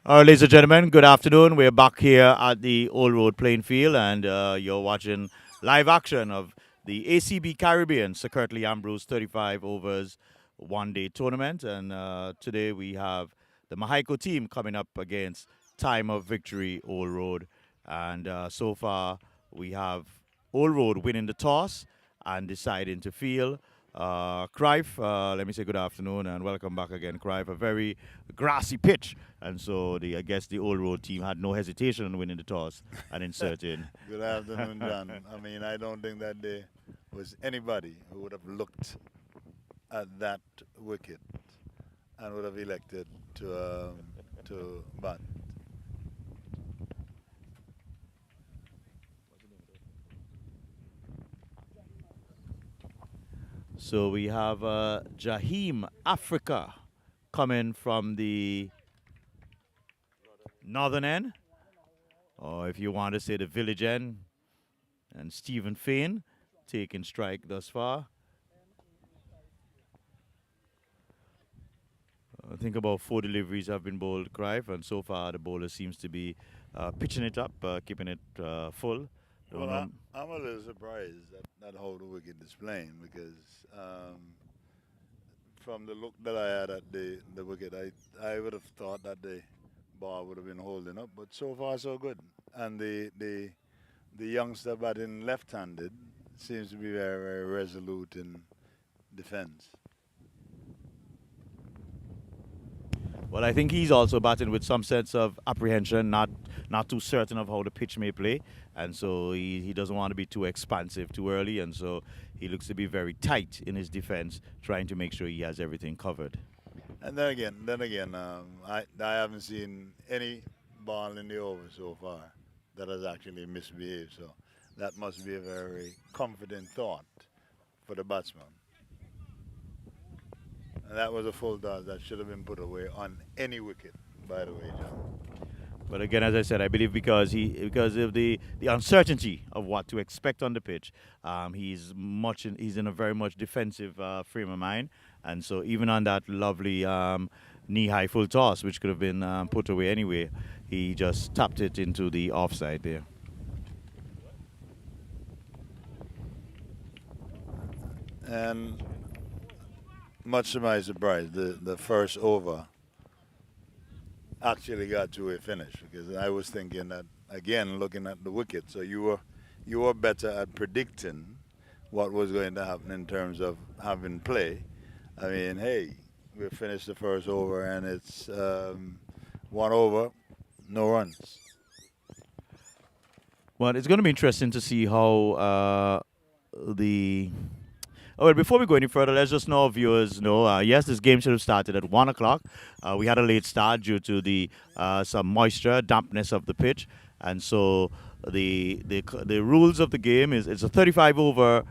All right, ladies and gentlemen, good afternoon. We're back here at the Old Road playing field, and you're watching live action of the ACB Caribbean Sir Curtly Ambrose 35 overs one-day tournament. And today we have the Mahaiko team coming up against Time of Victory Old Road. And so far, we have Old Road winning the toss and deciding to field. Crive, let me say good afternoon and welcome back again, Crive. A very grassy pitch, and so I guess the Old Road team had no hesitation in winning the toss and inserting. Good afternoon, John. I mean, I don't think that there was anybody who would have looked at that wicket and would have elected to bat. So we have Jahim Africa coming from the northern end, or if you want to say the village end, and Stephen Fain taking strike thus far. I think about 4 deliveries have been bowled, Crive, and so far the bowler seems to be pitching it up, keeping it full. Don't Well, know. I'm a little surprised that how the wicket is playing because from the look that I had at the wicket, I would have thought that the ball would have been holding up, but so far so good. And the youngster batting left-handed seems to be very, very resolute in defense. Well, I think he's also batting with some sense of apprehension, not too certain of how the pitch may play, and so he doesn't want to be too expansive too early, and so he looks to be very tight in his defense, trying to make sure he has everything covered. And then again, I haven't seen any ball in the over so far that has actually misbehaved. So that must be a very confident thought for the batsman. And that was a full toss that should have been put away on any wicket, by the way, John. But again, as I said, I believe because of the uncertainty of what to expect on the pitch, he's in a very much defensive frame of mind, and so even on that lovely knee-high full toss, which could have been put away anyway, he just tapped it into the offside there. And much to my surprise, the first over actually got to a finish because I was thinking that again, looking at the wicket, so you were better at predicting what was going to happen in terms of having play. I mean, hey, we finished the first over and it's 1 over, no runs. Well, it's going to be interesting to see how the. Oh, well, before we go any further, let's just know viewers know. Yes, this game should have started at 1 o'clock. We had a late start due to the some moisture, dampness of the pitch, and so the rules of the game is it's a 35 over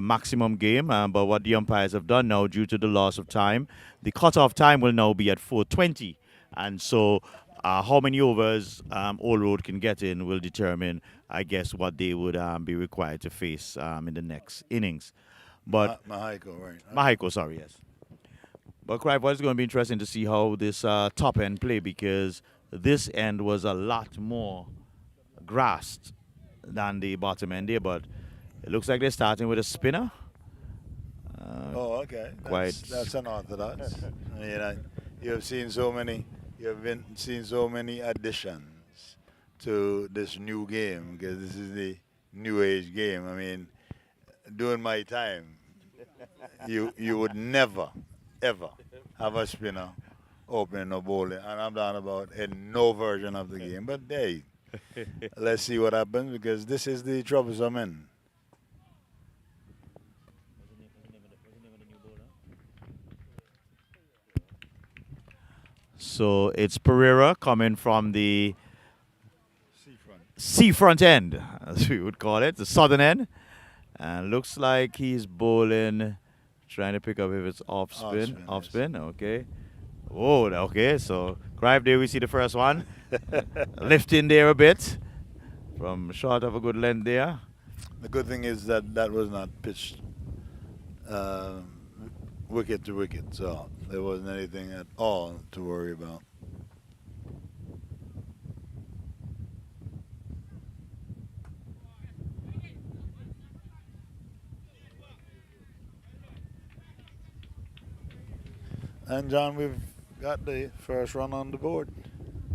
maximum game. But what the umpires have done now, due to the loss of time, the cutoff time will now be at 4:20, and so how many overs Old Road can get in will determine, I guess, what they would be required to face in the next innings. But Mahaiko, right? Mahiko, sorry, yes. But Clive, what's going to be interesting to see how this top end play because this end was a lot more grassed than the bottom end there. But it looks like they're starting with a spinner. Oh, okay. Quite. That's unorthodox. I mean, you have seen so many. You have been seen so many additions to this new game because this is the new age game. I mean, during my time, you would never ever have a spinner opening or bowling, and I'm talking about in no version of the game. But hey, let's see what happens because this is the troublesome end. So it's Pereira coming from the Seafront. seafront end, as we would call it, the southern end. And looks like he's bowling, trying to pick up if it's off spin. Off Yes. spin, okay. Oh, okay. So, Clive, there we see the first one. Lifting there a bit from short of a good length there. The good thing is that that was not pitched uh, wicket to wicket, so there wasn't anything at all to worry about. And John, we've got the first run on the board.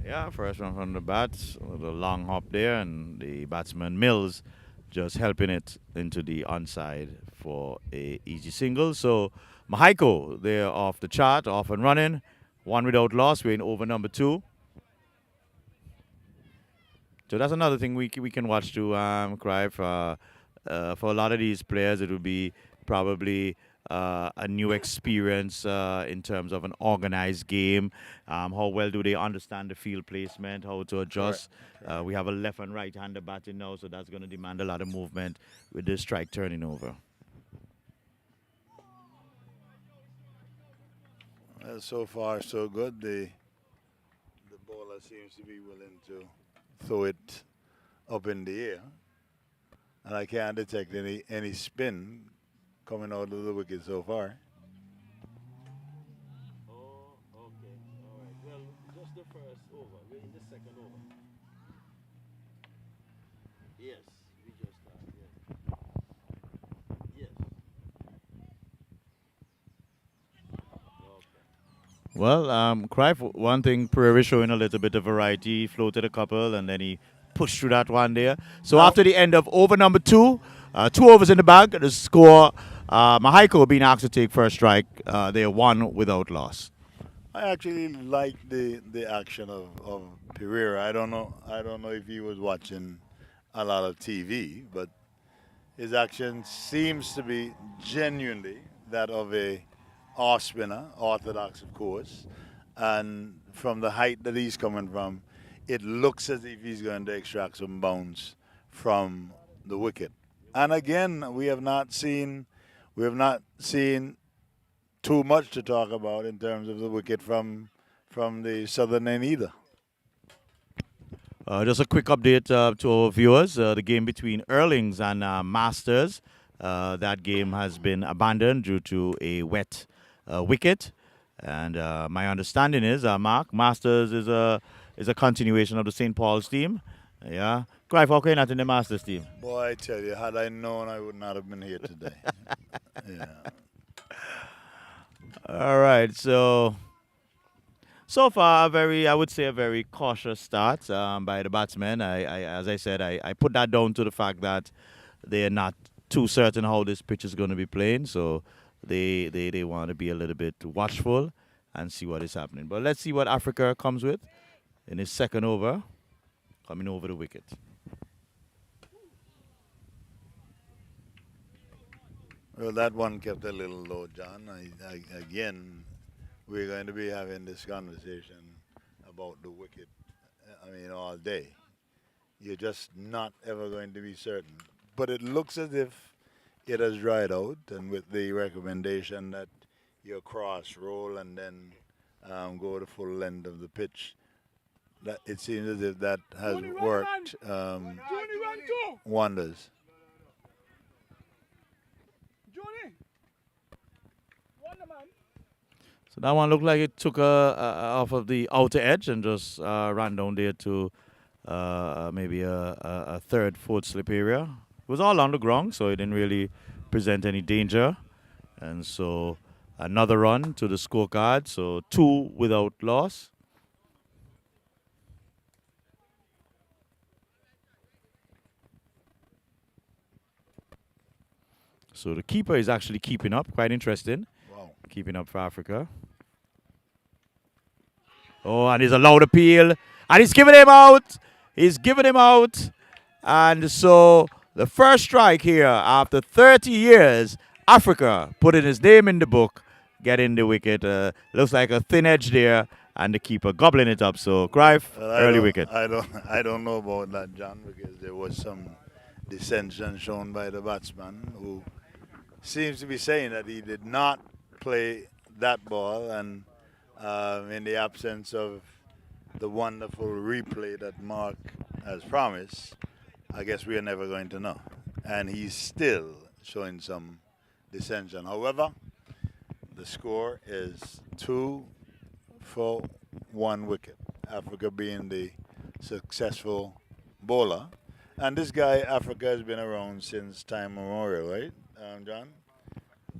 Yeah, first one from the bats, the long hop there, and the batsman Mills just helping it into the onside for a easy single. So Mahaiko, they're off the chart, off and running. One without loss. We're in over number two. So that's another thing we can watch too, Clive. For a lot of these players, it will be probably a new experience in terms of an organized game. How well do they understand the field placement, how to Correct. adjust? Correct. We have a left and right hander batting now, so that's going to demand a lot of movement with the strike turning over. Well, so far, so good. The bowler seems to be willing to throw it up in the air, and I can't detect any spin coming out of the wicket so far. Oh, okay. All right. Well, just the first over. We're in the second over. Yes, we just yes. Well, Cruyff, one thing, Pereira showing a little bit of variety. He floated a couple and then he pushed through that one there. So Now, after the end of over number two, 2 overs in the bag, the score, Mahaiko being asked to take first strike. They are one without loss. I actually like the action of Pereira. I don't know if he was watching a lot of TV, but his action seems to be genuinely that of a off spinner, orthodox of course, and from the height that he's coming from, it looks as if he's going to extract some bounce from the wicket. And again, we have not seen too much to talk about in terms of the wicket from the southern end either. Just a quick update to our viewers. The game between Erlings and Masters, that game has been abandoned due to a wet wicket. And my understanding is, Mark, Masters is a continuation of the St. Paul's team. Yeah. Clive, how can you not in the Masters team? Boy, I tell you, had I known, I would not have been here today. Yeah. All right. So far, I would say, a very cautious start by the batsmen. As I said, I put that down to the fact that they're not too certain how this pitch is going to be playing. So they want to be a little bit watchful and see what is happening. But let's see what Africa comes with in his second over, coming over the wicket. Well, that one kept a little low, John. Again, we're going to be having this conversation about the wicket. I mean, all day. You're just not ever going to be certain. But it looks as if it has dried out, and with the recommendation that you cross roll and then go the full length of the pitch, that it seems as if that has worked wonders. So that one looked like it took off of the outer edge and just ran down there to maybe a third, fourth slip area. It was all on the ground, so it didn't really present any danger. And so another run to the scorecard. So two without loss. So the keeper is actually keeping up. Quite interesting. Wow. Keeping up for Africa. Oh, and he's a loud appeal. And he's giving him out. He's giving him out. And so the first strike here after 30 years, Africa putting his name in the book, getting the wicket. Looks like a thin edge there, and the keeper gobbling it up. So Cruyff, Well, early wicket. I don't know about that, John, because there was some dissension shown by the batsman who seems to be saying that he did not play that ball, and in the absence of the wonderful replay that Mark has promised, I guess we are never going to know. And he's still showing some dissension. However, the score is 2 for 1 wicket. Africa being the successful bowler. And this guy, Africa, has been around since time memorial, right, John?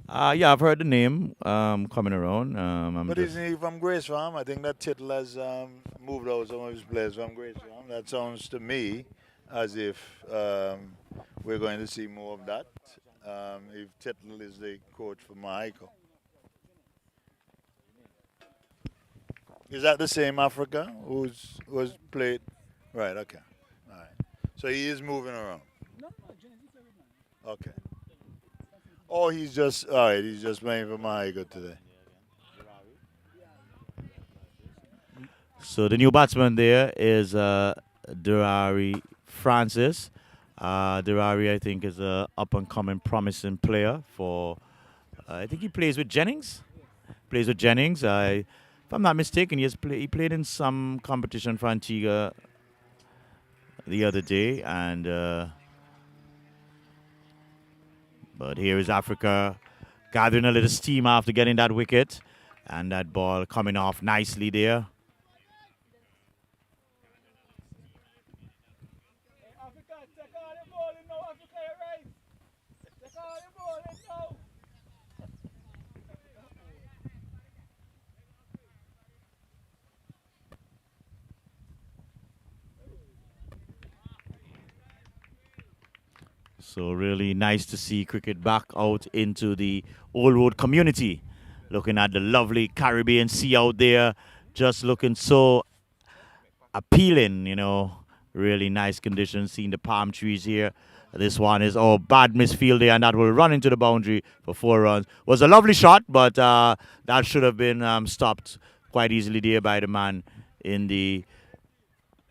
Yeah, I've heard the name coming around. I'm But just isn't he from Grace Farm? I think that Tittle has moved out some of his players from Grace Farm. That sounds to me as if we're going to see more of that. If Tittle is the coach for Mexico. Is that the same Africa who's was played? Right. Okay. All right. So he is moving around. Okay. Oh, he's just all right. He's just playing for Mexico today. so the new batsman there is Durari Francis. Durari, I think, is a up and coming, promising player for. I think he plays with Jennings. Plays with Jennings. If I'm not mistaken, he played in some competition for Antigua the other day, and but here is Africa gathering a little steam after getting that wicket, and that ball coming off nicely there. So really nice to see cricket back out into the old road community. Looking at the lovely Caribbean Sea out there, just looking so appealing, Really nice conditions. Seeing the palm trees here. This one is bad misfield there, and that will run into the boundary for 4 runs. Was a lovely shot, but that should have been stopped quite easily there by the man in the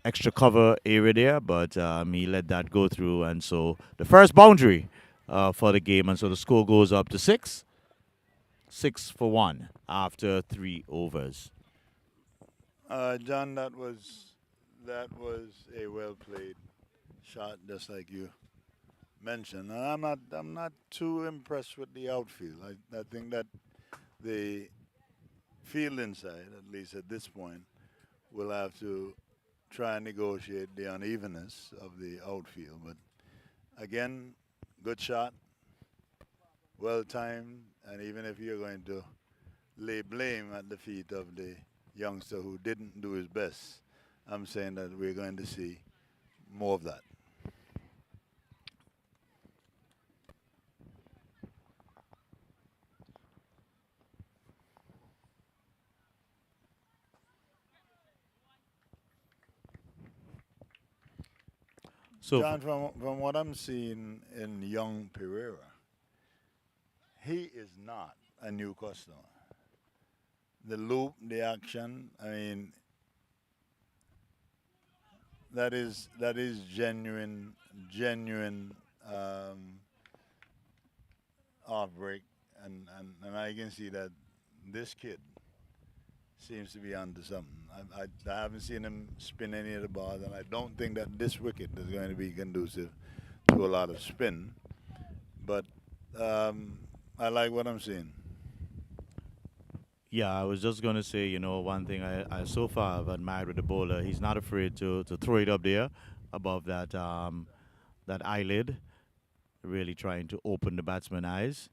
extra cover area there, but he let that go through, and so the first boundary for the game, and so the score goes up to 6 for 1 after 3 overs. John, that was a well played shot, just like you mentioned. And I'm not too impressed with the outfield. I think that the field inside, at least at this point, will have to try and negotiate the unevenness of the outfield. But again, good shot, well timed, and even if you're going to lay blame at the feet of the youngster who didn't do his best, I'm saying that we're going to see more of that. So John, from what I'm seeing in young Pereira, he is not a new customer. The loop, the action, I mean, that is genuine outbreak, and I can see that this kid seems to be onto something. I haven't seen him spin any of the bars, and I don't think that this wicket is going to be conducive to a lot of spin. But I like what I'm seeing. yeah, I was just gonna say, one thing I so far have admired with the bowler, he's not afraid to throw it up there above that eyelid, really trying to open the batsman's eyes.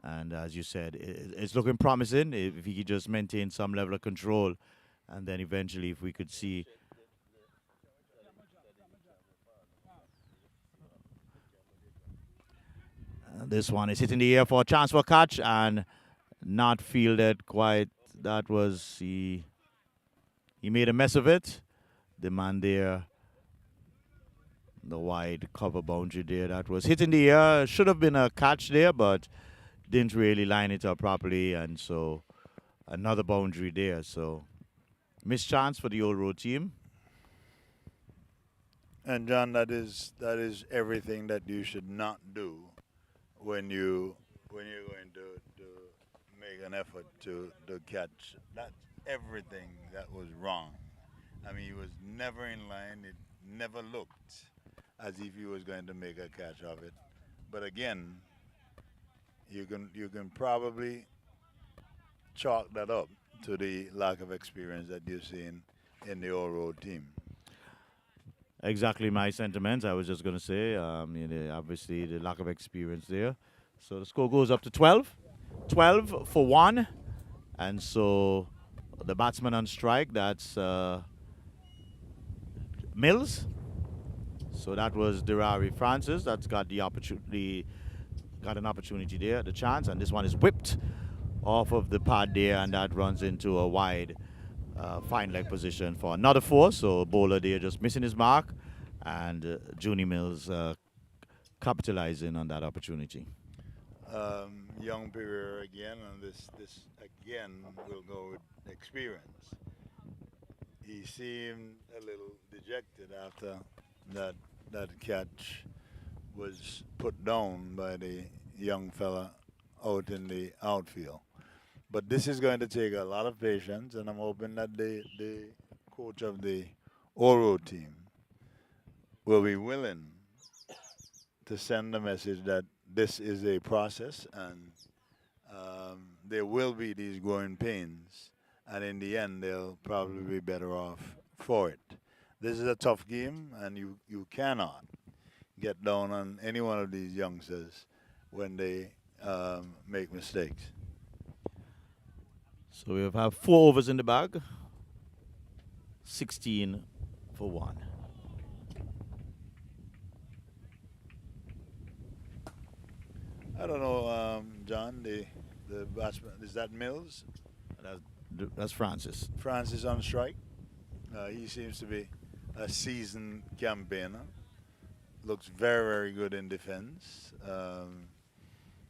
And as you said, it's looking promising if he could just maintain some level of control, and then eventually, if we could see this one is hitting the air for a chance for a catch and not fielded quite. That was he made a mess of it. The man there, the wide cover boundary there, that was hitting the air. Should have been a catch there, but didn't really line it up properly, and so another boundary there. So missed chance for the old road team. And John, that is everything that you should not do when you're going to make an effort to catch. That's everything that was wrong. I mean, he was never in line. It never looked as if he was going to make a catch of it. But again, you can probably chalk that up to the lack of experience that you're seeing in the all road team. Exactly my sentiments. I was just going to say, obviously the lack of experience there. So the score goes up to 12. 12 for 1. And so the batsman on strike, that's Mills. So that was Derari Francis. That's got the opportunity, got an opportunity there, the chance. And this one is whipped off of the pad there, and that runs into a wide fine leg position for another 4. So bowler there just missing his mark, and Junie Mills capitalizing on that opportunity. Young Pereira again, and this again will go with experience. He seemed a little dejected after that that catch was put down by the young fella out in the outfield. But this is going to take a lot of patience, and I'm hoping that the coach of the Oro team will be willing to send the message that this is a process and there will be these growing pains, and in the end, they'll probably be better off for it. This is a tough game, and you cannot get down on any one of these youngsters when they make mistakes. So we have 4 overs in the bag, 16 for 1. I don't know, John. The batsman, is that Mills? That's, that's Francis. Francis on strike. He seems to be a seasoned campaigner. Looks very, very good in defense.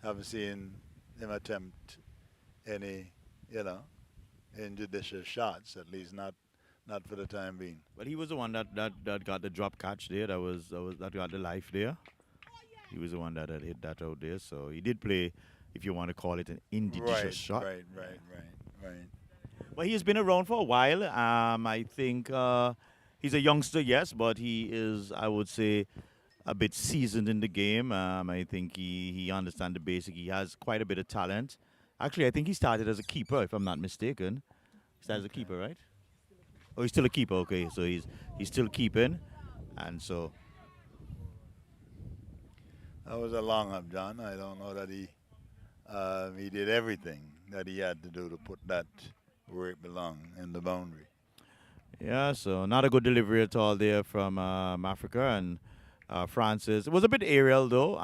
Haven't seen him attempt any, you know, injudicious shots. At least not for the time being. But he was the one that got the drop catch there. That got the life there. He was the one that had hit that out there. So he did play, if you want to call it an injudicious shot. Right. But he has been around for a while. I think he's a youngster, yes, but he is, I would say, a bit seasoned in the game. I think he understands the basic. He has quite a bit of talent. Actually, I think he started as a keeper, if I'm not mistaken. He started as a keeper, right? Oh, he's still a keeper. Okay, so he's still keeping, and so That was a long up, John. I don't know that he did everything that he had to do to put that where it belonged in the boundary. yeah, so not a good delivery at all there from Africa and Francis. It was a bit aerial though.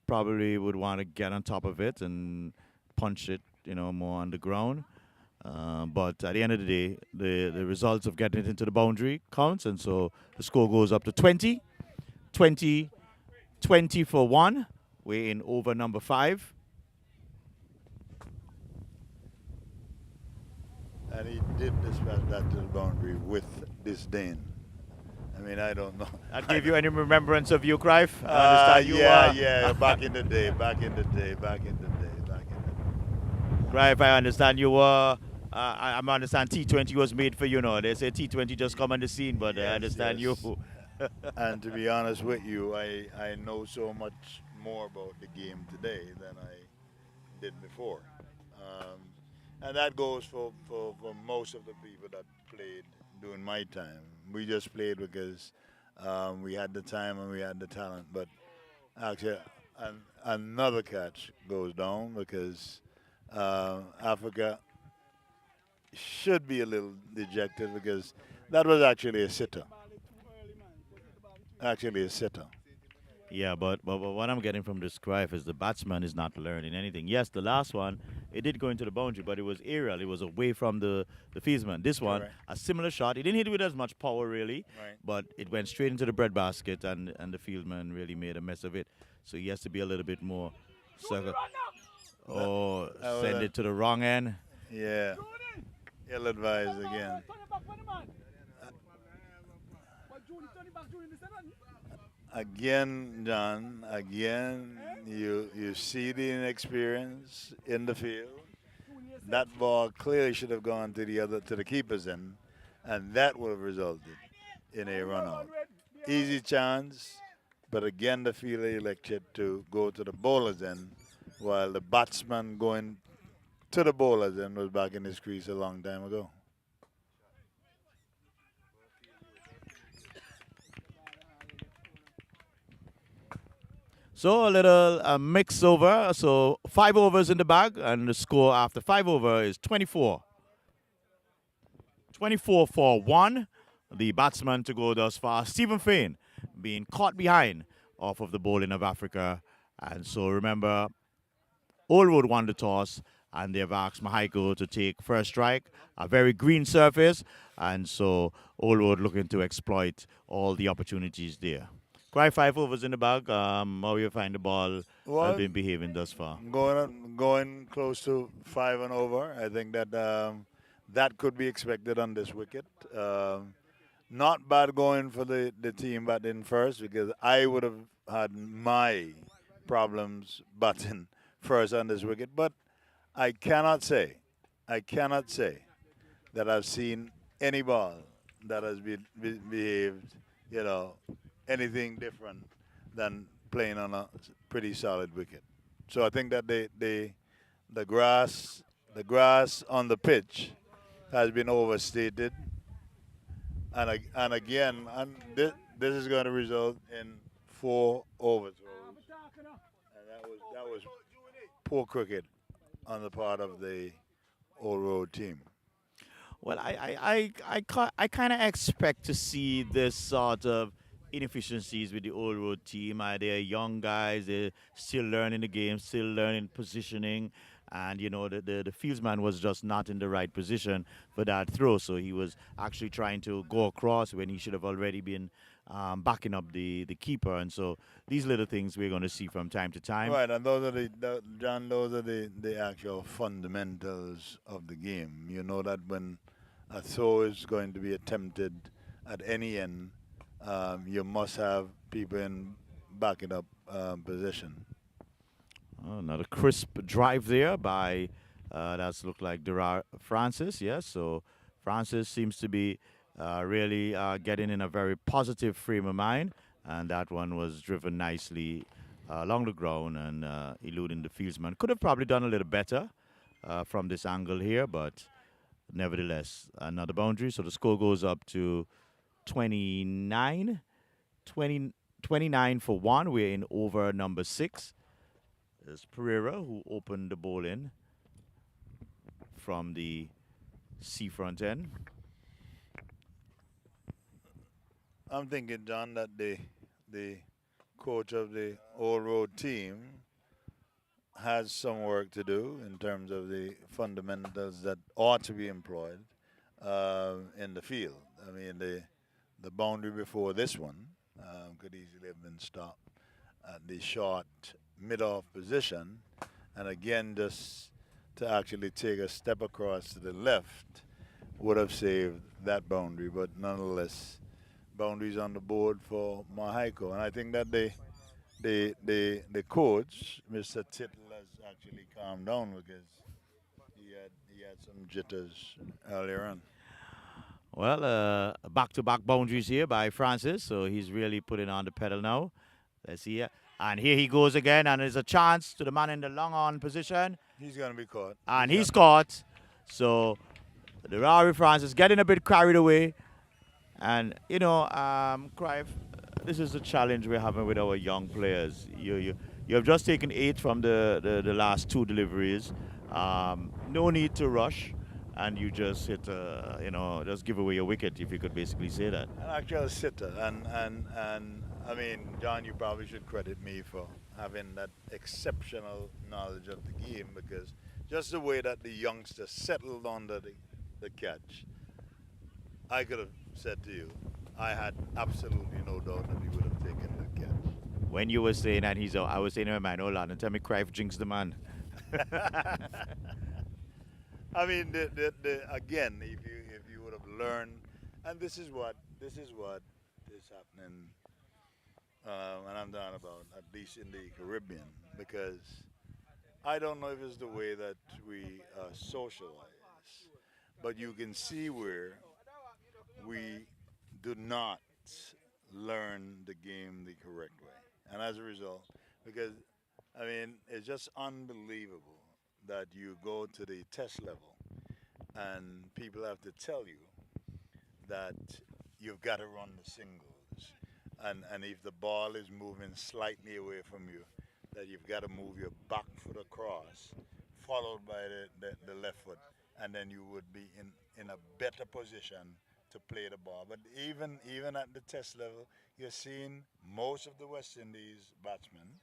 Probably would want to get on top of it and punch it, more on the ground. But at the end of the day, the results of getting it into the boundary counts, and so the score goes up to 20, 20, 20 for 1. We're in over number 5. And he did dispatch that to the boundary with disdain. I mean, I don't know. That gave you any remembrance of you, Cruyff? I understand you yeah. Back in the day. Cruyff, I understand you were. I understand T20 was made for you now. They say T20 just come on the scene, but I understand yes. you. And to be honest with you, I know so much more about the game today than I did before. Um, and that goes for most of the people that played during my time. We just played because we had the time and we had the talent. But actually, another catch goes down because Africa should be a little dejected because that was actually a sitter. Actually, a sitter. Yeah, but what I'm getting from this Cruyff is the batsman is not learning anything. Yes, the last one, it did go into the boundary, but it was aerial. It was away from the fieldsman. This one, Correct. a similar shot. He didn't hit it with as much power, really, Right. but it went straight into the breadbasket, and the fieldsman really made a mess of it. So he has to be a little bit more circle. Oh, That was send a- it to the wrong end. Yeah. Ill advised again. Again, John. Again, you see the inexperience in the field. That ball clearly should have gone to the keeper's end, and that would have resulted in a run out. Easy chance, but again the fielder elected to go to the bowler's end, while the batsman going to the bowler's end was back in his crease a long time ago. So a little mix over. So 5 overs in the bag, and the score after 5 over is 24. 24 for one. The batsman to go thus far, Stephen Fain, being caught behind off of the bowling of Africa. And so remember, Allwood won the toss, and they've asked Mahaiko to take first strike, a very green surface, and so Allwood looking to exploit all the opportunities there. Quite 5 overs in the bag. How you find the ball has Well, been behaving thus far? going close to 5 and over. I think that that could be expected on this wicket. Not bad going for the team batting first because I would have had my problems batting first on this wicket. But I cannot say, I cannot say that I've seen any ball that has behaved, you know, anything different than playing on a pretty solid wicket. So I think that the grass on the pitch has been overstated, and again, this is going to result in 4 overthrows, and that was poor cricket on the part of the Old Road team. Well, I kind of expect to see this sort of inefficiencies with the old road team. They're young guys, they're still learning the game, still learning positioning. And, the fieldsman was just not in the right position for that throw. So he was actually trying to go across when he should have already been backing up the keeper. And so these little things we're going to see from time to time. Right, and those are John. Those are the actual fundamentals of the game. You know that when a throw is going to be attempted at any end, you must have people in backing up position. Oh, another crisp drive there by that's looked like Durar Francis. Yes, so Francis seems to be really getting in a very positive frame of mind, and that one was driven nicely along the ground and eluding the fieldsman. Could have probably done a little better from this angle here, but nevertheless, another boundary. So the score goes up to 29, 20, 29 for one. We're in over number 6. It's Pereira who opened the ball in from the seafront end. I'm thinking, John, that the coach of the Old Road team has some work to do in terms of the fundamentals that ought to be employed in the field. I mean, the boundary before this one could easily have been stopped at the short mid-off position, and again, just to actually take a step across to the left would have saved that boundary. But nonetheless, boundaries on the board for Mahaiko, and I think that the coach, Mr. Tittle, has actually calmed down because he had some jitters earlier on. Well, back-to-back boundaries here by Francis, so he's really putting on the pedal now. Let's see it. And here he goes again, and there's a chance to the man in the long on position, He's gonna be caught. and he's caught. So the Rari Francis getting a bit carried away, and Clive, this is the challenge we're having with our young players. You have just taken 8 from the last 2 deliveries. No need to rush, and you just hit, just give away your wicket, if you could basically say that. An actual sitter, and I mean, John, you probably should credit me for having that exceptional knowledge of the game because just the way that the youngster settled under the catch, I could have said to you, I had absolutely no doubt that he would have taken the catch. When you were saying that, I was saying in my mind, hold on, and tell me Cruyff jinxed the man. I mean, again, if you would have learned, and this is what is happening, and I'm talking about at least in the Caribbean, because I don't know if it's the way that we socialize, but you can see where we do not learn the game the correct way, and as a result, because I mean, it's just unbelievable that you go to the test level and people have to tell you that you've got to run the singles and if the ball is moving slightly away from you, that you've got to move your back foot across, followed by the left foot, and then you would be in a better position to play the ball. But even at the test level, you're seeing most of the West Indies batsmen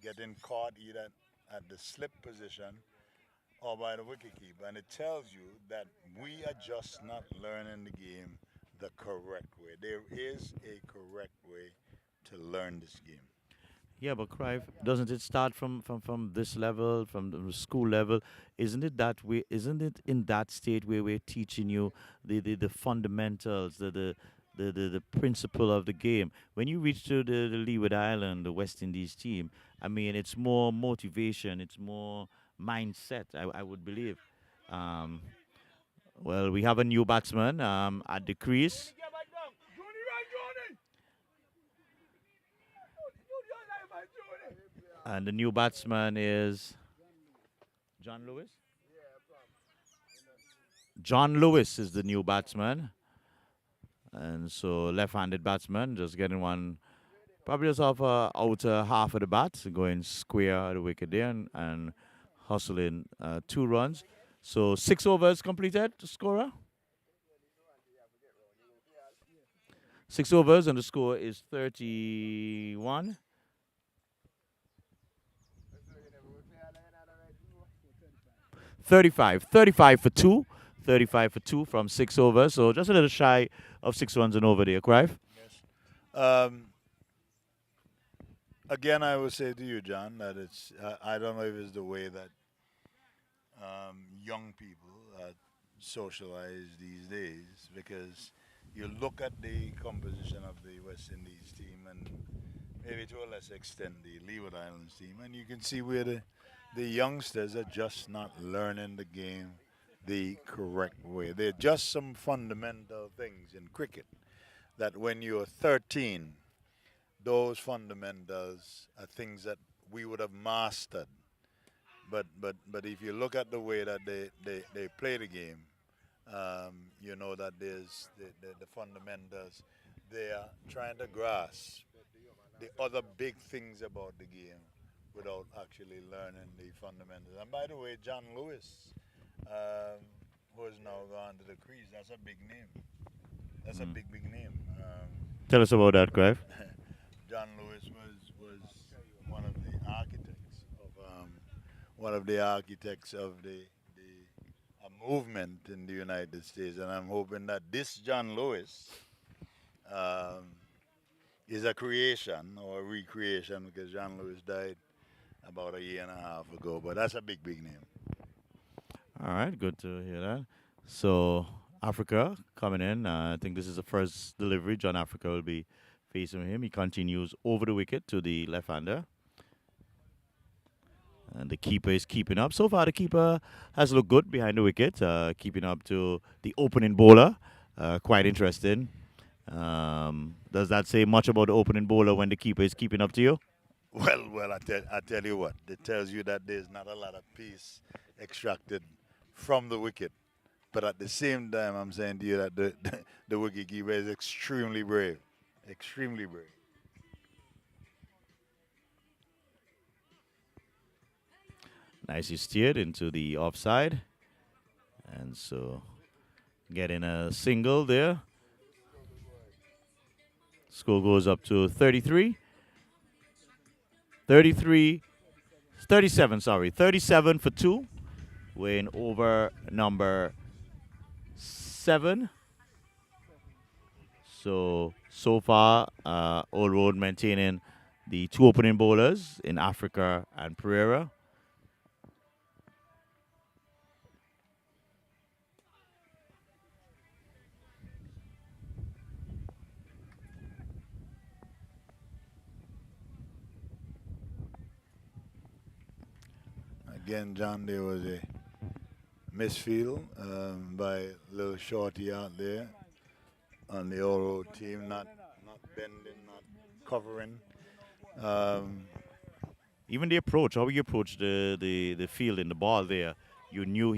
getting caught either at the slip position or by the wicketkeeper. And it tells you that we are just not learning the game the correct way. There is a correct way to learn this game. Yeah, but Clive, doesn't it start from this level, from the school level? Isn't it that way? Isn't it in that state where we're teaching you the fundamentals, the principle of the game? When you reach to the Leeward Island, the West Indies team, I mean, it's more motivation, it's more mindset, I would believe. Um, well, we have a new batsman at the crease, and the new batsman is John Lewis. John Lewis is the new batsman. And so left-handed batsman just getting one, probably just off outer half of the bat, going square the wicket there and hustling 2 runs. So 6 overs completed, the scorer. 6 overs and the score is 31. 35 for two. 35 for two from 6 overs. So just a little shy of 6 runs and over there, Clive. Yes. Um, Again, I would say to you, John, that I don't know if it's the way that young people socialize these days, because you look at the composition of the West Indies team and maybe to a lesser extent the Leeward Islands team, and you can see where the youngsters are just not learning the game the correct way. There are just some fundamental things in cricket that when you're 13, those fundamentals are things that we would have mastered. But if you look at the way that they play the game, you know that there's the fundamentals. They are trying to grasp the other big things about the game without actually learning the fundamentals. And by the way, John Lewis, who has now gone to the crease, that's a big name. That's a big name. Tell us about that, Clive. John Lewis was one of the architects of the a movement in the United States, and I'm hoping that this John Lewis um, is a creation or a recreation, because John Lewis died about a year and a half ago. But that's a big name. All right, good to hear that. So Africa coming in. I think this is the first delivery. John Africa will be facing him. He continues over the wicket to the left-hander. And the keeper is keeping up. So far, the keeper has looked good behind the wicket, keeping up to the opening bowler. Quite interesting. Does that say much about the opening bowler when the keeper is keeping up to you? Well, I tell you what. It tells you that there's not a lot of peace extracted from the wicket. But at the same time, I'm saying to you that the wicket keeper is extremely brave. Extremely brave. Nicely steered into the offside. And so getting a single there. Score goes up to 33. 33, 37, sorry. 37 for two. We're in over number 7. So far, Old Road maintaining the 2 opening bowlers in Africa and Pereira. Again, John, there was a misfield by little shorty out there on the Oro team, not bending, not covering. Um, Even the approach, how he approached the field in the ball there, you knew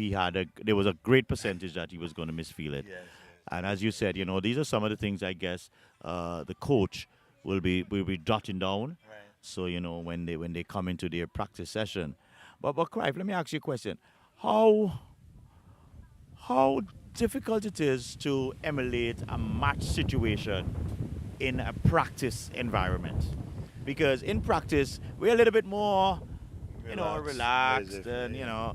there was a great percentage that he was going to misfield it. yes, And as you said, these are some of the things I guess the coach will be jotting down. Right. So when they come into their practice session. But Clive, let me ask you a question. How how difficult it is to emulate a match situation in a practice environment? Because in practice we're a little bit more Relax, relaxed laissez-faire, and yeah.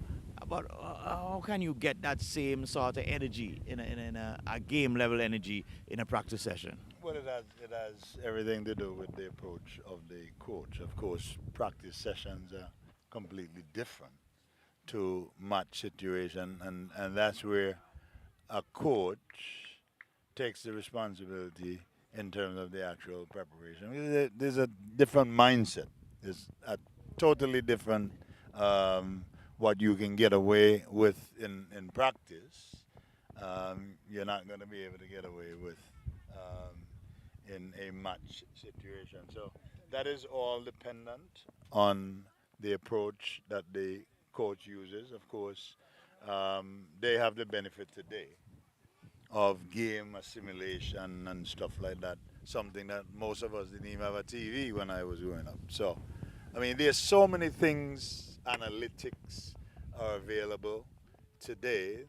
but how can you get that same sort of energy in a game level energy in a practice session? Well, it has everything to do with the approach of the coach. Of course, practice sessions are completely different to match situation, and that's where a coach takes the responsibility in terms of the actual preparation. There's a different mindset. There's a totally different what you can get away with in practice. You're not going to be able to get away with um, in a match situation. So that is all dependent on the approach that the coach uses. Of course, they have the benefit today of game assimilation and stuff like that. Something that most of us didn't even have a TV when I was growing up. So, I mean, there's so many things, analytics are available today,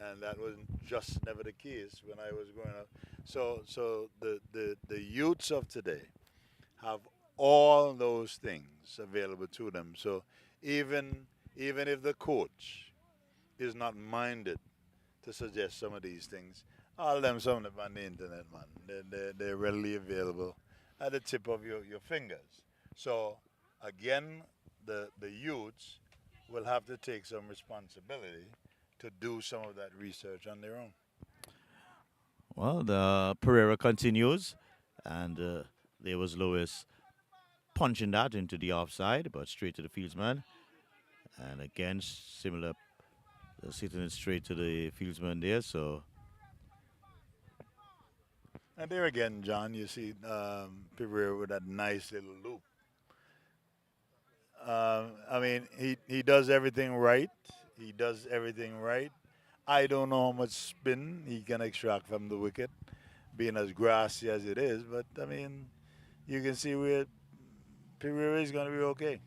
and that was just never the case when I was growing up. So the youths of today have all those things available to them. So even even if the coach is not minded to suggest some of these things. All them some of them on the internet, man. They're readily available at the tip of your fingers. So again, the youths will have to take some responsibility to do some of that research on their own. Well, the Pereira continues, and there was Lewis punching that into the offside, but straight to the fieldsman. And again, similar, hitting it straight to the fieldsman there. So, And there again, John, you see Pereira with that nice little loop. I mean, he does everything right. He does everything right. I don't know how much spin he can extract from the wicket, being as grassy as it is. But I mean, you can see where Pereira is going to be okay.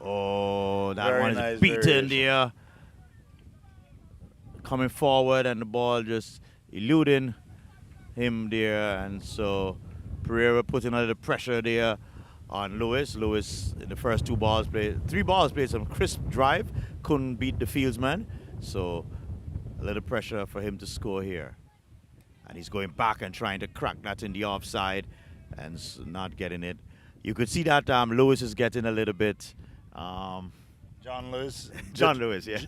oh, that one Very is nice beaten variation. there, coming forward, and the ball just eluding him there. And so Pereira putting a little pressure there on Lewis. Lewis in the first three balls played some crisp drive, couldn't beat the fieldsman. So a little pressure for him to score here. And he's going back and trying to crack that in the offside and not getting it. You could see that Lewis is getting a little bit um, John Lewis, John Lewis, yeah,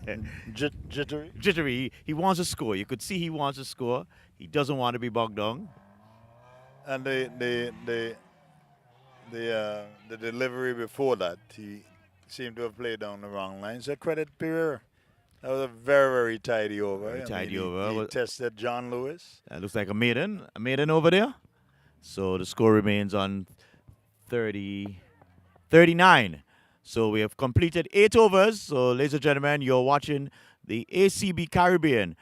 jittery. jittery. He wants to score. You could see he wants to score. He doesn't want to be bogged down. And the delivery before that, he seemed to have played down the wrong line. So credit Pereira. That was a very, very tidy over. Very I mean, tidy he over. tested John Lewis. Looks like a maiden over there. So the score remains on 30, 39. So we have completed 8 overs. So, ladies and gentlemen, you're watching the ACB Caribbean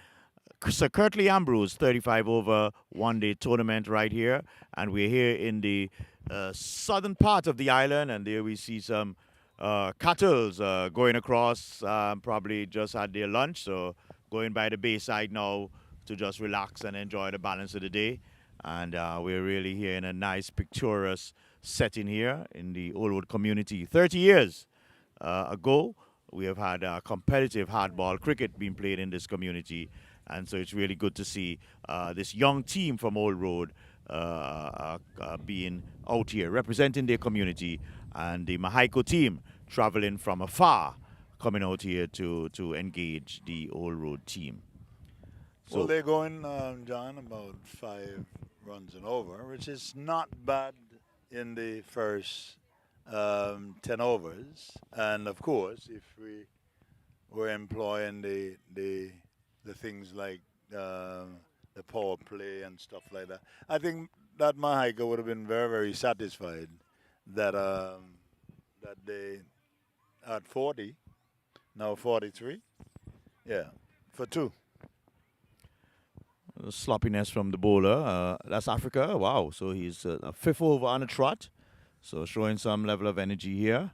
Sir Curtly Ambrose 35 over 1 day tournament right here. And we're here in the southern part of the island. And there we see some cattle going across, probably just had their lunch. So going by the bayside now to just relax and enjoy the balance of the day. And we're really here in a nice, picturesque setting here in the Old Road community. 30 years ago, we have had competitive hardball cricket being played in this community. And so it's really good to see this young team from Old Road being out here representing their community, and the Mahaiko team traveling from afar coming out here to engage the Old Road team. Well, So they're going, John, about 5 runs and over, which is not bad in the first 10 overs. And of course, if we were employing the things like the power play and stuff like that, I think that Mahaika would have been very, very satisfied that that they at 40, now 43, yeah, for two. sloppiness from the bowler. That's Africa. Wow. So he's a fifth over on a trot. So showing some level of energy here.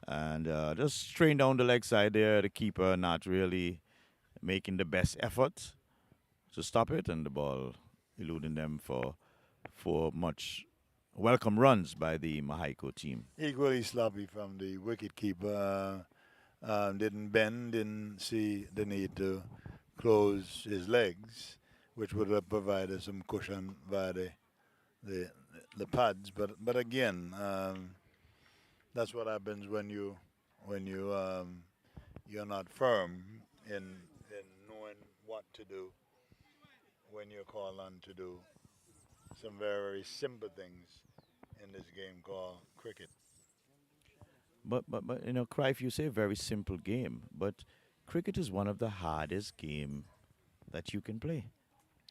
And just strain down the leg side there. The keeper not really making the best effort to stop it. And the ball eluding them for much welcome runs by the Mahaiko team. Equally sloppy from the wicket keeper. Didn't bend, didn't see the need to close his legs, which would have provided some cushion via the, the pads. But again, that's what happens when you're not firm in knowing what to do when you're called on to do some very simple things in this game called cricket. But Cruyff, you say a very simple game, but cricket is one of the hardest game that you can play.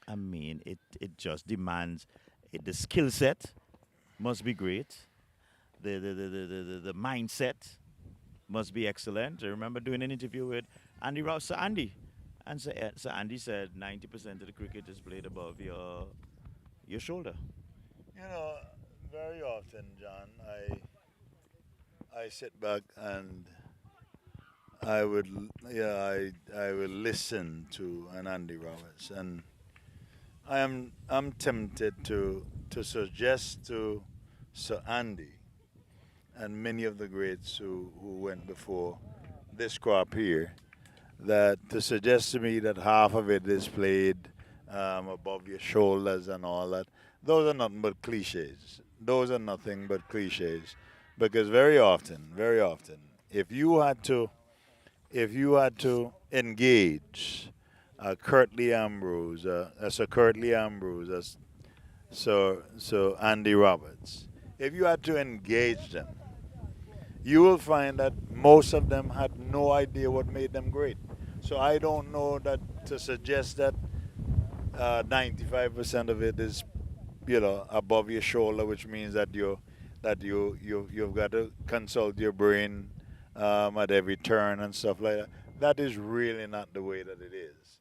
I mean, it just demands the skill set must be great. The mindset must be excellent. I remember doing an interview with Andy Rouse, Sir Andy, and Sir Andy said 90% of the cricket is played above your shoulder. You know, very often, John, I sit back and I will listen to an Andy Roberts, and I'm tempted to suggest to Sir Andy and many of the greats who went before this crop here that to suggest to me that half of it is played above your shoulders and all that, those are nothing but cliches. Those are nothing but cliches, because very often, if you had to, if you had to engage Curtly Ambrose, Sir Curtly Ambrose, as so Andy Roberts, if you had to engage them, you will find that most of them had no idea what made them great. So I don't know that to suggest that 95% of it is, above your shoulder, which means that you've got to consult your brain at every turn and stuff like that. That is really not the way that it is,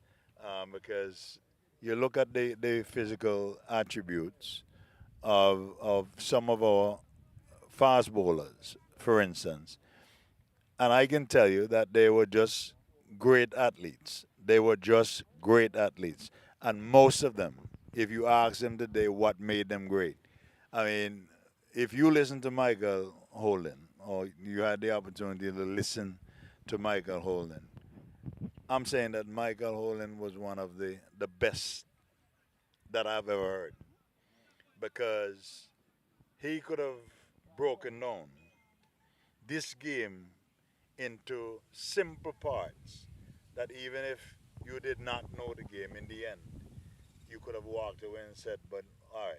because you look at the physical attributes of some of our fast bowlers, for instance, and I can tell you that they were just great athletes. They were just great athletes. And most of them, if you ask them today what made them great, I mean, if you listen to Michael Holden, or you had the opportunity to listen to Michael Holden, I'm saying that Michael Holden was one of the best that I've ever heard, because he could have broken down this game into simple parts that even if you did not know the game in the end, you could have walked away and said, but all right,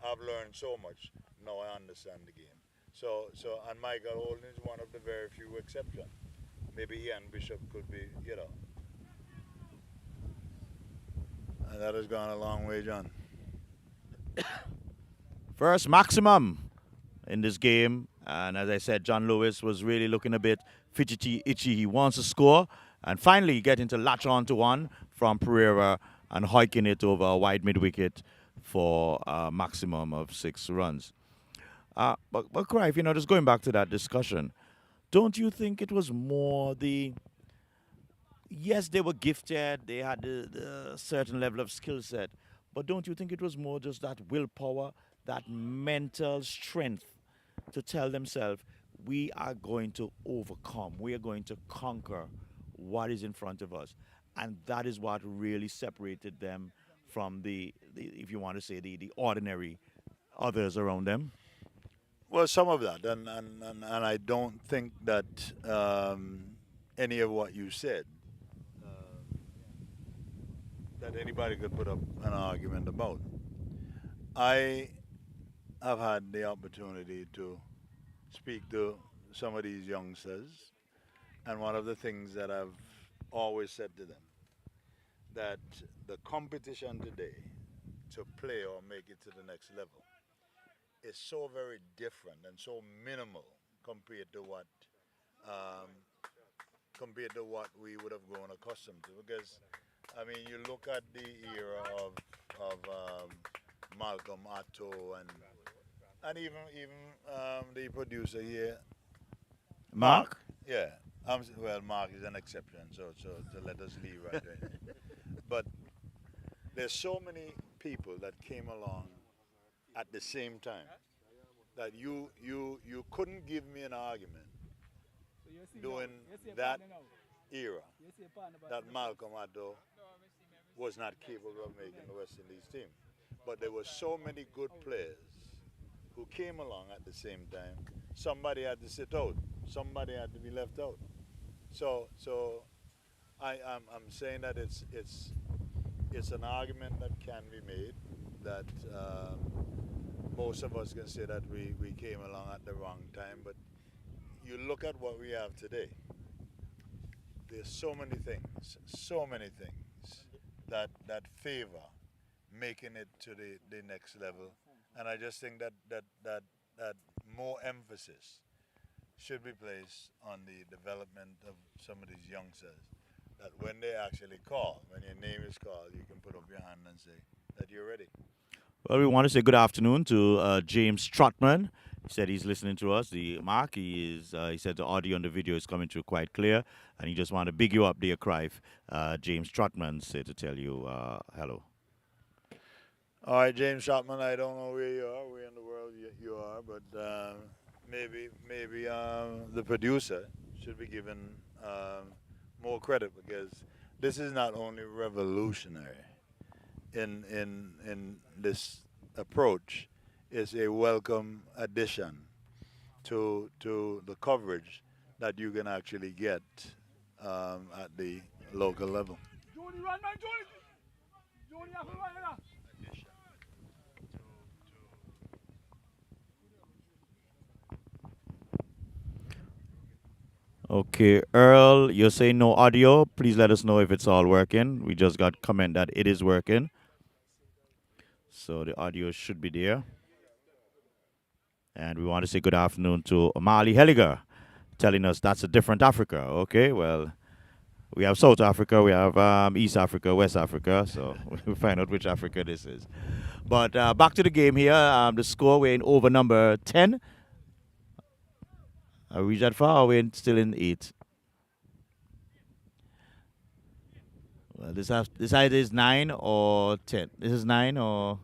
I've learned so much. Now I understand the game. And Michael Holden is one of the very few exceptions. Maybe Ian Bishop could be, and that has gone a long way, John. First maximum in this game. And as I said, John Lewis was really looking a bit fidgety, itchy. He wants to score. And finally getting to latch on to one from Pereira and hiking it over a wide mid wicket for a maximum of 6 runs. But Clive, just going back to that discussion, don't you think it was more the yes, they were gifted, they had the certain level of skill set, but don't you think it was more just that willpower, that mental strength to tell themselves, we are going to overcome, we are going to conquer what is in front of us. And that is what really separated them from the if you want to say, the ordinary others around them. Well, some of that, and I don't think that any of what you said that anybody could put up an argument about. I have had the opportunity to speak to some of these youngsters, and one of the things that I've always said to them, that the competition today to play or make it to the next level is so very different and so minimal compared to what um, compared to what we would have grown accustomed to. Because I mean, you look at the era of Malcolm Atto and even the producer here, Mark. Mark? Yeah, well, Mark is an exception, so let us leave right there. But there's so many people that came along at the same time that you couldn't give me an argument during that era that Malcolm Addo was not capable of making the West Indies team. But there were so many good players who came along at the same time. Somebody had to sit out. Somebody had to be left out. So I'm saying that it's an argument that can be made that most of us can say that we came along at the wrong time. But you look at what we have today. There's so many things that favor making it to the next level. And I just think that more emphasis should be placed on the development of some of these youngsters. That when they actually call, when your name is called, you can put up your hand and say that you're ready. Well, we want to say good afternoon to James Trotman. He said he's listening to us. The Mark, he said the audio and the video is coming through quite clear, and he just wanted to big you up, dear Crive. James Trotman said to tell you hello. All right, James Shopman, I don't know where you are, where in the world you are, but maybe the producer should be given more credit because this is not only revolutionary in this approach, it's a welcome addition to the coverage that you can actually get at the local level. Okay, Earl, you're saying no audio. Please let us know if it's all working. We just got comment that it is working, so the audio should be there. And we want to say good afternoon to Amali Helliger, telling us that's a different Africa. Okay, well, we have South Africa, we have East Africa, West Africa, so we'll find out which Africa this is. But back to the game here. The score, we're in over number 10. Are we that far or we're still in 8? Well, this either is 9 or 10. This is 9 or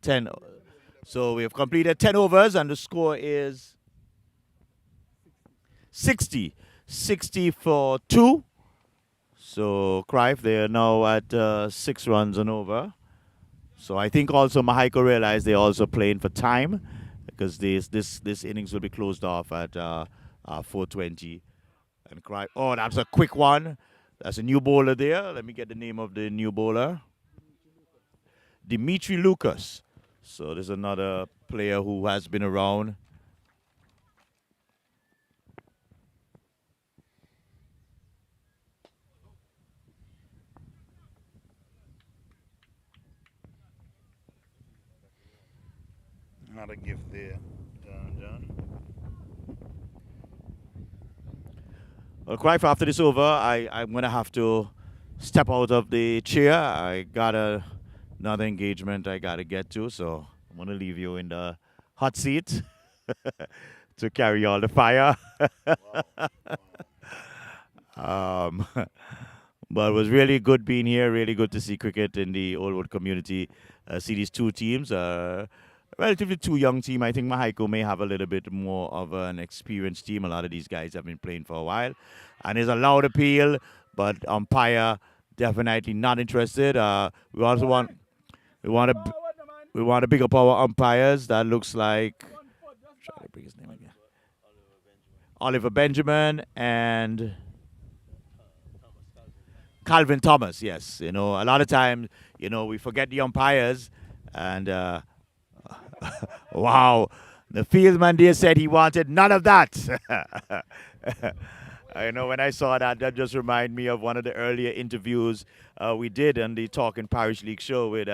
10. So we have completed 10 overs and the score is 60. 60 for 2. So Crive, they are now at 6 runs and over. So I think also Mahaiko realized they're also playing for time because this innings will be closed off at 4:20. And Crive, oh, that's a quick one. That's a new bowler there. Let me get the name of the new bowler. Dimitri Lucas. So there's another player who has been around. Not a gift there, John. Well, Crive, after this over, I'm going to have to step out of the chair. I got another engagement I got to get to, so I'm going to leave you in the hot seat to carry all the fire. Wow. um, but it was really good being here, really good to see cricket in the Oldwood community. See these two teams. Relatively too young team. I think Mahaiko may have a little bit more of an experienced team. A lot of these guys have been playing for a while. And there's a loud appeal, but umpire definitely not interested. We also we want to we want to big up our umpires. That looks like try to bring his name again. Oliver Benjamin and Calvin Thomas. Yes, a lot of times we forget the umpires and. Wow. The fieldman there said he wanted none of that. I know when I saw that, that just reminded me of one of the earlier interviews we did on the Talking Parish League show with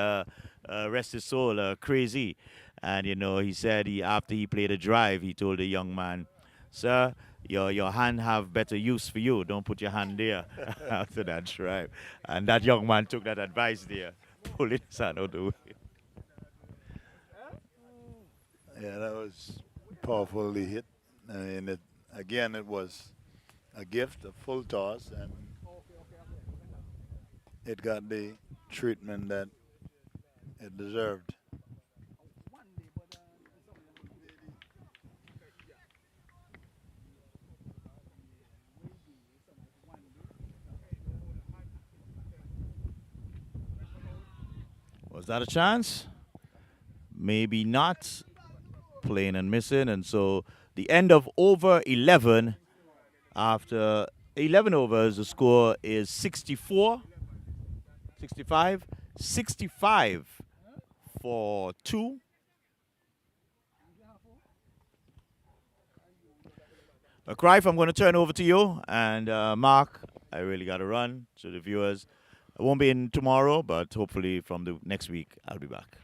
Rest His Soul, Crazy. And, he said after he played a drive, he told the young man, "Sir, your hand have better use for you. Don't put your hand there after that drive. And that young man took that advice there, pulling his hand out the way. Yeah, that was powerfully hit. I mean, again, it was a gift, a full toss, and it got the treatment that it deserved. Was that a chance? Maybe not. Playing and missing. And so the end of over 11. After 11 overs, the score is 64, 65, 65 for two. Crive, I'm going to turn over to you. And Mark, I really got to run. To the viewers, I won't be in tomorrow, but hopefully from the next week, I'll be back.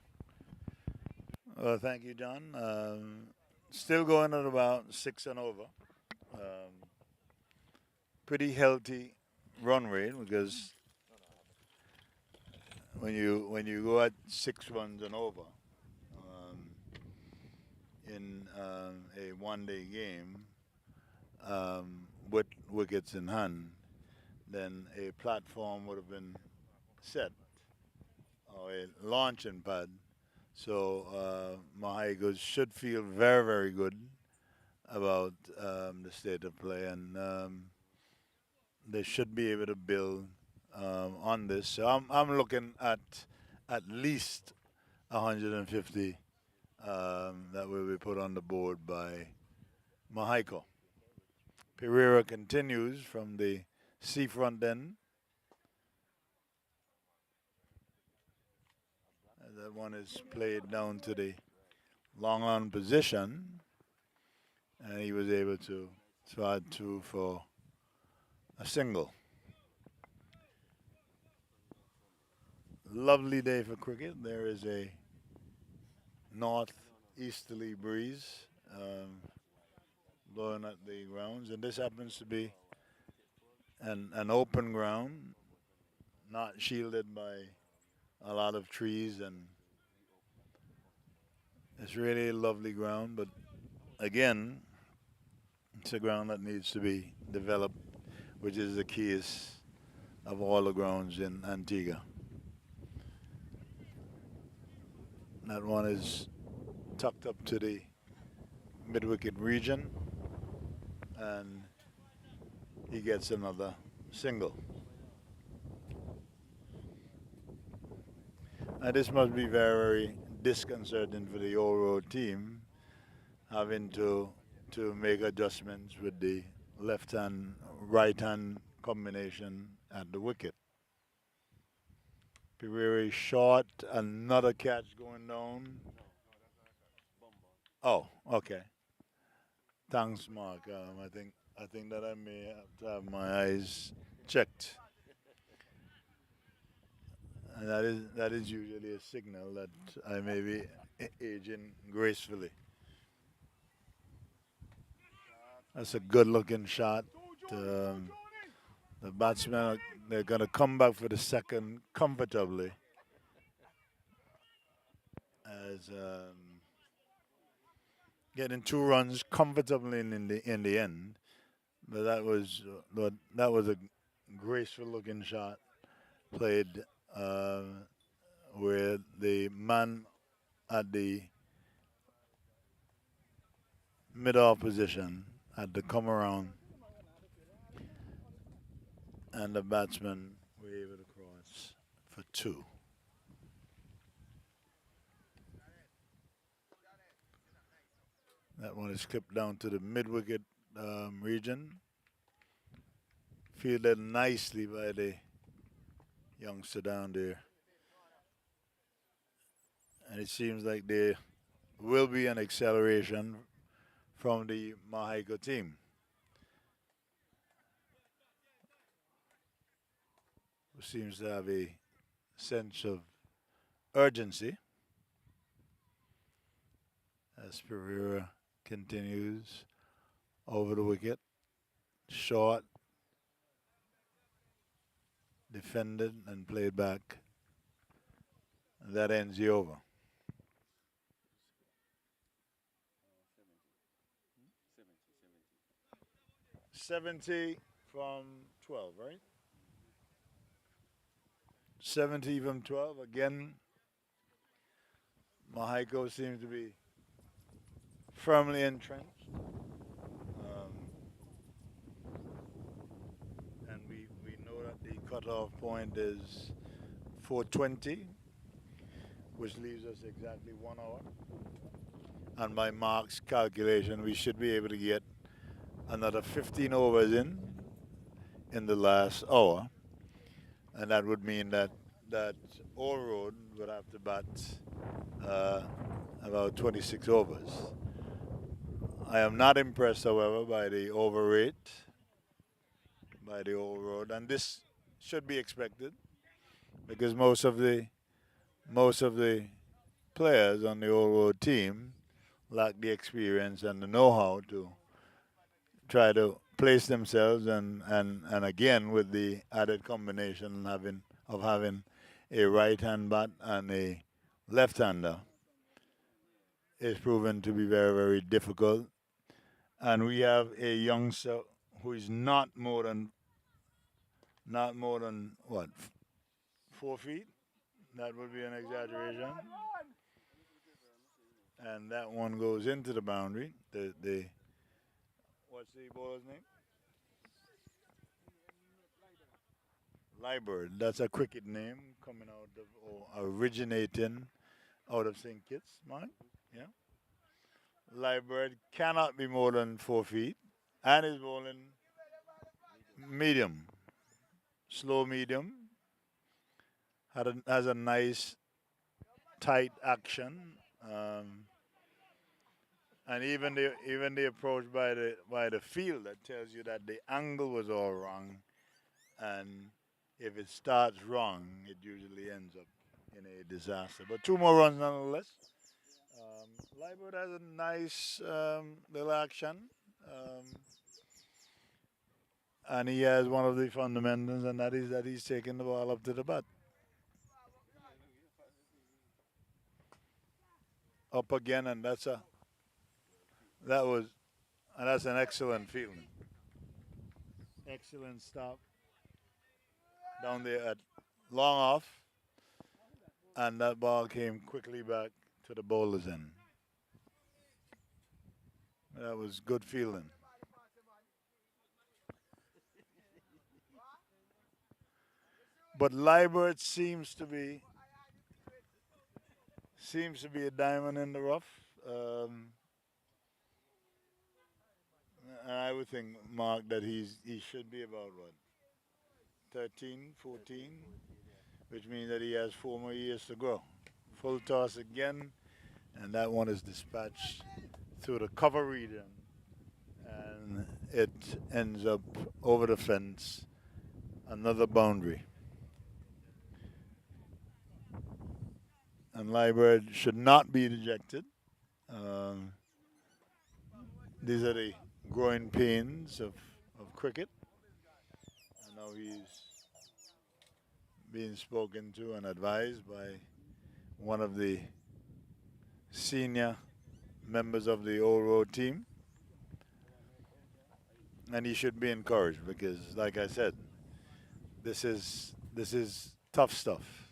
Well, thank you, John. Still going at about six and over. Pretty healthy run rate because when you go at 6 runs and over um, in a one-day game with wickets in hand, then a platform would have been set or a launching pad. So Mahaigas should feel very, very good about the state of play, and they should be able to build on this. So I'm looking at least 150 that will be put on the board by Mahaiko. Pereira continues from the seafront end. That one is played down to the long on position, and he was able to try to for a single. Lovely day for cricket. There is a northeasterly breeze blowing at the grounds, and this happens to be an open ground, not shielded by a lot of trees, and it's really a lovely ground. But again, it's a ground that needs to be developed, which is the keys of all the grounds in Antigua. That one is tucked up to the mid-wicket region, and he gets another single. And this must be very disconcerting for the Oro team, having to make adjustments with the left hand, right hand combination at the wicket. Pereira short, another catch going down. Oh, okay. Thanks, Mark. I think that I may have to have my eyes checked, and that is usually a signal that I may be aging gracefully. That's a good-looking shot. Um, the batsmen they're going to come back for the second comfortably, as getting 2 runs comfortably in the end. But that was a graceful-looking shot played uh, where the man at the mid-off position had to come around, and the batsman were able to cross for two. That one is clipped down to the mid-wicket region, fielded nicely by the youngster down there, and it seems like there will be an acceleration from the Mahaiko team, who seems to have a sense of urgency as Pereira continues over the wicket. short, defended, and played back. That ends the over. 70 from 12, right? 70 from 12. Again, Mahiko seems to be firmly entrenched. And we know that the cutoff point is 420, which leaves us exactly 1 hour. And by Mark's calculation, we should be able to get another 15 overs in the last hour. And that would mean that All Road would have to bat uh, about 26 overs. I am not impressed, however, by the over rate by the All Road, and this should be expected because most of the players on the All Road team lack the experience and the know-how to try to place themselves and again with the added combination having a right hand bat and a left hander is proven to be very, very difficult. And we have a youngster who is not more than what, 4 feet. That would be an exaggeration. And that one goes into the boundary. The what's the bowler's name? Liebert. That's a cricket name coming out of or originating out of St. Kitts, Mike. Yeah. Liebert cannot be more than 4 feet, and is bowling medium, slow medium. Has a nice tight action, and even the approach by the field that tells you that the angle was all wrong, and if it starts wrong, it usually ends up in a disaster. But two more runs nonetheless. Liebert has a nice little action, um, and he has one of the fundamentals, and that is that he's taking the ball up to the bat, up again, and that was and that's an excellent feeling. Excellent stop down there at long off, and that ball came quickly back to the bowler's end. That was good feeling. But Liebert seems to be a diamond in the rough. And I would think, Mark, that he should be about what, 13, 14, which means that he has 4 more years to grow. Full toss again, and that one is dispatched through the cover region, and it ends up over the fence, another boundary. And Liebert should not be dejected. Um, these are the growing pains of cricket. And now he's being spoken to and advised by one of the senior members of the Old Road team. And he should be encouraged because, like I said, this is tough stuff.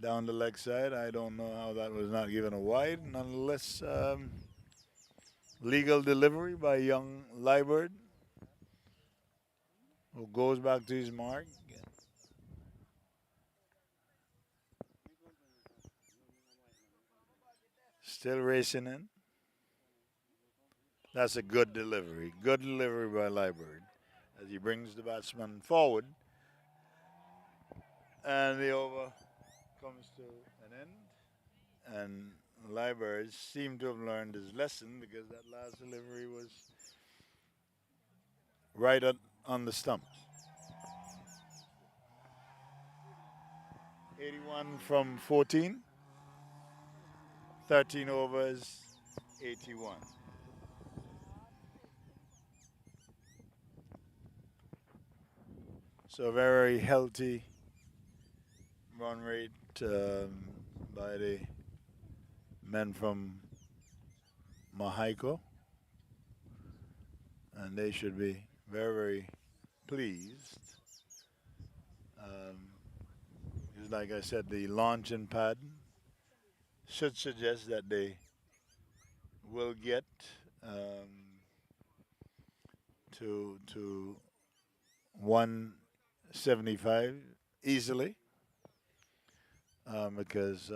Down the leg side, I don't know how that was not given a wide. Nonetheless, legal delivery by young Liebert, who goes back to his mark. Still racing in. That's a good delivery. Good delivery by Liebert as he brings the batsman forward. And the over comes to an end. And Liebert seemed to have learned his lesson because that last delivery was right on the stumps. 81 from 14, 13 overs, 81. So very healthy run rate by the men from Mexico, and they should be very, very pleased. Um, because like I said, the launching pad should suggest that they will get um, to 175 easily, because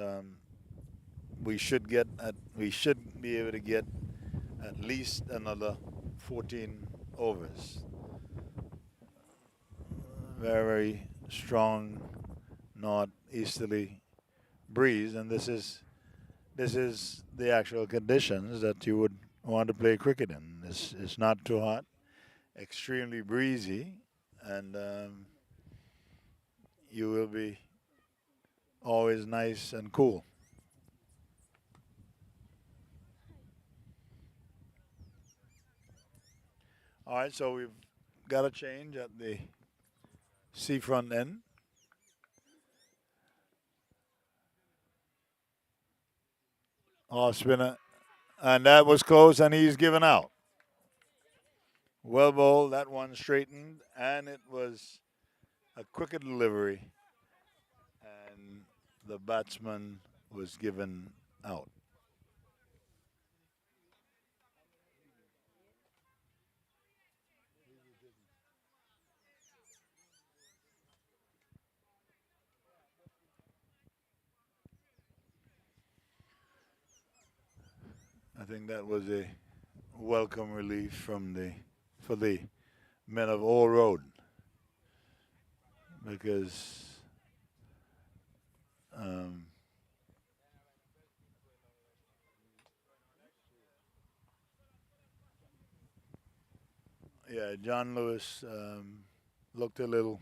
we should be able to get at least another 14 overs. Very, very strong northeasterly breeze, and this is the actual conditions that you would want to play cricket in. It's not too hot, extremely breezy, and you will be always nice and cool. All right, so we've got a change at the seafront end. Off spinner, and that was close, and he's given out. Well bowled, that one straightened, and it was a quicker delivery, and the batsman was given out. I think that was a welcome relief from the for the men of All Road, because um, yeah, John Lewis looked a little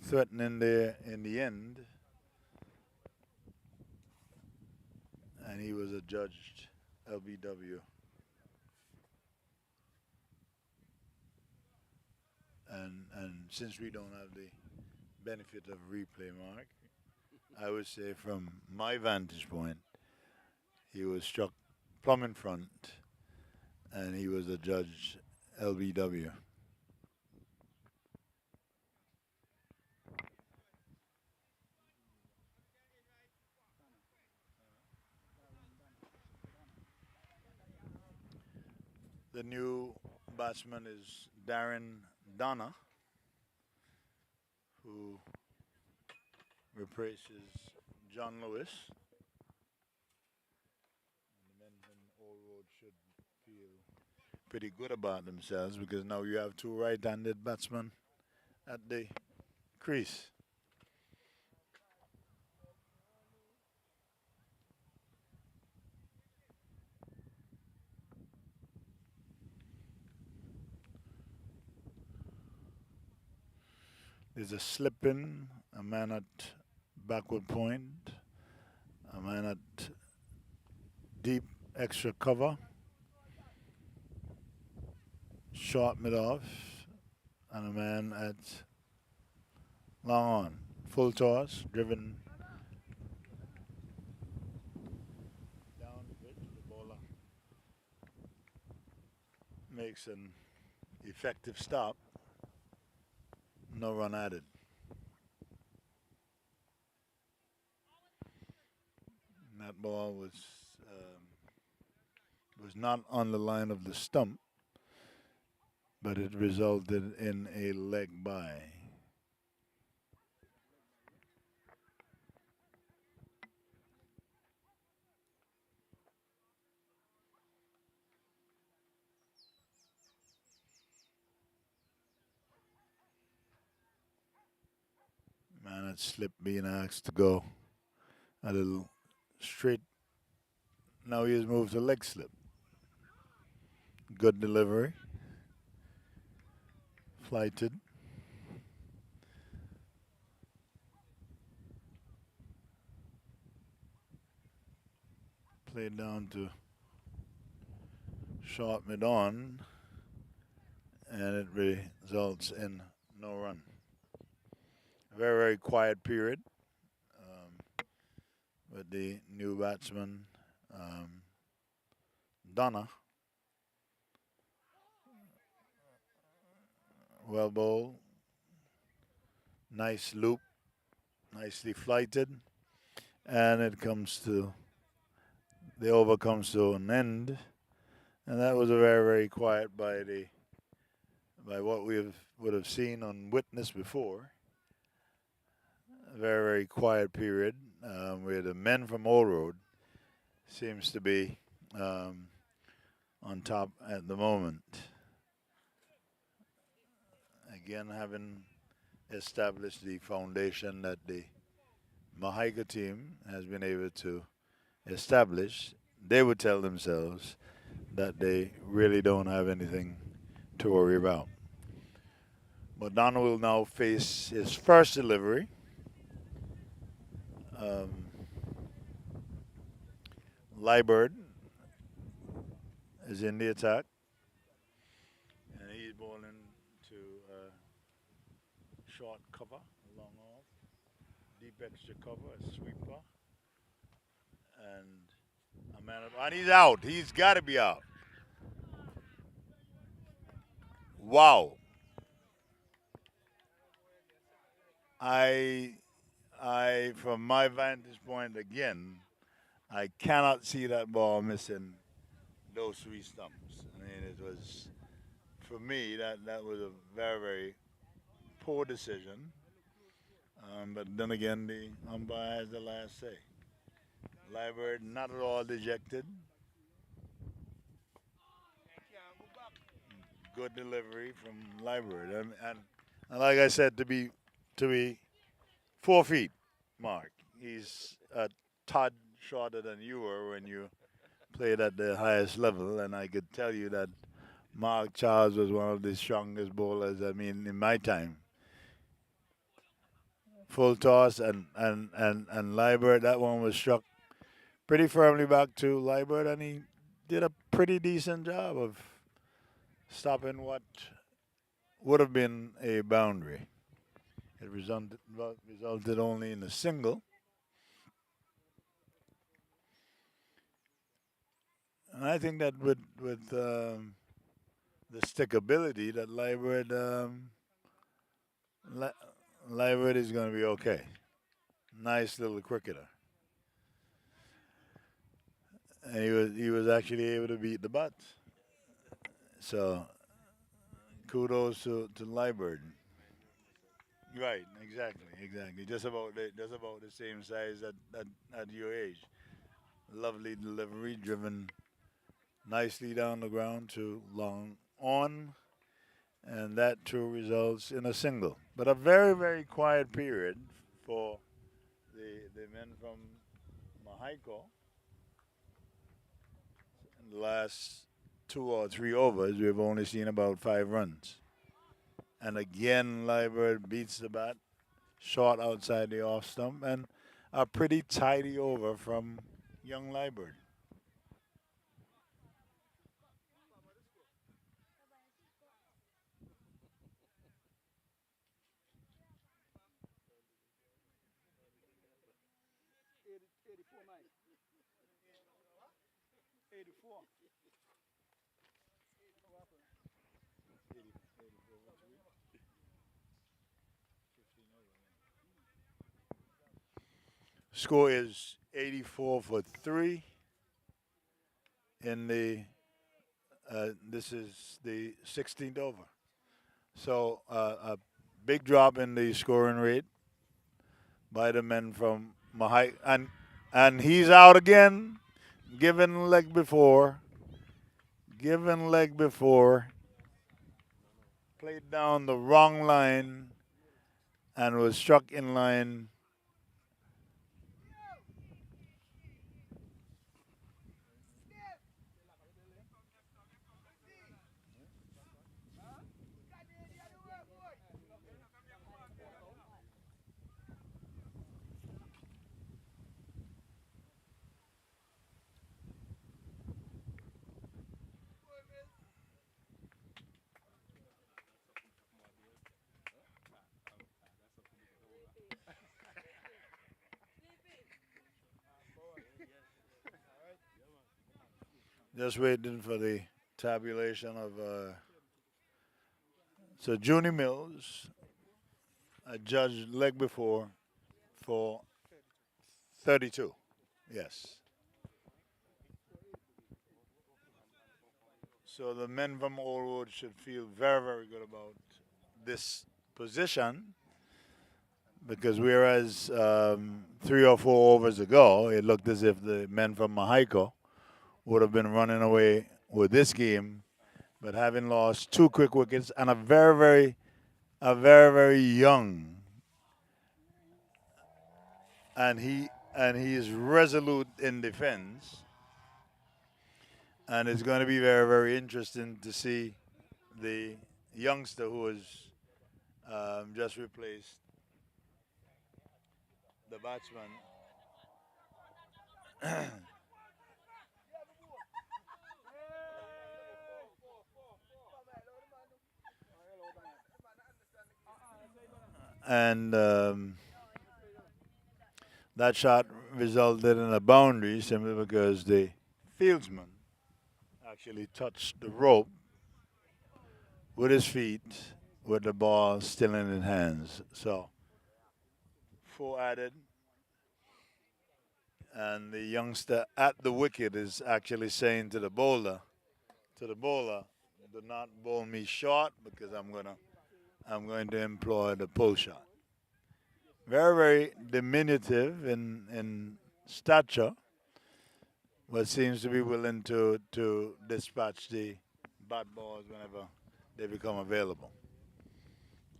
threatening there in the end, and he was adjudged LBW. And since we don't have the benefit of replay, Mark, I would say from my vantage point, he was struck plumb in front, and he was adjudged LBW. The new batsman is Darren Donna, who replaces John Lewis. And the men from All Road should feel pretty good about themselves, because now you have two right-handed batsmen at the crease. There's a slip in, a man at backward point, a man at deep extra cover, short mid off, and a man at long on. Full toss, driven down the pitch. The bowler makes an effective stop. No run added. And that ball was not on the line of the stump, but it resulted in a leg by. Man at slip being asked to go a little straight. Now he has moved to leg slip. Good delivery. Flighted. Played down to short mid on, and it results in no run. Very, very quiet period with the new batsman, um, Donna. Well bowled, nice loop, nicely flighted, and it comes to the over comes to an end, and that was a very, very quiet by what would have seen on Witness before. A very, very quiet period where the men from Old Road seems to be um, on top at the moment. Again, having established the foundation that the Mahiga team has been able to establish, they would tell themselves that they really don't have anything to worry about. But Don will now face his first delivery. Um, Liebert is in the attack, and he's bowling to short cover, long off, deep extra cover, a sweeper, and a man. And he's out. He's got to be out. Wow. I, from my vantage point again, I cannot see that ball missing those three stumps. I mean, it was for me that was a very very poor decision. But then again, the umpire has the last say. Liebert not at all dejected. Good delivery from Liebert, and like I said, to be 4 feet, Mark. He's a tad shorter than you were when you played at the highest level, and I could tell you that Mark Charles was one of the strongest bowlers. I mean, in my time, full toss and Liebert, that one was struck pretty firmly back to Liebert, and he did a pretty decent job of stopping what would have been a boundary. It resulted only in a single, and I think that with the stickability that Li- Liebert is going to be okay. Nice little cricketer, and he was actually able to beat the butts. So kudos to Liebert. Right, exactly. Just about the same size at your age. Lovely delivery, driven nicely down the ground to long on, and that too results in a single. But a very very quiet period for the men from Mahaiko. In the last 2 or 3 overs, we've only seen about 5 runs. And again, Liebert beats the bat short outside the off stump, and a pretty tidy over from young Liebert. Score is 84 for 3 in the. This is the 16th over. So a big drop in the scoring rate by the men from Mahai, and he's out again, given leg before, played down the wrong line, and was struck in line. Just waiting for the tabulation of. So Junie Mills judged leg before for 32. Yes. So the men from Old Road should feel very, very good about this position because whereas 3 or 4 overs ago, it looked as if the men from Mahiko would have been running away with this game, but having lost two quick wickets and a very, very young, and he is resolute in defense, and it's going to be very, very interesting to see the youngster who has just replaced the batsman. And that shot resulted in a boundary simply because the fieldsman actually touched the rope with his feet with the ball still in his hands. So 4 added, and the youngster at the wicket is actually saying to the bowler, do not bowl me short because I'm going to employ the pull shot. Very, very diminutive in stature, but seems to be willing to dispatch the bat balls whenever they become available.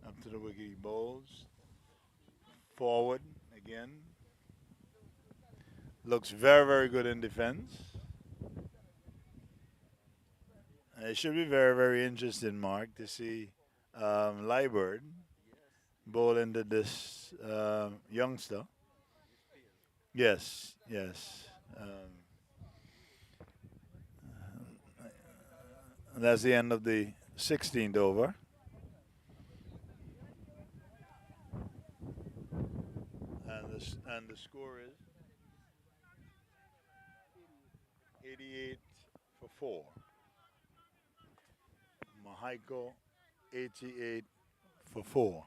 Up to the wicket he bowls. Forward again. Looks very, very good in defense. And it should be very, very interesting, Mark, to see Liebert bowl into this youngster. Yes, yes. That's the end of the 16th over. And the score is 88 for 4. Mahiko 88 for 4.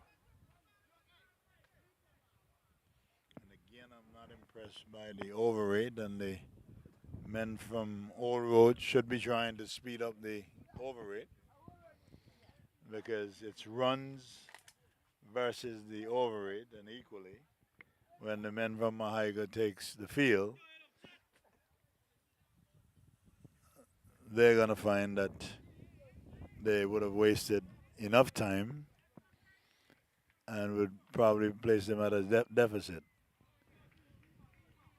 And again, I'm not impressed by the overrate, and the men from Old Road should be trying to speed up the overrate because it's runs versus the overrate, and equally, when the men from Mahaiga takes the field, they're going to find that they would have wasted enough time and would probably place them at a deficit.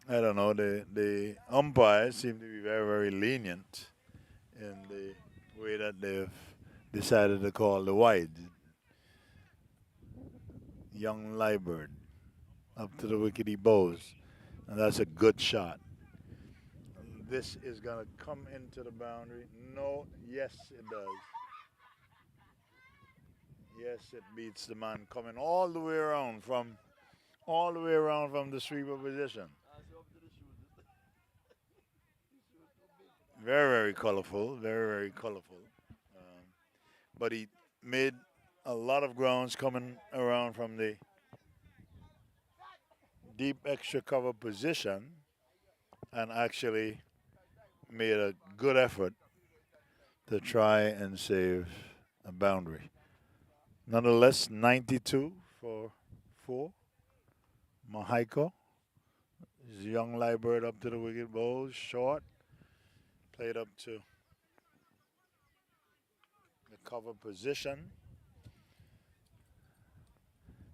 I don't know. The umpires seem to be very, very lenient in the way that they've decided to call the wide. Young Liebert up to the wicket he bows, and that's a good shot. This is going to come into the boundary. No, yes, it does. Yes, it beats the man coming all the way around from the sweeper position. Very, very colorful. Very, very colorful. Um, but he made a lot of grounds coming around from the deep extra cover position and actually made a good effort to try and save a boundary. Nonetheless, 92 for 4. Mahiko. His young Liebert up to the wicket, bowls short, played up to the cover position,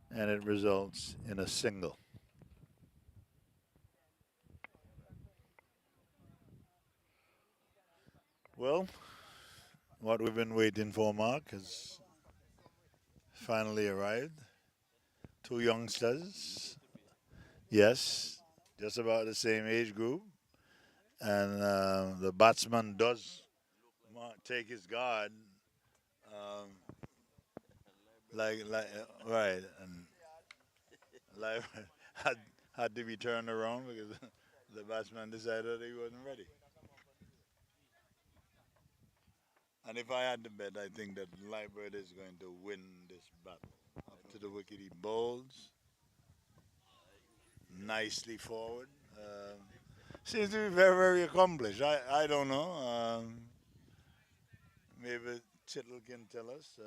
and it results in a single. Well, what we've been waiting for, Mark, has finally arrived. Two youngsters, yes, just about the same age group, and the batsman does take his guard, um, right, and like had had to be turned around because the batsman decided he wasn't ready. And if I had to bet, I think that Liebert is going to win this battle. Up to the wicket, he bowls nicely forward. Seems to be very, very accomplished. I don't know. Maybe Tittle can tell us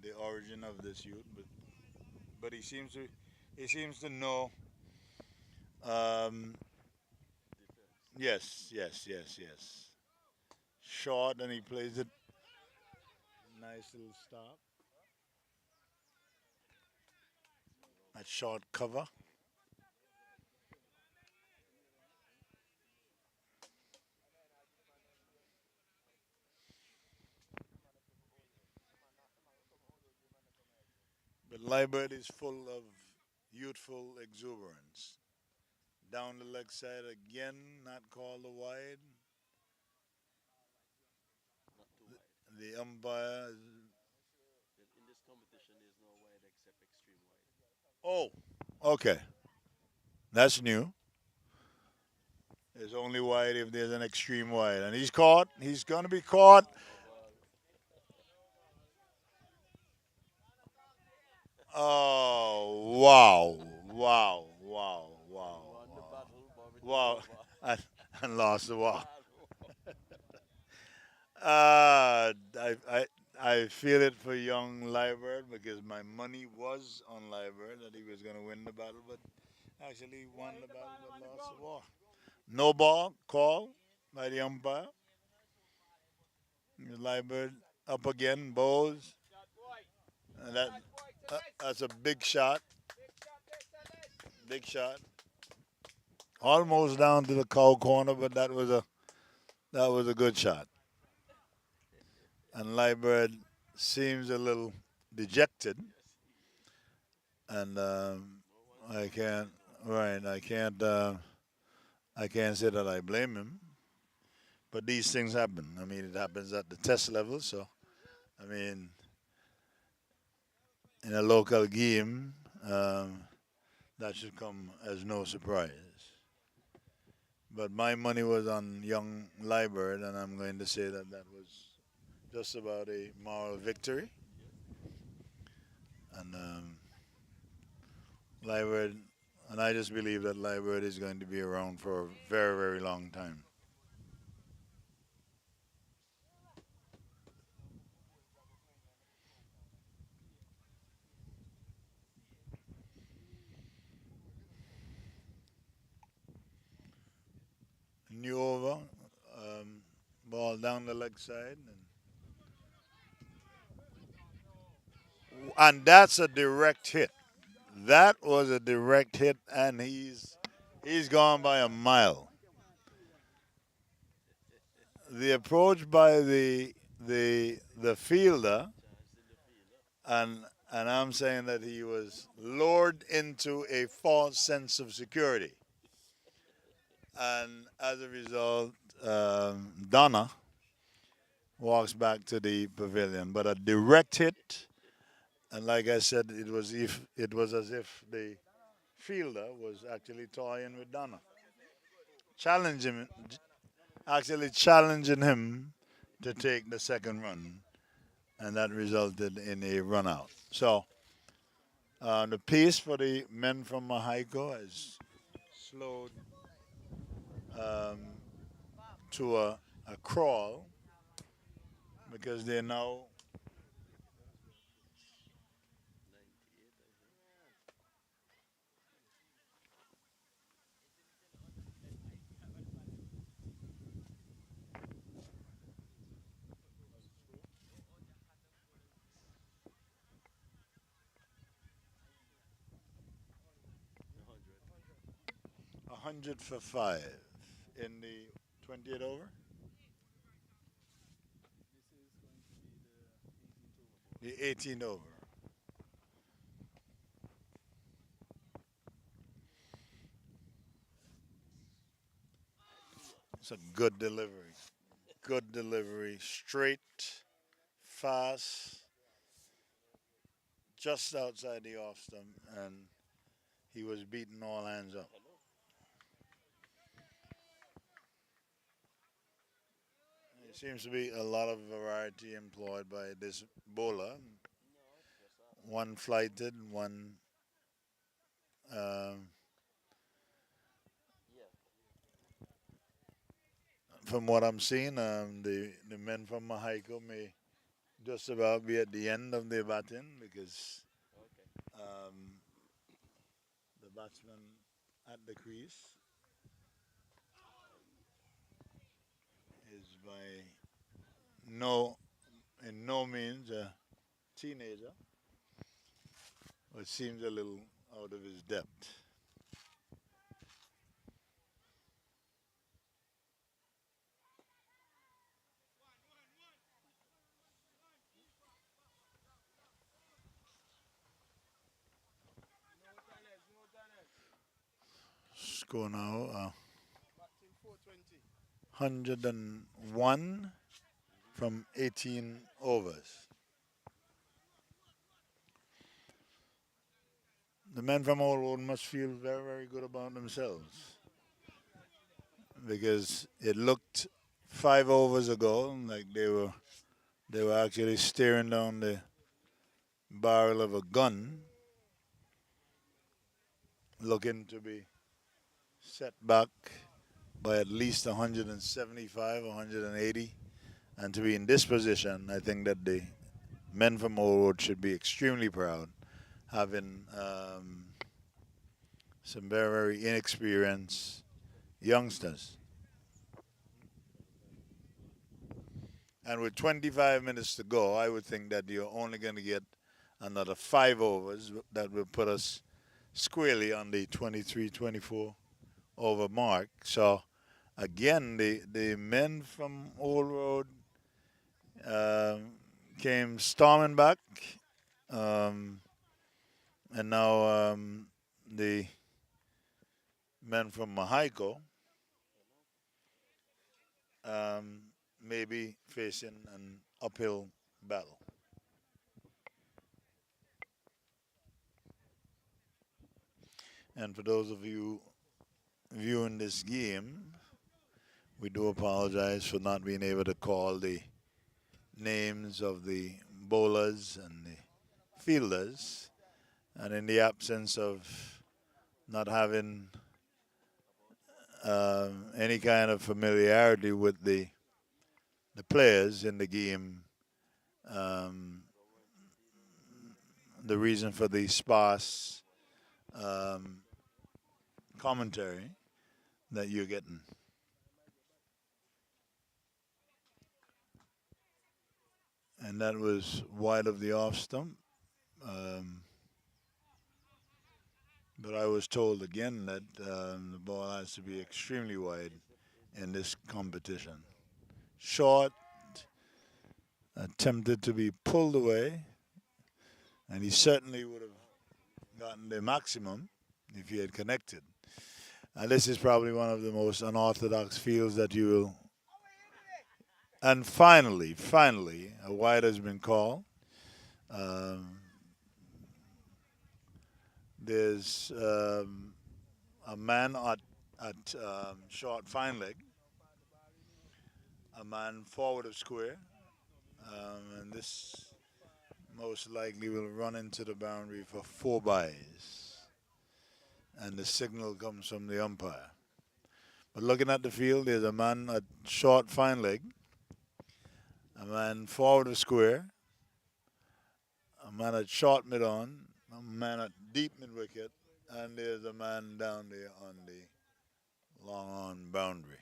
the origin of this youth, but he seems to know. Um, yes, yes, yes, yes. Short, and he plays it nice little stop at short cover. But Liebert is full of youthful exuberance. Down the leg side again, not called a wide. The umpire. Oh, okay. That's new. There's only wide if there's an extreme wide. And he's caught. He's going to be caught. Oh, wow. Wow. Wow. Wow. Wow. And, and lost the ball. I feel it for young Liebert because my money was on Liebert that he was going to win the battle, but actually won the battle but lost the ball. No ball call by the umpire. Liebert up again, Bowes. And that's a big shot. Big shot. Almost down to the cow corner, but that was a good shot. And Liebert seems a little dejected, and I can't. Right, I can't. I can't say that I blame him, but these things happen. I mean, it happens at the test level. So, I mean, in a local game, that should come as no surprise. But my money was on young Liebert, and I'm going to say that was just about a moral victory. And Liebert, and I just believe that Liebert is going to be around for a very, very long time. New over, ball down the leg side, and that's a direct hit. That was a direct hit, and he's gone by a mile. The approach by the fielder, and I'm saying that he was lured into a false sense of security, and as a result, Donna walks back to the pavilion. But a direct hit, and like I said, it was as if the fielder was actually toying with Donna, challenging actually challenging him to take the second run, and that resulted in a run out. So the pace for the men from Mahaico has slowed um, to a crawl because they're now 100 for 5 in the 20th over, the 18th over. It's a good delivery. Good delivery. Straight, fast, just outside the off stump, and he was beating all hands up. There seems to be a lot of variety employed by this bowler. One flighted, one, um, from what I'm seeing, the men from Mexico may just about be at the end of their batting because um, the batsman at the crease is by no in no means a teenager, but seems a little out of his depth. Score now 101 from 18 overs. The men from Old Road must feel very, very good about themselves because it looked 5 overs ago like they were actually staring down the barrel of a gun, looking to be set back by at least 175, 180, and to be in this position, I think that the men from Old Road should be extremely proud, having some very, very inexperienced youngsters. And with 25 minutes to go, I would think that you're only going to get another 5 overs that will put us squarely on the 23, 24 over mark. So, again, the men from Old Road um, came storming back. Um, and now the men from Mexico um, may be facing an uphill battle. And for those of you viewing this game, we do apologize for not being able to call the names of the bowlers and the fielders. And in the absence of not having any kind of familiarity with the players in the game, um, the reason for the sparse um, commentary that you're getting. And that was wide of the off stump. Um, but I was told again that the ball has to be extremely wide in this competition. Short, attempted to be pulled away, and he certainly would have gotten the maximum if he had connected. And this is probably one of the most unorthodox fields that you will. And finally, a wide has been called. Um, there's a man at short fine leg, a man forward of square, and this most likely will run into the boundary for 4 byes. And the signal comes from the umpire. But looking at the field, there's a man at short fine leg, a man forward of square, a man at short mid on, a man at deep mid wicket, and there's a man down there on the long on boundary.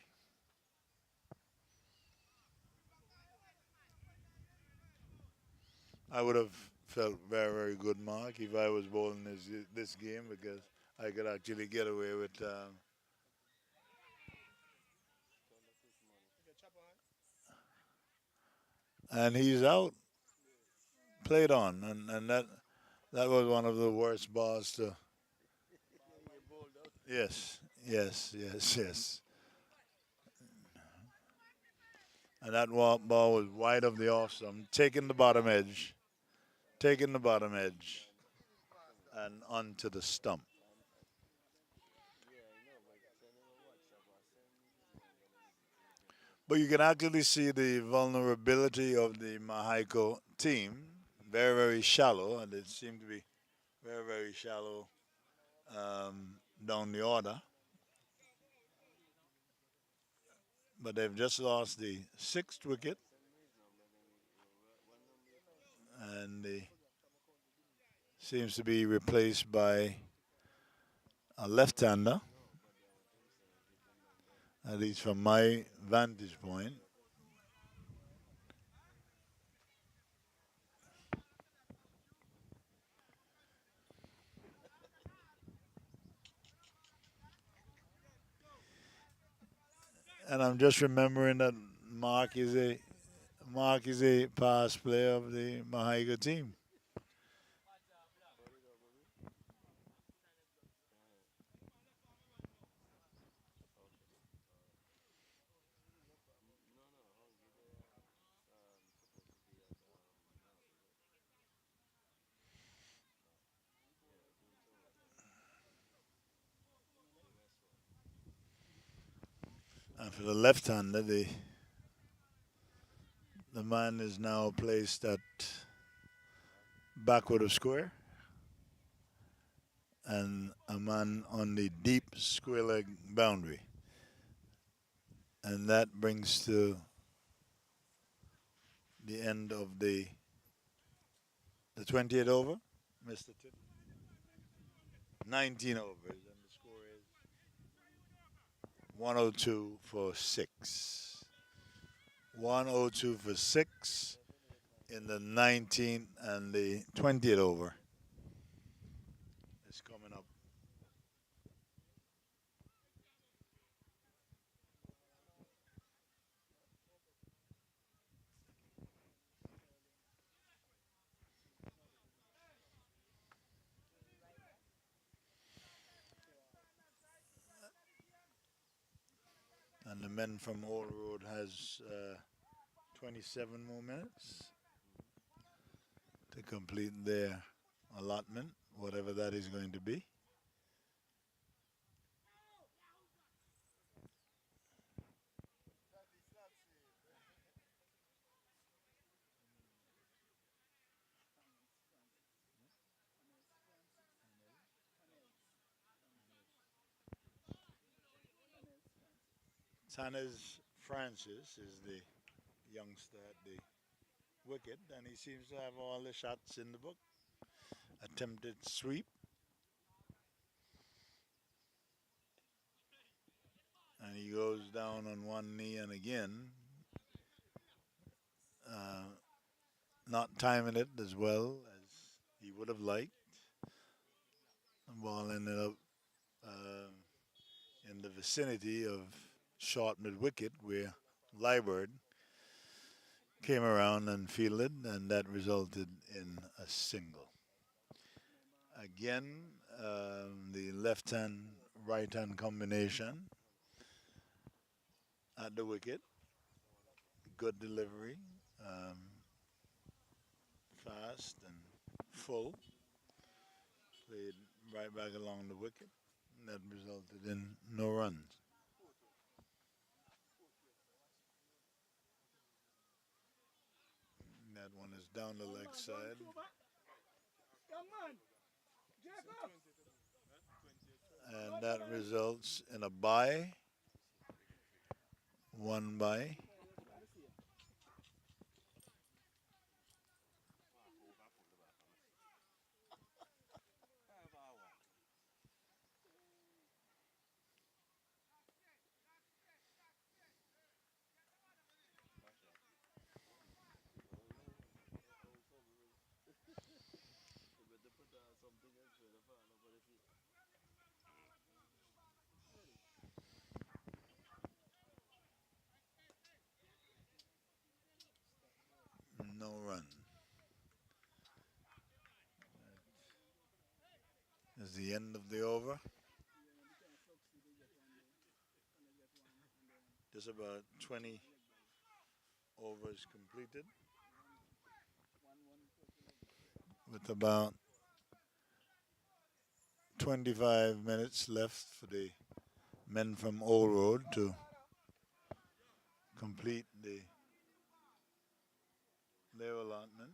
I would have felt very, very good, Mark, if I was bowling this game because I could actually get away with. And he's out, played on, and that was one of the worst balls to. Yes, yes, yes, yes. And that ball was wide of the off stump, taking the bottom edge, and onto the stump. But you can actually see the vulnerability of the Mahaiko team. Very, very shallow, and they seem to be very, very shallow down the order. But they've just lost the sixth wicket, and they seems to be replaced by a left-hander, at least from my vantage point. And I'm just remembering that Mark is a Mark is a past player of the Mahiga team. And for the left-hander, the man is now placed at backward of square, and a man on the deep square leg boundary. And that brings to the end of the 20th over, Mr. Tip. 19 overs, and the score is 102 for 6. 102 for 6 in the 19th and the 20th over is coming up. And the men from Old Road has 27 more minutes to complete their allotment, whatever that is going to be. Tanez Francis is the youngster at the wicket, and he seems to have all the shots in the book. Attempted sweep, and he goes down on one knee, and again, uh, not timing it as well as he would have liked. The ball ended up in the vicinity of short mid wicket where Liebert came around and fielded, and that resulted in a single. Again, the left hand right hand combination at the wicket. Good delivery, um, fast and full. Played right back along the wicket. That resulted in no runs. That one is down the leg side. And that results in a bye. One bye. No run. Is the end of the over. Just about 20 overs completed with about 25 minutes left for the men from Old Road to complete the their allotment.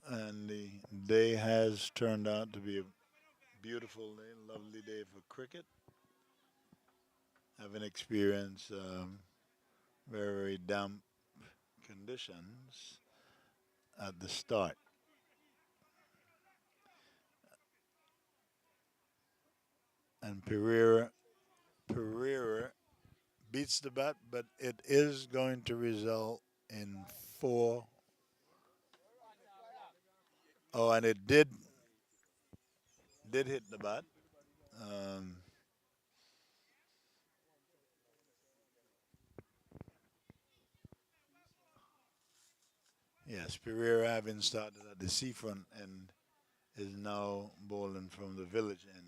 And the day has turned out to be a beautiful day, lovely day for cricket. Having experienced very, very damp conditions at the start. And Pereira beats the bat, but it is going to result in four. Oh, and it did hit the bat. Um, yes, Pereira having started at the seafront end is now bowling from the village end.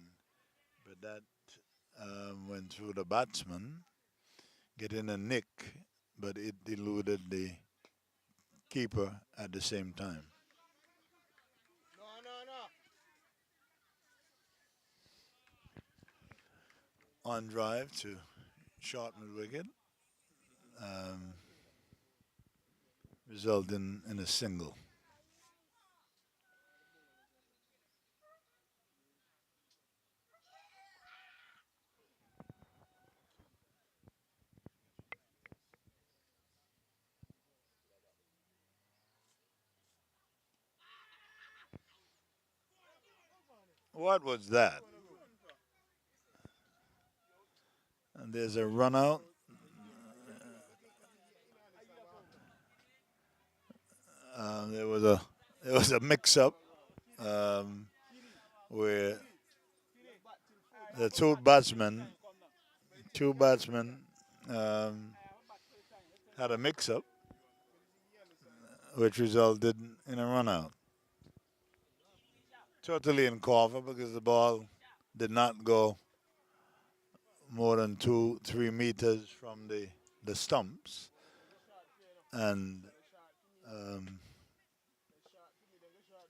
But that went through the batsman, getting a nick, but it eluded the keeper at the same time. On drive to shorten the wicket, um, resulting in a single. What was that? And there's a run out. There was a mix up um, where the two batsmen um, had a mix up, which resulted in a run out. Totally in cover because the ball did not go more than 2-3 meters from the stumps, and um,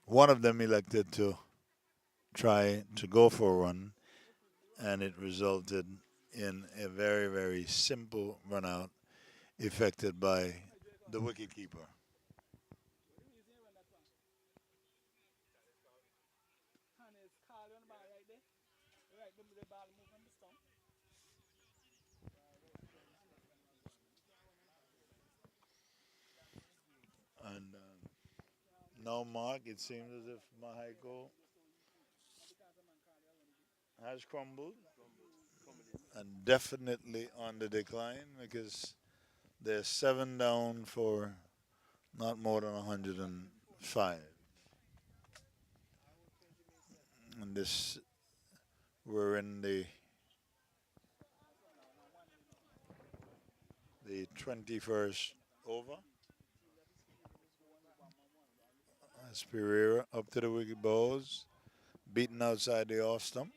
one of them elected to try to go for a run, and it resulted in a very, very simple run out effected by the wicketkeeper. And now, Mark, it seems as if Mahiko has crumbled and definitely on the decline because they're 7 down for not more than 105. And this, we're in the 21st over. As Pereira up to the wicket balls, beaten outside the off stump.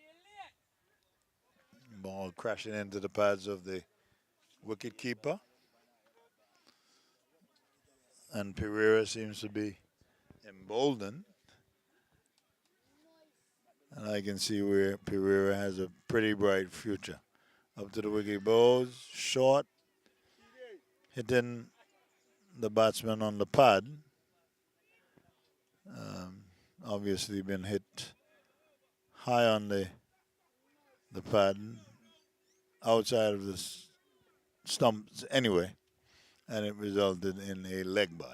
Ball crashing into the pads of the wicket keeper. And Pereira seems to be emboldened. And I can see where Pereira has a pretty bright future. Up to the wicket balls, short, hitting the batsman on the pad. Um, Obviously been hit high on the pad, outside of the stumps anyway, and it resulted in a leg bye.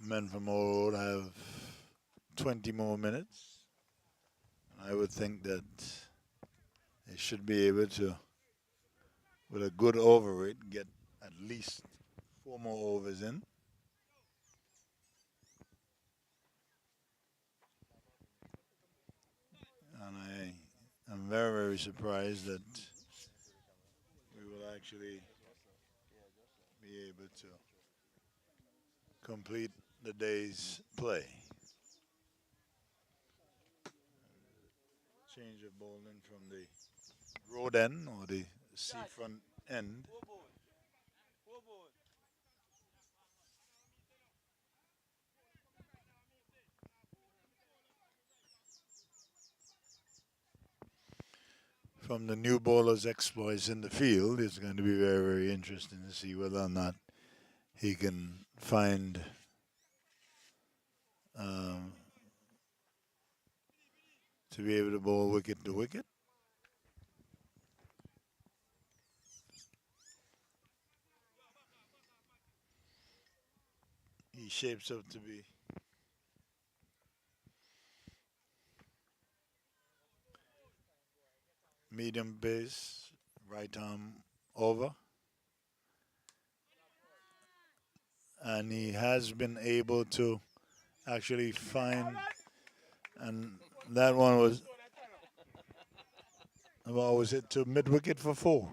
Men from Old Road have 20 more minutes. I would think that they should be able to, with a good over rate, get at least 4 more overs in. And I am very, very surprised that we will actually be able to complete the day's play. Change of bowling from the road end or the seafront end. from the new bowler's exploits in the field, it's going to be very, very interesting to see whether or not he can find um, to be able to bowl wicket to wicket. He shapes up to be medium pace, right arm over, and he has been able to actually find, and that one was hit to mid wicket for four.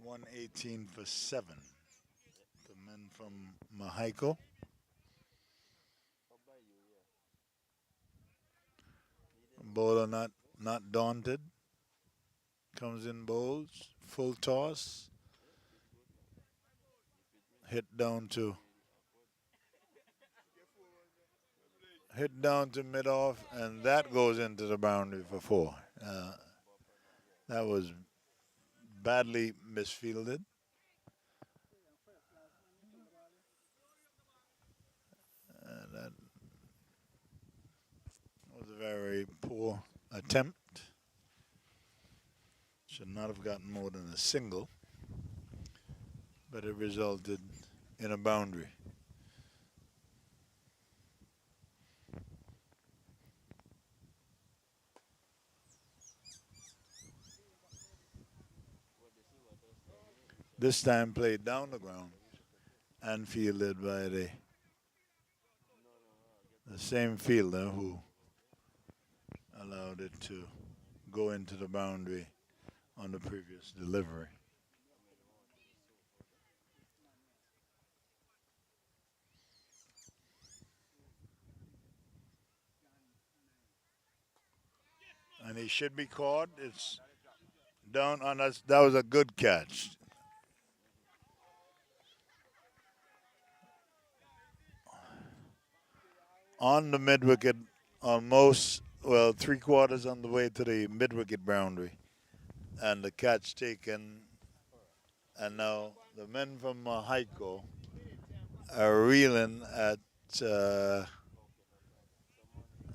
118 for seven. The men from Mahiko. Bowler not daunted. Comes in bowls. Full toss. Hit down to mid off, and that goes into the boundary for four. That was badly misfielded. That was a very poor attempt. Should not have gotten more than a single, but it resulted in a boundary. This time played down the ground and fielded by the same fielder who allowed it to go into the boundary on the previous delivery. And he should be caught. It's down on us. That was a good catch. On the mid wicket, almost, well, three quarters on the way to the mid wicket boundary. And the catch taken. And now the men from Haiko are reeling at uh,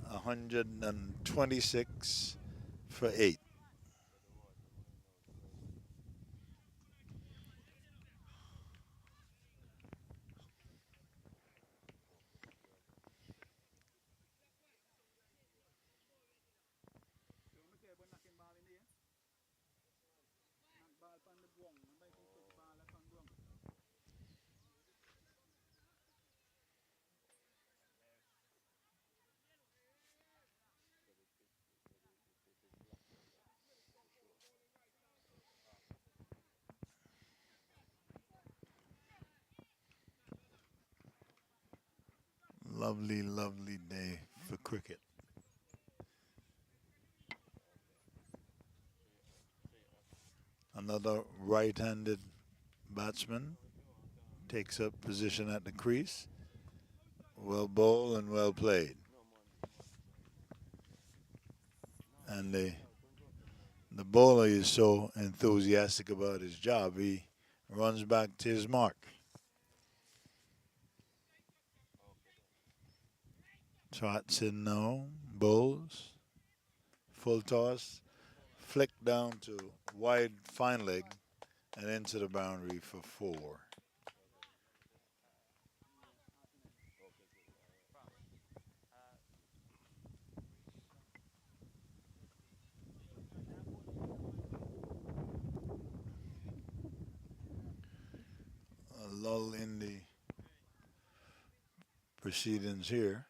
126 for 8. Lovely, lovely day for cricket. Another right-handed batsman takes up position at the crease. Well bowled and well played. And the bowler is so enthusiastic about his job, he runs back to his mark. Trots in now, bowls, full toss, flick down to wide fine leg and into the boundary for four. A lull in the proceedings here.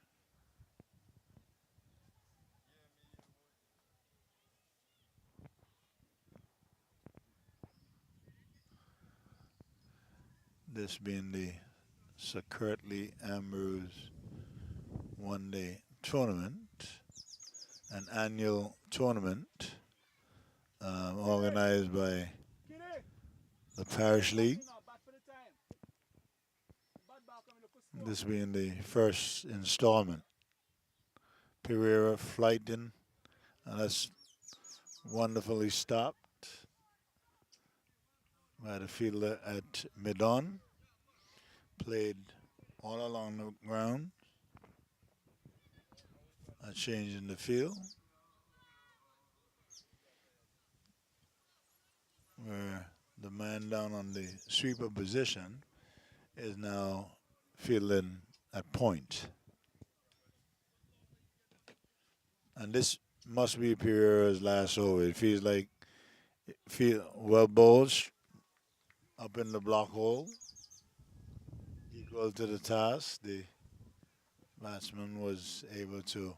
This being the Sir Curtly Ambrose one day tournament, an annual tournament organized by the Parish League. This being the first installment. Pereira flighting, and that's wonderfully stopped by the fielder at mid-on. Played all along the ground. A change in the field where the man down on the sweeper position is now fielding at point. And this must be Pereira's last over. It feels like feel well bowled up in the block hole, equal to the task. The batsman was able to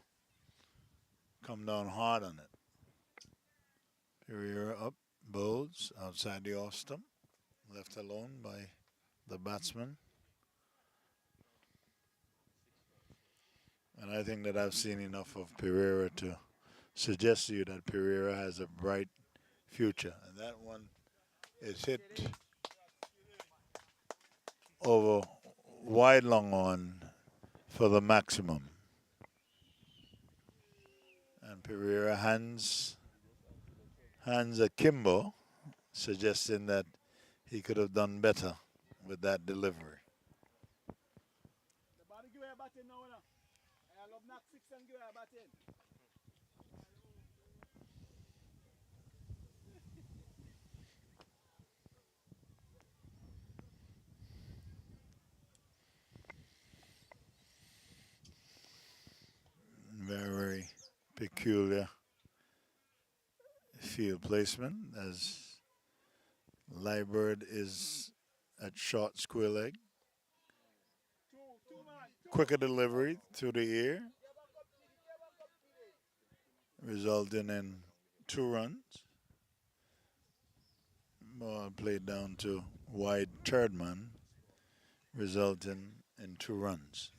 come down hard on it. Pereira up, bowls outside the off stump, left alone by the batsman. And I think that I've seen enough of Pereira to suggest to you that Pereira has a bright future. And that one is hit over wide long on for the maximum. And Pereira hands akimbo, suggesting that he could have done better with that delivery. Very peculiar field placement as Liebert is at short square leg. Quicker delivery through the ear, resulting in 2 runs. Ball played down to wide third man, resulting in 2 runs.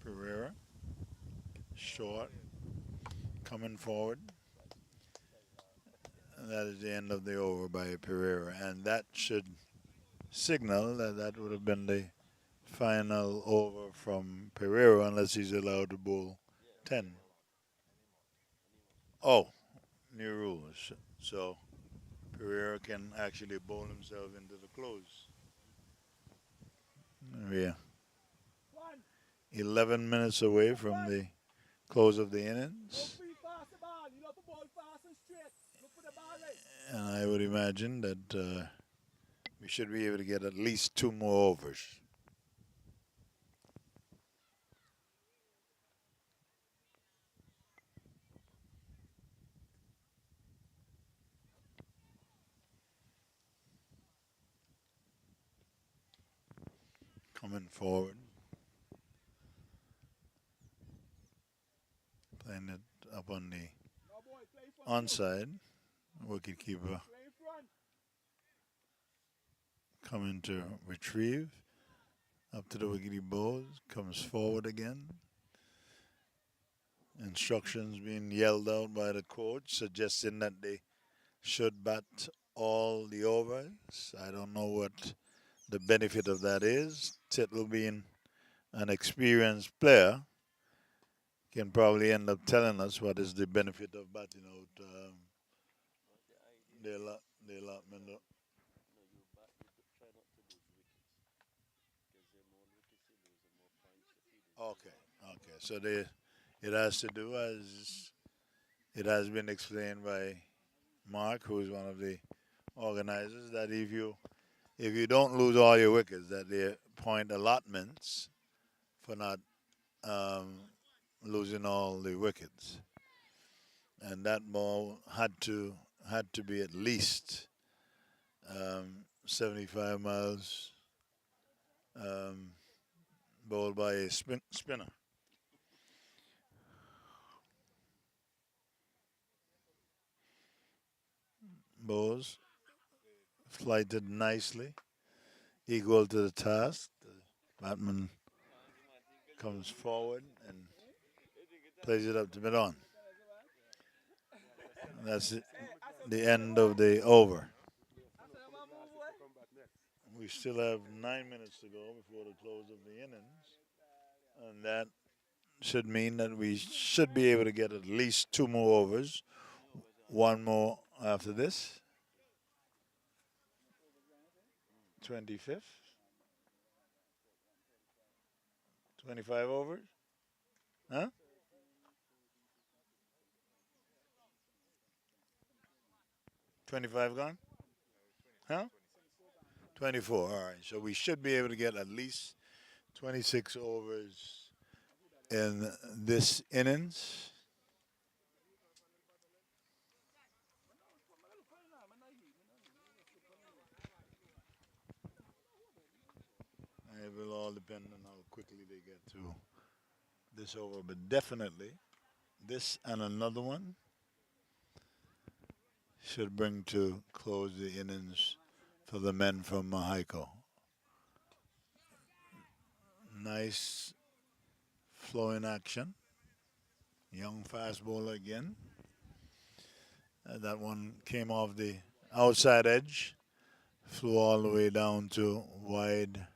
Pereira, short, coming forward. And that is the end of the over by Pereira. And that should signal that that would have been the final over from Pereira unless he's allowed to bowl 10. Oh, new rules. So Pereira can actually bowl himself into the close. Yeah. 11 minutes away from the close of the innings. And I would imagine that we should be able to get at least 2 more overs. Coming forward, playing it up on the onside. Wicketkeeper coming to retrieve. Up to the wickety balls, comes forward again. Instructions being yelled out by the coach, suggesting that they should bat all the overs. I don't know what the benefit of that is. Tittle being an experienced player can probably end up telling us what is the benefit of batting out the allotment. Okay, okay. So it has to do as it has been explained by Mark, who is one of the organizers, that if you don't lose all your wickets, that they point allotments for not um, losing all the wickets, and that ball had to be at least 75 miles um, bowled by a spinner. Balls flighted nicely equal to the task. The batsman comes forward and plays it up to mid on. That's it, the end of the over. We still have 9 minutes to go before the close of the innings, and that should mean that we should be able to get at least two more overs. One more after this. 25th, 25 overs, huh? 25 gone, huh? 24. All right. So we should be able to get at least 26 overs in this innings. It will all depend on how quickly they get to this over, but definitely this and another one should bring to close the innings for the men from Mexico. Nice flowing action. Young fast bowler again. That one came off the outside edge, flew all the way down to wide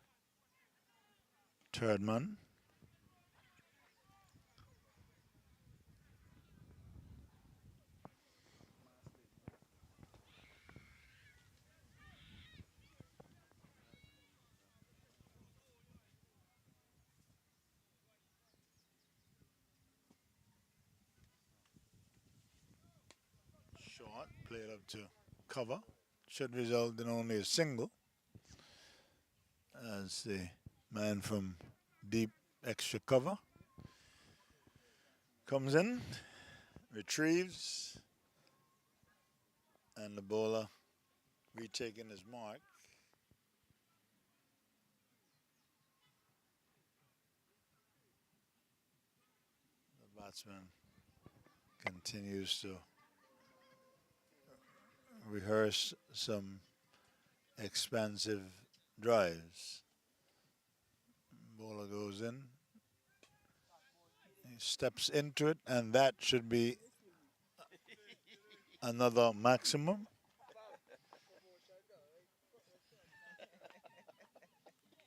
third man. Short, played up to cover. Should result in only a single as the man from deep extra cover comes in, retrieves, and the bowler retaking his mark. The batsman continues to rehearse some expansive drives. Bowler goes in, he steps into it, and that should be another maximum.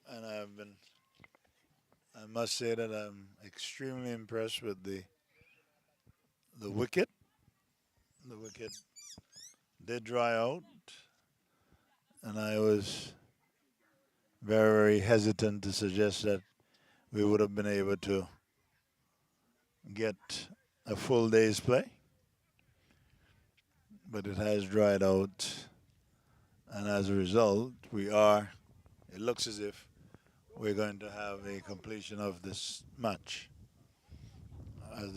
And I must say that I'm extremely impressed with the wicket. The wicket did dry out, and I was very hesitant to suggest that we would have been able to get a full day's play, but it has dried out, and as a result, it looks as if we're going to have a completion of this match as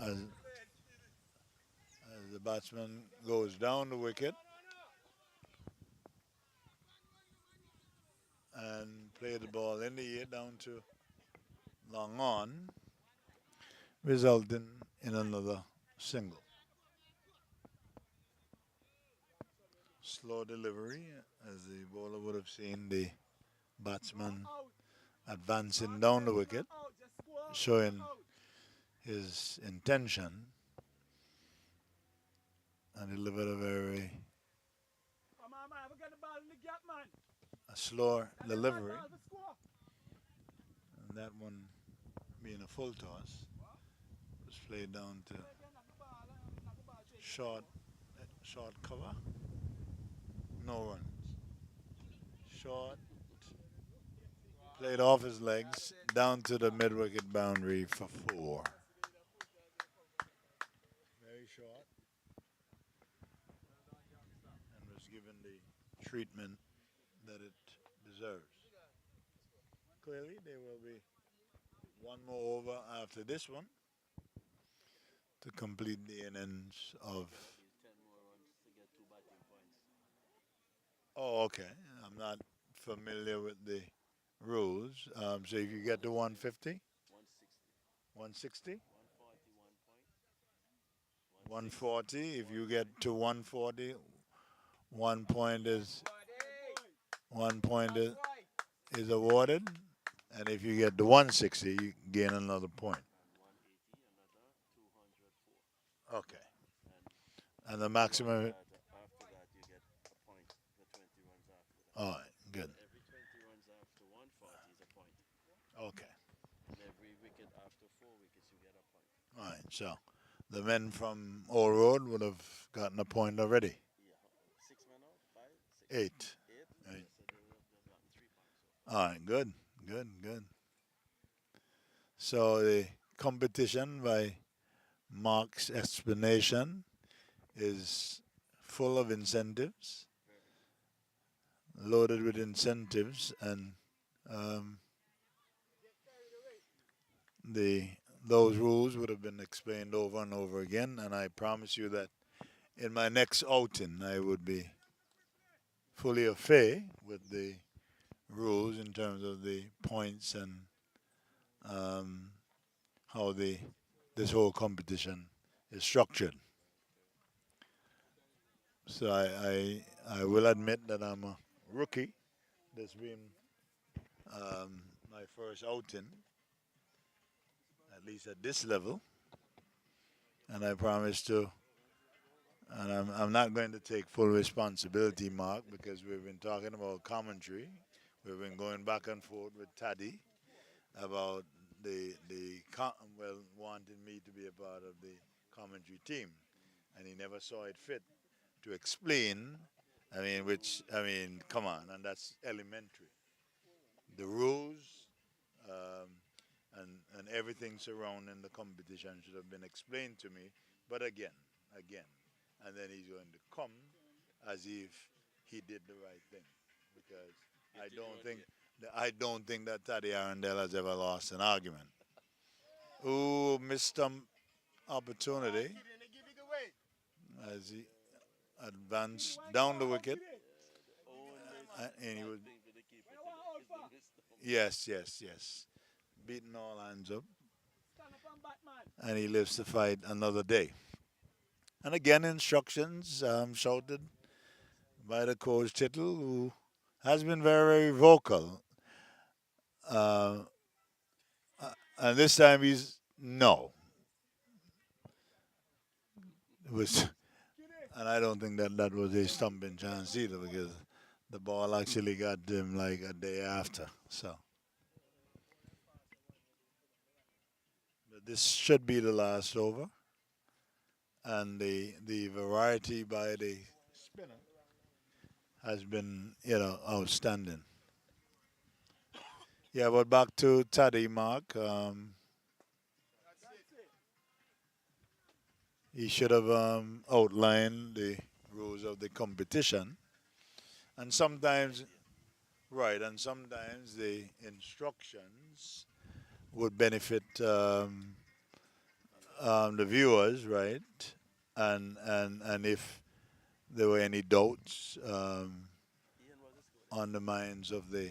as, as the batsman goes down the wicket and play the ball in the air down to long on, resulting in another single. Slow delivery, as the bowler would have seen the batsman advancing down the wicket, showing his intention, and delivered a slower delivery, and that one being a full toss was played down to short short cover, no runs. Short, played off his legs down to the mid wicket boundary for four. Very short, and was given the treatment that it deserves. Clearly, there will be one more over after this one to complete the innings of. Oh, okay. I'm not familiar with the rules. So if you get to 150, 160, 140. If you get to 140, 1 point is 1 point is awarded, and if you get the 160, you gain another point. Okay. And the maximum. All right, good. Okay. All right, so the men from All Road would have gotten a point already. Eight. Right. All right, good, good, good. So the competition by Mark's explanation is full of incentives, loaded with incentives, and um, the those rules would have been explained over and over again. And I promise you that in my next outing, I would be fully au fait with the rules in terms of the points and um, how the this whole competition is structured. So I will admit that I'm a rookie. This being my first outing, at least at this level, and I promise to. And I'm not going to take full responsibility, Mark, because we've been talking about commentary. We've been going back and forth with Taddy about well wanting me to be a part of the commentary team, and he never saw it fit to explain. I mean, come on, and that's elementary. The rules um, and everything surrounding the competition should have been explained to me. But again, and then he's going to come as if he did the right thing, because I don't think that Taddy Arundel has ever lost an argument. Ooh, missed some opportunity as he advanced down the wicket, and he was yes, yes, yes, beating all hands up, and he lives to fight another day. And again, instructions shouted by the coach Tittle, who has been very, very vocal. Uh, and this time he's no. It was, and I don't think that that was a stumping chance either, because the ball actually got him like a day after. So, but this should be the last over, and the variety by the spinner has been outstanding. Yeah, but back to Taddy Mark. He should have outlined the rules of the competition, and sometimes, right, and sometimes the instructions would benefit the viewers, right, and if there were any doubts on the minds of the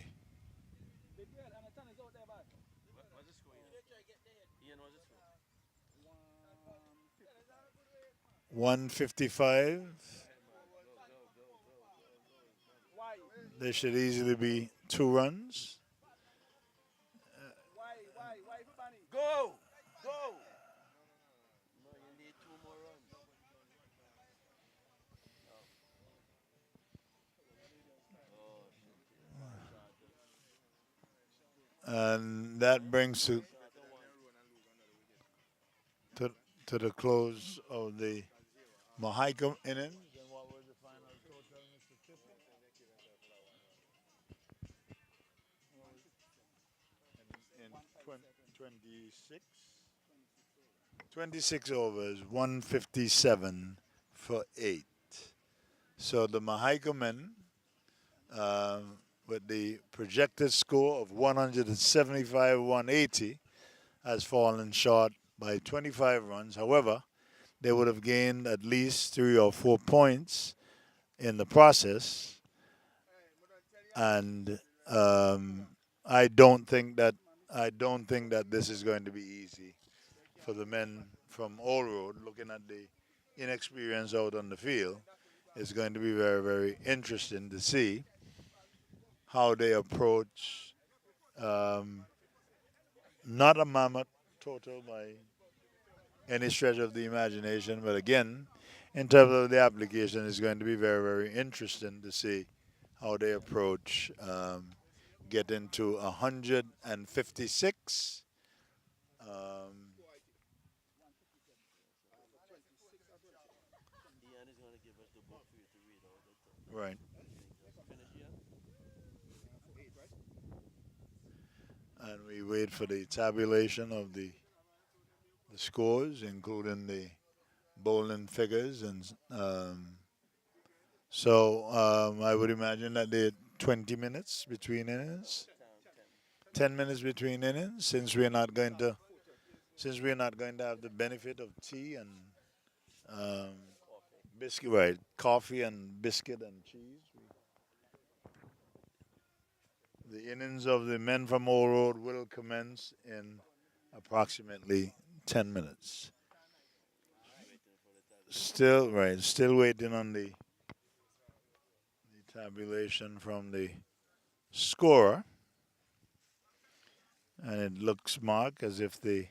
155, there should easily be 2 runs. And that brings to, to the close of the Mahika innings. And what was the final total, Mr. Tittle? In 26? 26 overs, 157 for 8. So the Mahika men, with the projected score of 175 180, has fallen short by 25 runs. However, they would have gained at least 3 or 4 points in the process, and I don't think that this is going to be easy for the men from All Road. Looking at the inexperience out on the field, it's going to be very, very interesting to see how they approach um, not a mammoth total by any stretch of the imagination, but again, in terms of the application, it's going to be very, very interesting to see how they approach getting to 156. Um, right. And we wait for the tabulation of the scores, including the bowling figures. And I would imagine that they're 20 minutes between innings, 10 minutes between innings, since we're not going to have the benefit of tea and um, biscuit, right? Coffee and biscuit and cheese. The innings of the men from Old Road will commence in approximately 10 minutes. Still, right, still waiting on the tabulation from the scorer. And it looks, Mark, as if the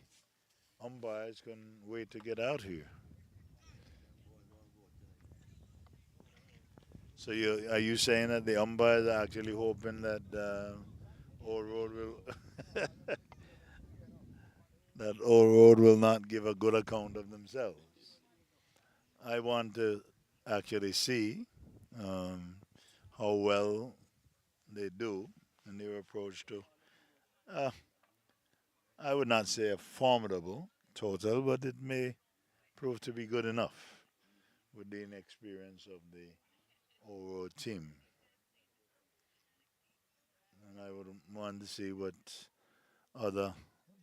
umpires can wait to get out here. So are you saying that the umpires are actually hoping that Old Road will that Old Road will not give a good account of themselves? I want to actually see um, how well they do in their approach to. Uh, I would not say a formidable total, but it may prove to be good enough with the inexperience of the Old Road team. And I would want to see what other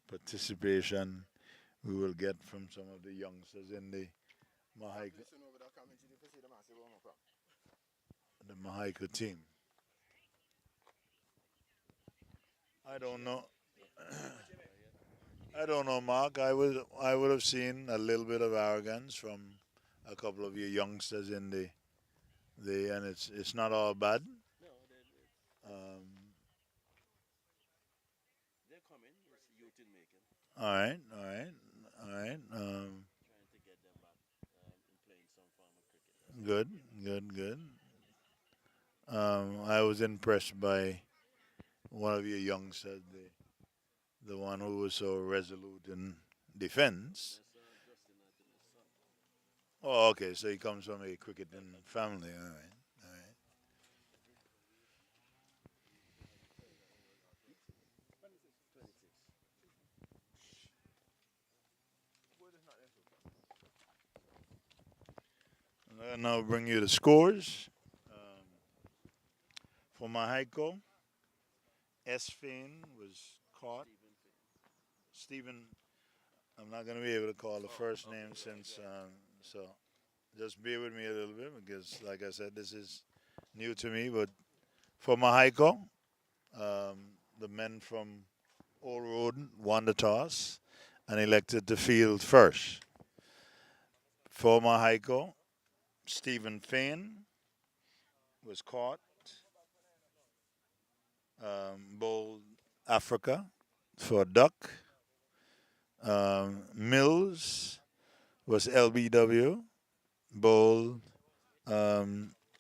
participation we will get from some of the youngsters in the Mahaika team. I don't know. I don't know, Mark. I would have seen a little bit of arrogance from a couple of your youngsters in the and it's not all bad. Um, all right, all right, all right. Good, good, good. I was impressed by one of your youngsters, the one who was so resolute in defense. Oh, okay. So he comes from a cricketing family. All right, all right. I'll now bring you the scores. Um, for Mahaiko, Esfin was caught. Stephen, I'm not going to be able to call the first name since, so just bear with me a little bit because, like I said, this is new to me. But for Mahaiko, the men from Old Road won the toss and elected to field first. For Mahaiko, Stephen Fain was caught, bowled Africa for a duck. Mills was LBW, bowled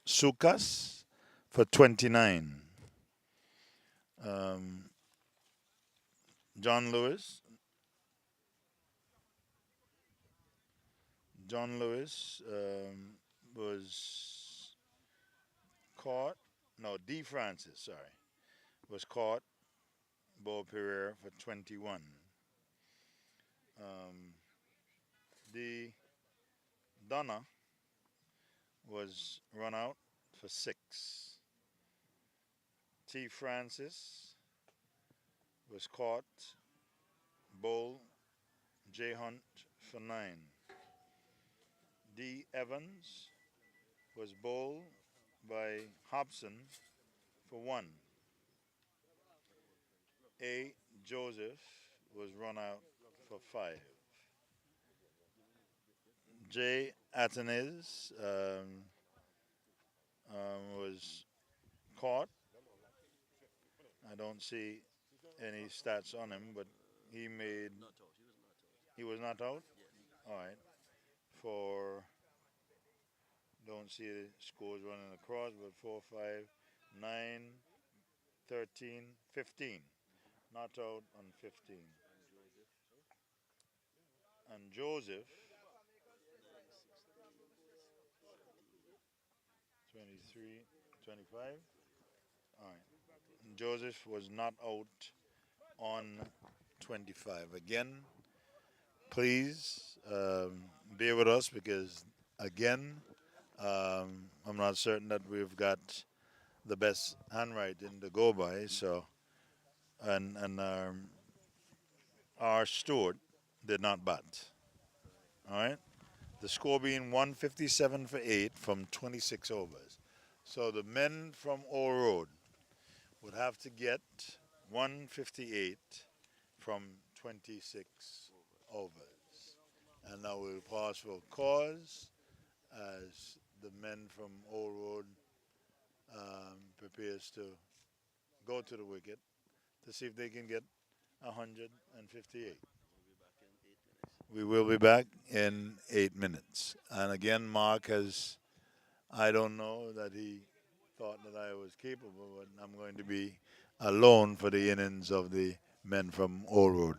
Sukas for 29. Um, John Lewis, John Lewis was caught. No, D. Francis, sorry, was caught. Bo Pereira for 21. Um, D. Donna was run out for 6. T. Francis was caught. Bowl J. Hunt for 9. D. Evans was bowled by Hobson for 1. A. Joseph was run out for 5. J. Atenez was caught. I don't see any stats on him, but he made. He was not out. All right. For don't see the scores running across, but 4, 5, 9, 13, 15. Not out on 15. And Joseph, 23, 25. All right. Joseph was not out on 25. Again, please bear with us because, again, I'm not certain that we've got the best handwriting to go by. So, and our steward did not bat. All right. The score being 157 for 8 from 26 overs. So the men from All Road would have to get 158 from 26 overs. And now we'll pause for cause as the men from All Road prepares to go to the wicket to see if they can get 158. We will be back in 8 minutes. And again, Mark has, I don't know that he thought that I was capable, but I'm going to be alone for the innings of the men from All Road.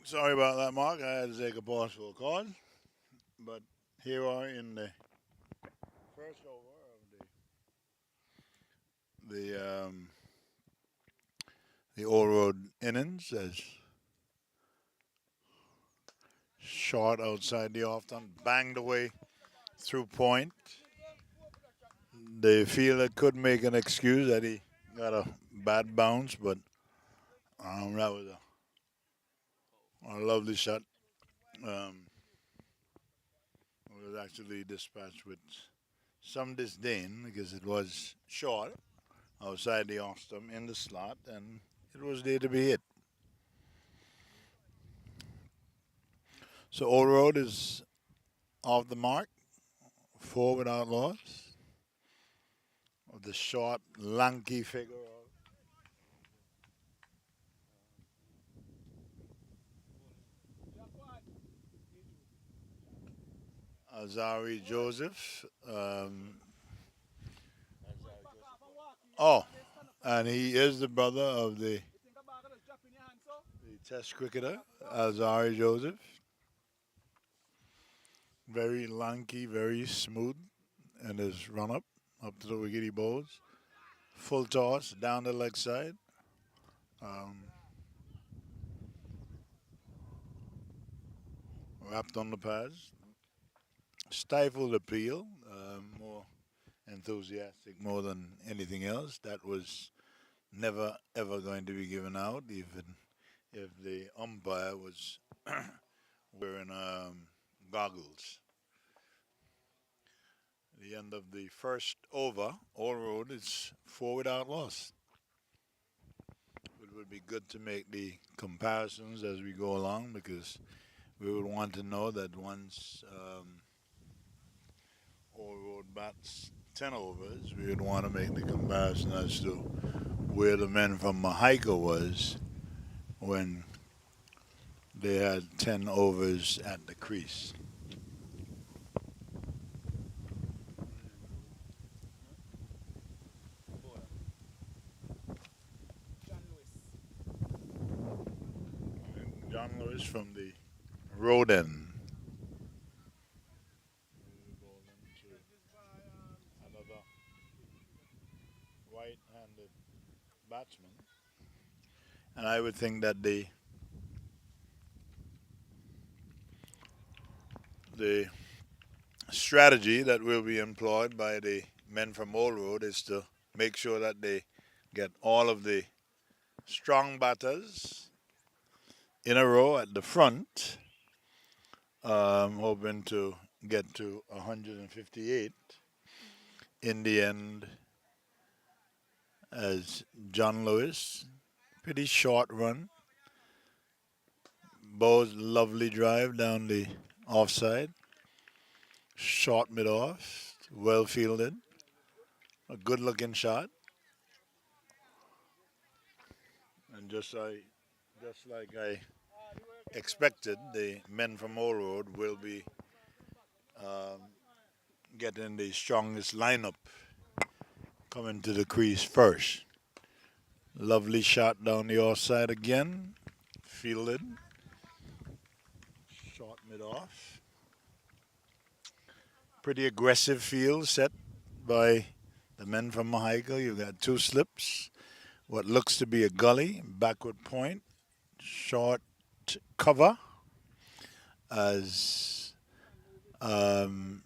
Sorry about that, Mark. I had to take a pause for a call. But here we are in the first over of the all road innings as shot outside the off turn, banged away through point. The fielder could make an excuse that he got a bad bounce, but that was a lovely shot. Um, it was actually dispatched with some disdain because it was short outside the off stump in the slot, and it was there to be hit. So Old Road is off the mark, four without loss. Of the short, lanky figure of Azari Joseph. Oh, and he is the brother of the Test cricketer, Azari Joseph. Very lanky, very smooth in his run up to the wickety balls. Full toss down the leg side. Um, Wrapped on the pads. Stifled appeal. More enthusiastic more than anything else. That was never ever going to be given out, even if the umpire was wearing goggles. The end of the first over, all road is four without loss. It would be good to make the comparisons as we go along because we would want to know that once all road bats 10 overs, we would want to make the comparison as to where the men from Mahika was when they had 10 overs at the crease. And John Lewis from the road end. Another right-handed batsman. And I would think that the strategy that will be employed by the men from Old Road is to make sure that they get all of the strong batters in a row at the front, hoping to get to 158. In the end, as John Lewis, pretty short run, Bo's lovely drive down the offside, short mid off, well fielded, a good looking shot, and just like I expected, the men from Old Road will be um, getting the strongest lineup coming to the crease first. Lovely shot down the offside again, fielded. mid off. Pretty aggressive field set by the men from Mahaica. You've got two slips, what looks to be a gully, backward point, short cover as um,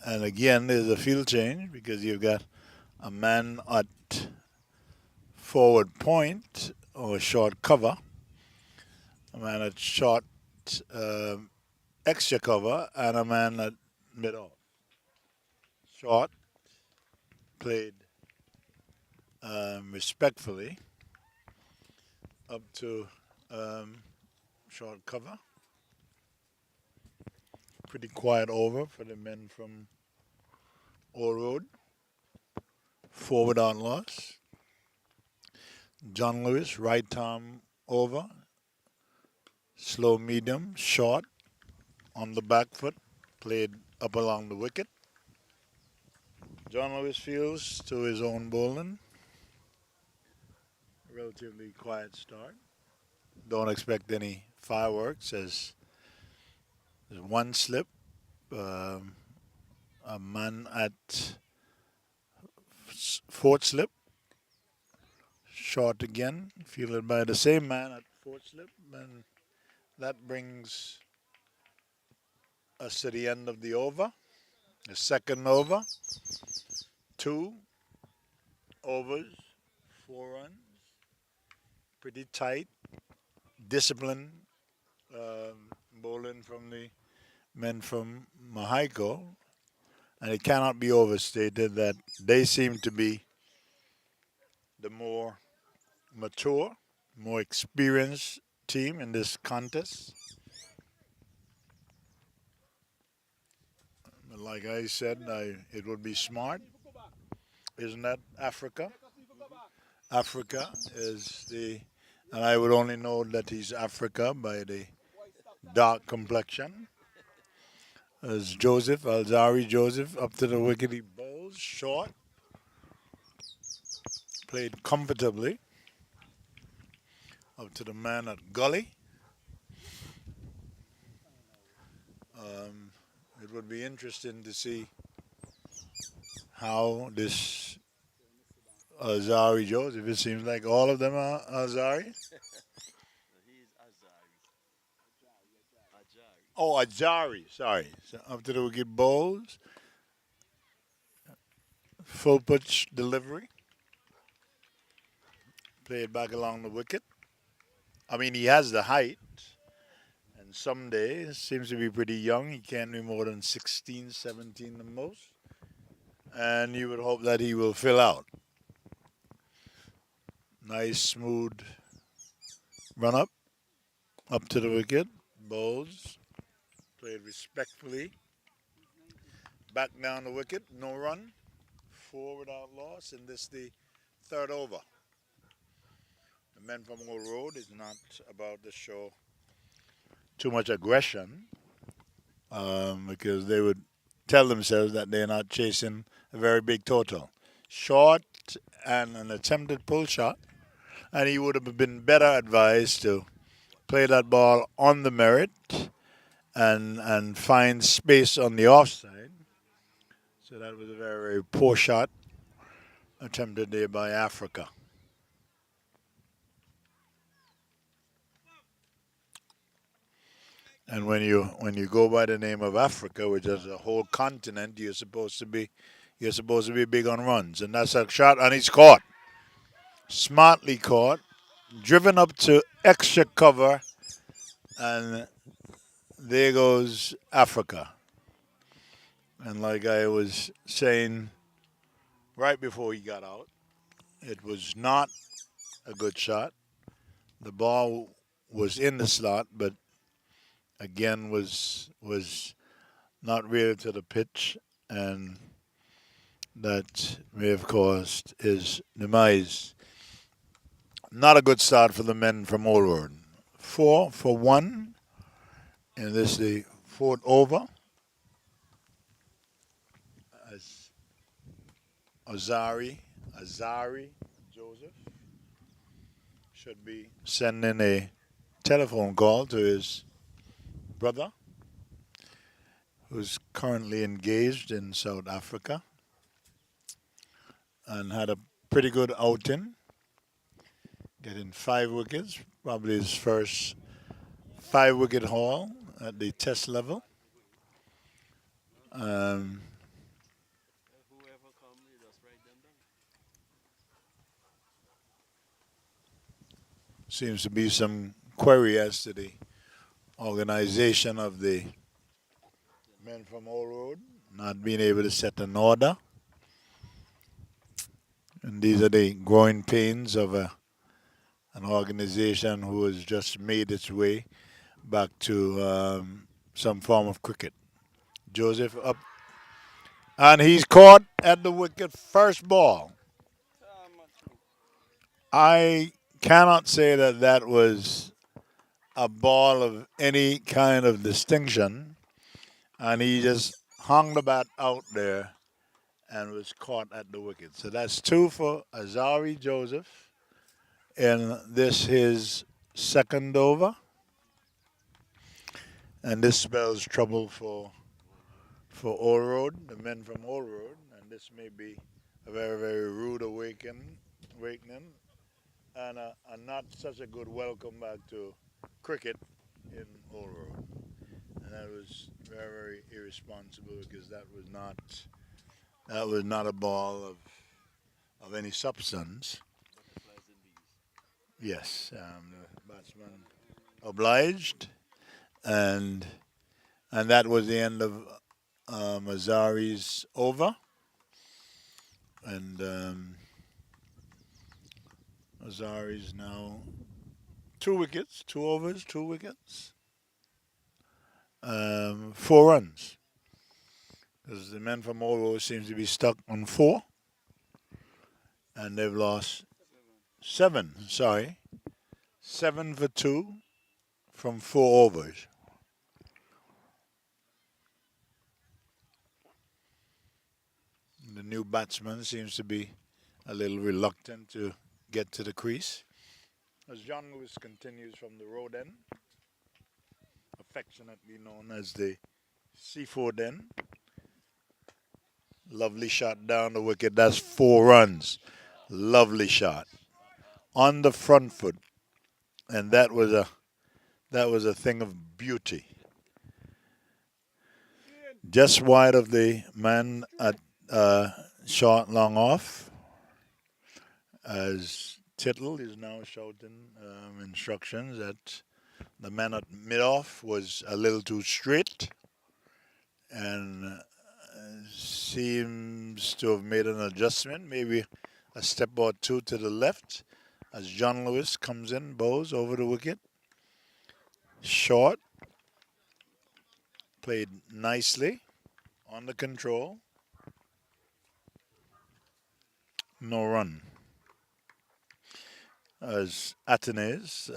and again there's a field change because you've got a man at forward point or short cover, a man at short um, extra cover, and a man at mid off. Short played respectfully up to um, short cover. Pretty quiet over for the men from All Road. Forward on loss. John Lewis, right arm over. Slow medium, short on the back foot. Played up along the wicket. John Lewis fields to his own bowling. Relatively quiet start. Don't expect any fireworks as there's one slip. Um, a man at fourth slip. Short again. Fielded by the same man at fourth slip. And that brings us to the end of the over. The second over. 2 overs, 4 runs. Pretty tight. Disciplined bowling from the men from Mahaico. And it cannot be overstated that they seem to be the more mature, more experienced team in this contest. But like I said, it would be smart. Isn't that Africa? Africa is and I would only know that he's Africa by the dark complexion. As Joseph, Alzari Joseph, up to the wicket, he bowls short, played comfortably, up to the man at gully. It would be interesting to see how this Alzari Joseph, it seems like all of them are Alzari. Oh, Ajari, sorry. So up to the wicket bowls, full pitch delivery, played back along the wicket. I mean, he has the height, and some days seems to be pretty young. He can't be more than 16, 17 the most. And you would hope that he will fill out. Nice, smooth run up to the wicket, bowls, played respectfully. Back down the wicket, no run, 4 without loss, and this the third over. The men from Old Road is not about to show too much aggression because they would tell themselves that they're not chasing a very big total. Short and an attempted pull shot, and he would have been better advised to play that ball on the merit and find space on the offside. So that was a very, very poor shot attempted there by Africa. And when you go by the name of Africa, which is a whole continent, you're supposed to be big on runs. And that's a shot, and he's caught. Smartly caught, driven up to extra cover, and there goes Africa. And like I was saying right before he got out, it was not a good shot. The ball was in the slot, but again was not really to the pitch, and that may have caused his demise. Not a good start for the men from Old 4 for 1, and this is the fourth over. As Azari Joseph should be sending a telephone call to his brother who's currently engaged in South Africa and had a pretty good outing, getting 5 wickets, probably his first 5 wicket haul at the test level. Um, Seems to be some query as to the organization of the men from Old Road not being able to set an order. And these are the growing pains of an organization who has just made its way back to some form of cricket. Joseph up, and he's caught at the wicket first ball. I cannot say that that was a ball of any kind of distinction, and he just hung the bat out there and was caught at the wicket. So that's two for Azari Joseph in this his second over, and this spells trouble for Old Road, the men from Old Road, and this may be a very, very rude awakening and a not such a good welcome back to cricket in Old Road. And that was very, very irresponsible because that was not a ball of any substance. Yes, the batsman obliged, and that was the end of Azari's over, and Azari's now 2 wickets, 2 overs, 2 wickets, 4 runs. Because the men from Oro seems to be stuck on 4, and they've lost 7. Sorry, 7 for 2 from 4 overs. The new batsman seems to be a little reluctant to get to the crease. As John Lewis continues from the road end, affectionately known as the Seaford end. Lovely shot down the wicket. That's 4 runs. Lovely shot on the front foot, and that was a thing of beauty. Just wide of the man at short long off, as Tittle is now shouting instructions that the man at mid off was a little too straight and seems to have made an adjustment, maybe a step or two to the left, as John Lewis comes in, bows over the wicket. Short, played nicely on the control. No run. As Atenes,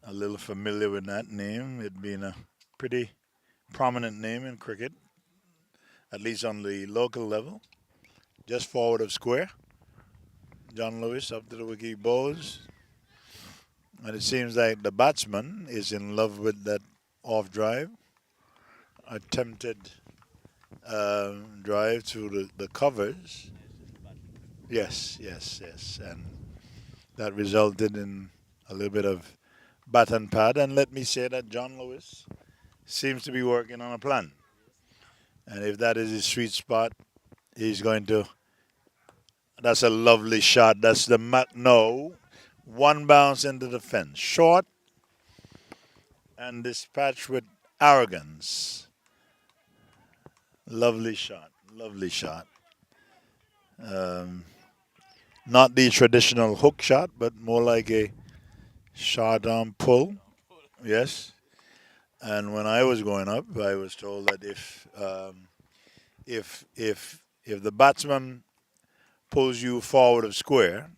a little familiar with that name, it being a pretty prominent name in cricket, at least on the local level. Just forward of square. John Lewis up to the wicket, bows. And it seems like the batsman is in love with that off drive. Attempted drive through the covers. Yes, yes, yes. And that resulted in a little bit of bat and pad. And let me say that John Lewis seems to be working on a plan. And if that is his sweet spot, he's going to. That's a lovely shot. That's the no. One bounce into the fence. Short and dispatched with arrogance. Lovely shot. Lovely shot. Um, Not the traditional hook shot, but more like a short arm pull. Yes. And when I was growing up, I was told that if the batsman pulls you forward of square,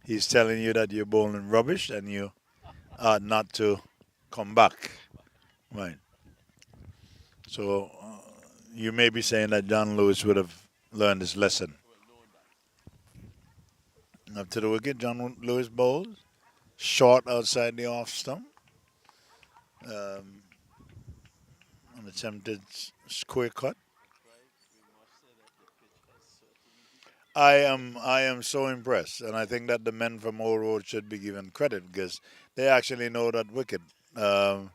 he's telling you that you're bowling rubbish and you are not to come back. Right. So you may be saying that John Lewis would have learned his lesson. Up to the wicket, John Lewis bowls. Short outside the off stump. Um, an attempted square cut. I am so impressed, and I think that the men from Old Road should be given credit because they actually know that wicket. Um,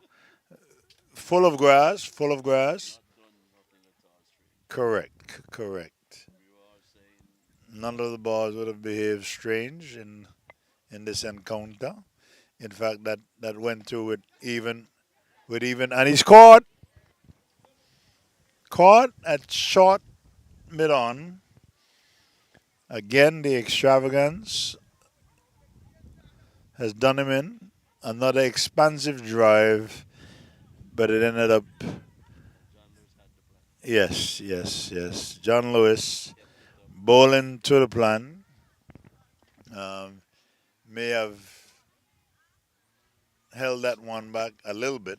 full of grass, full of grass. Correct, correct. None of the balls would have behaved strange in this encounter. In fact, that went through with even, and he's caught at short mid on. Again, the extravagance has done him in. Another expansive drive, but it ended up. Yes, yes, yes. John Lewis bowling to the plan. Um, may have held that one back a little bit,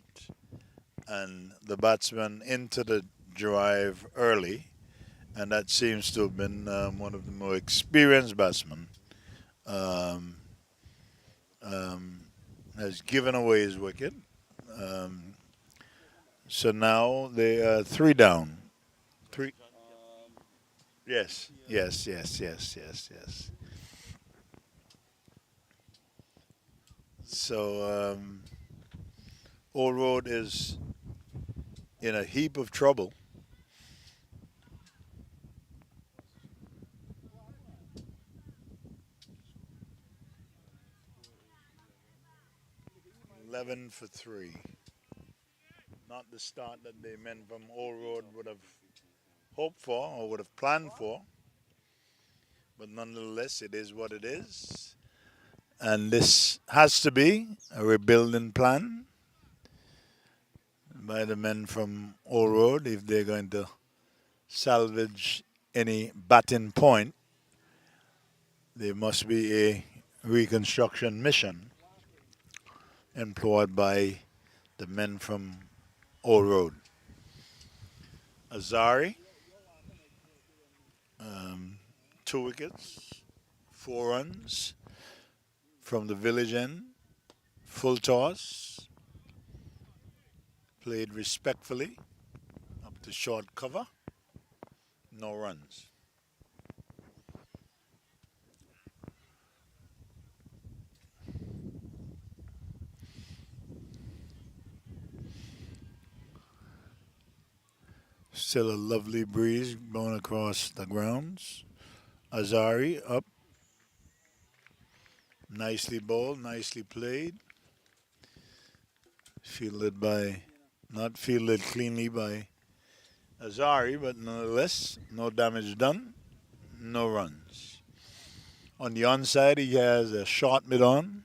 and the batsman into the drive early, and that seems to have been one of the more experienced batsmen. Um, um, has given away his wicket. Um, so now they are three down. Three. Yes, yes, yes, yes, yes, yes. So Old Road is in a heap of trouble. 11 for three. Not the start that the men from Old Road would have hoped for or would have planned for, but nonetheless, it is what it is. And this has to be a rebuilding plan by the men from Old Road if they're going to salvage any batting point. There must be a reconstruction mission employed by the men from Old Road. Azari, um, 2 wickets, 4 runs from the village end, full toss, played respectfully up to short cover, no runs. Still a lovely breeze blowing across the grounds. Azari up, nicely bowled, nicely played. Fielded by, not fielded cleanly by Azari, but nonetheless, no damage done, no runs. On the onside, he has a short mid on,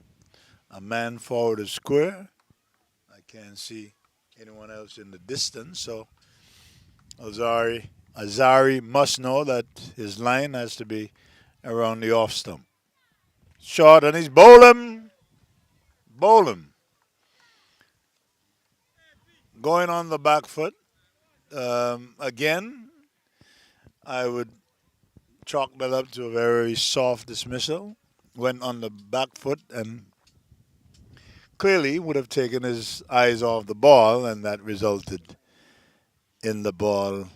a man forward of square. I can't see anyone else in the distance, so Azari must know that his line has to be around the off stump. Short, and he's bowl him, going on the back foot. Again, I would chalk that up to a very soft dismissal. Went on the back foot and clearly would have taken his eyes off the ball, and that resulted in the ball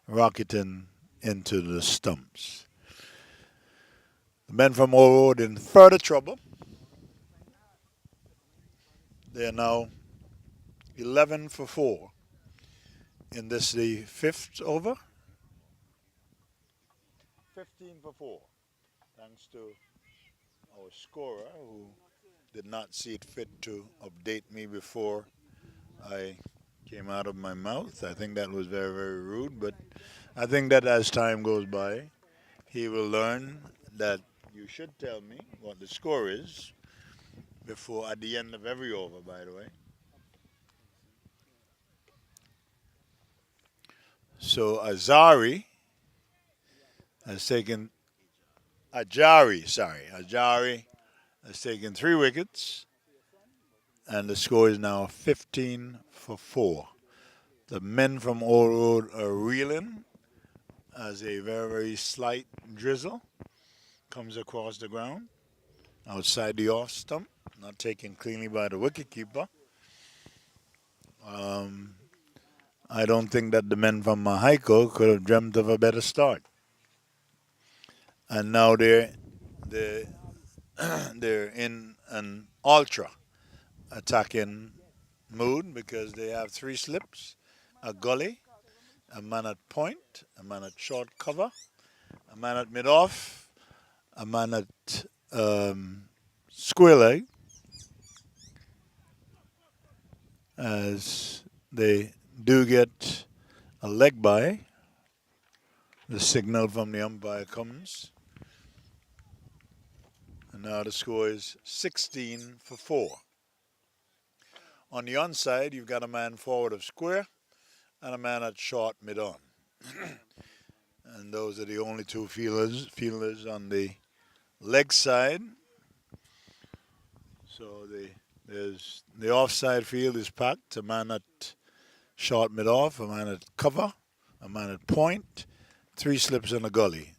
rocketing into the stumps. The men from Old Road in further trouble. They are now 11 for 4 in this, the fifth over. 15 for 4, thanks to our scorer who did not see it fit to update me before I came out of my mouth. I think that was very, very rude, but I think that as time goes by, he will learn that you should tell me what the score is before, at the end of every over, by the way. So has taken, Ajari has taken 3 wickets, and the score is now 15 for 4. The men from Old Road are reeling as a very, very slight drizzle comes across the ground outside the off stump, not taken cleanly by the wicketkeeper. Um, I don't think that the men from Mexico could have dreamt of a better start. And now they're they're in an ultra attacking mood because they have three slips, a gully, a man at point, a man at short cover, a man at mid off, a man at square leg, as they do get a leg by. The signal from the umpire comes, and now the score is 16 for 4. On the onside, you've got a man forward of square and a man at short mid on. And those are the only two fielders on the leg side. So there's the offside field is packed. A man at short mid off, a man at cover, a man at point, three slips in a gully.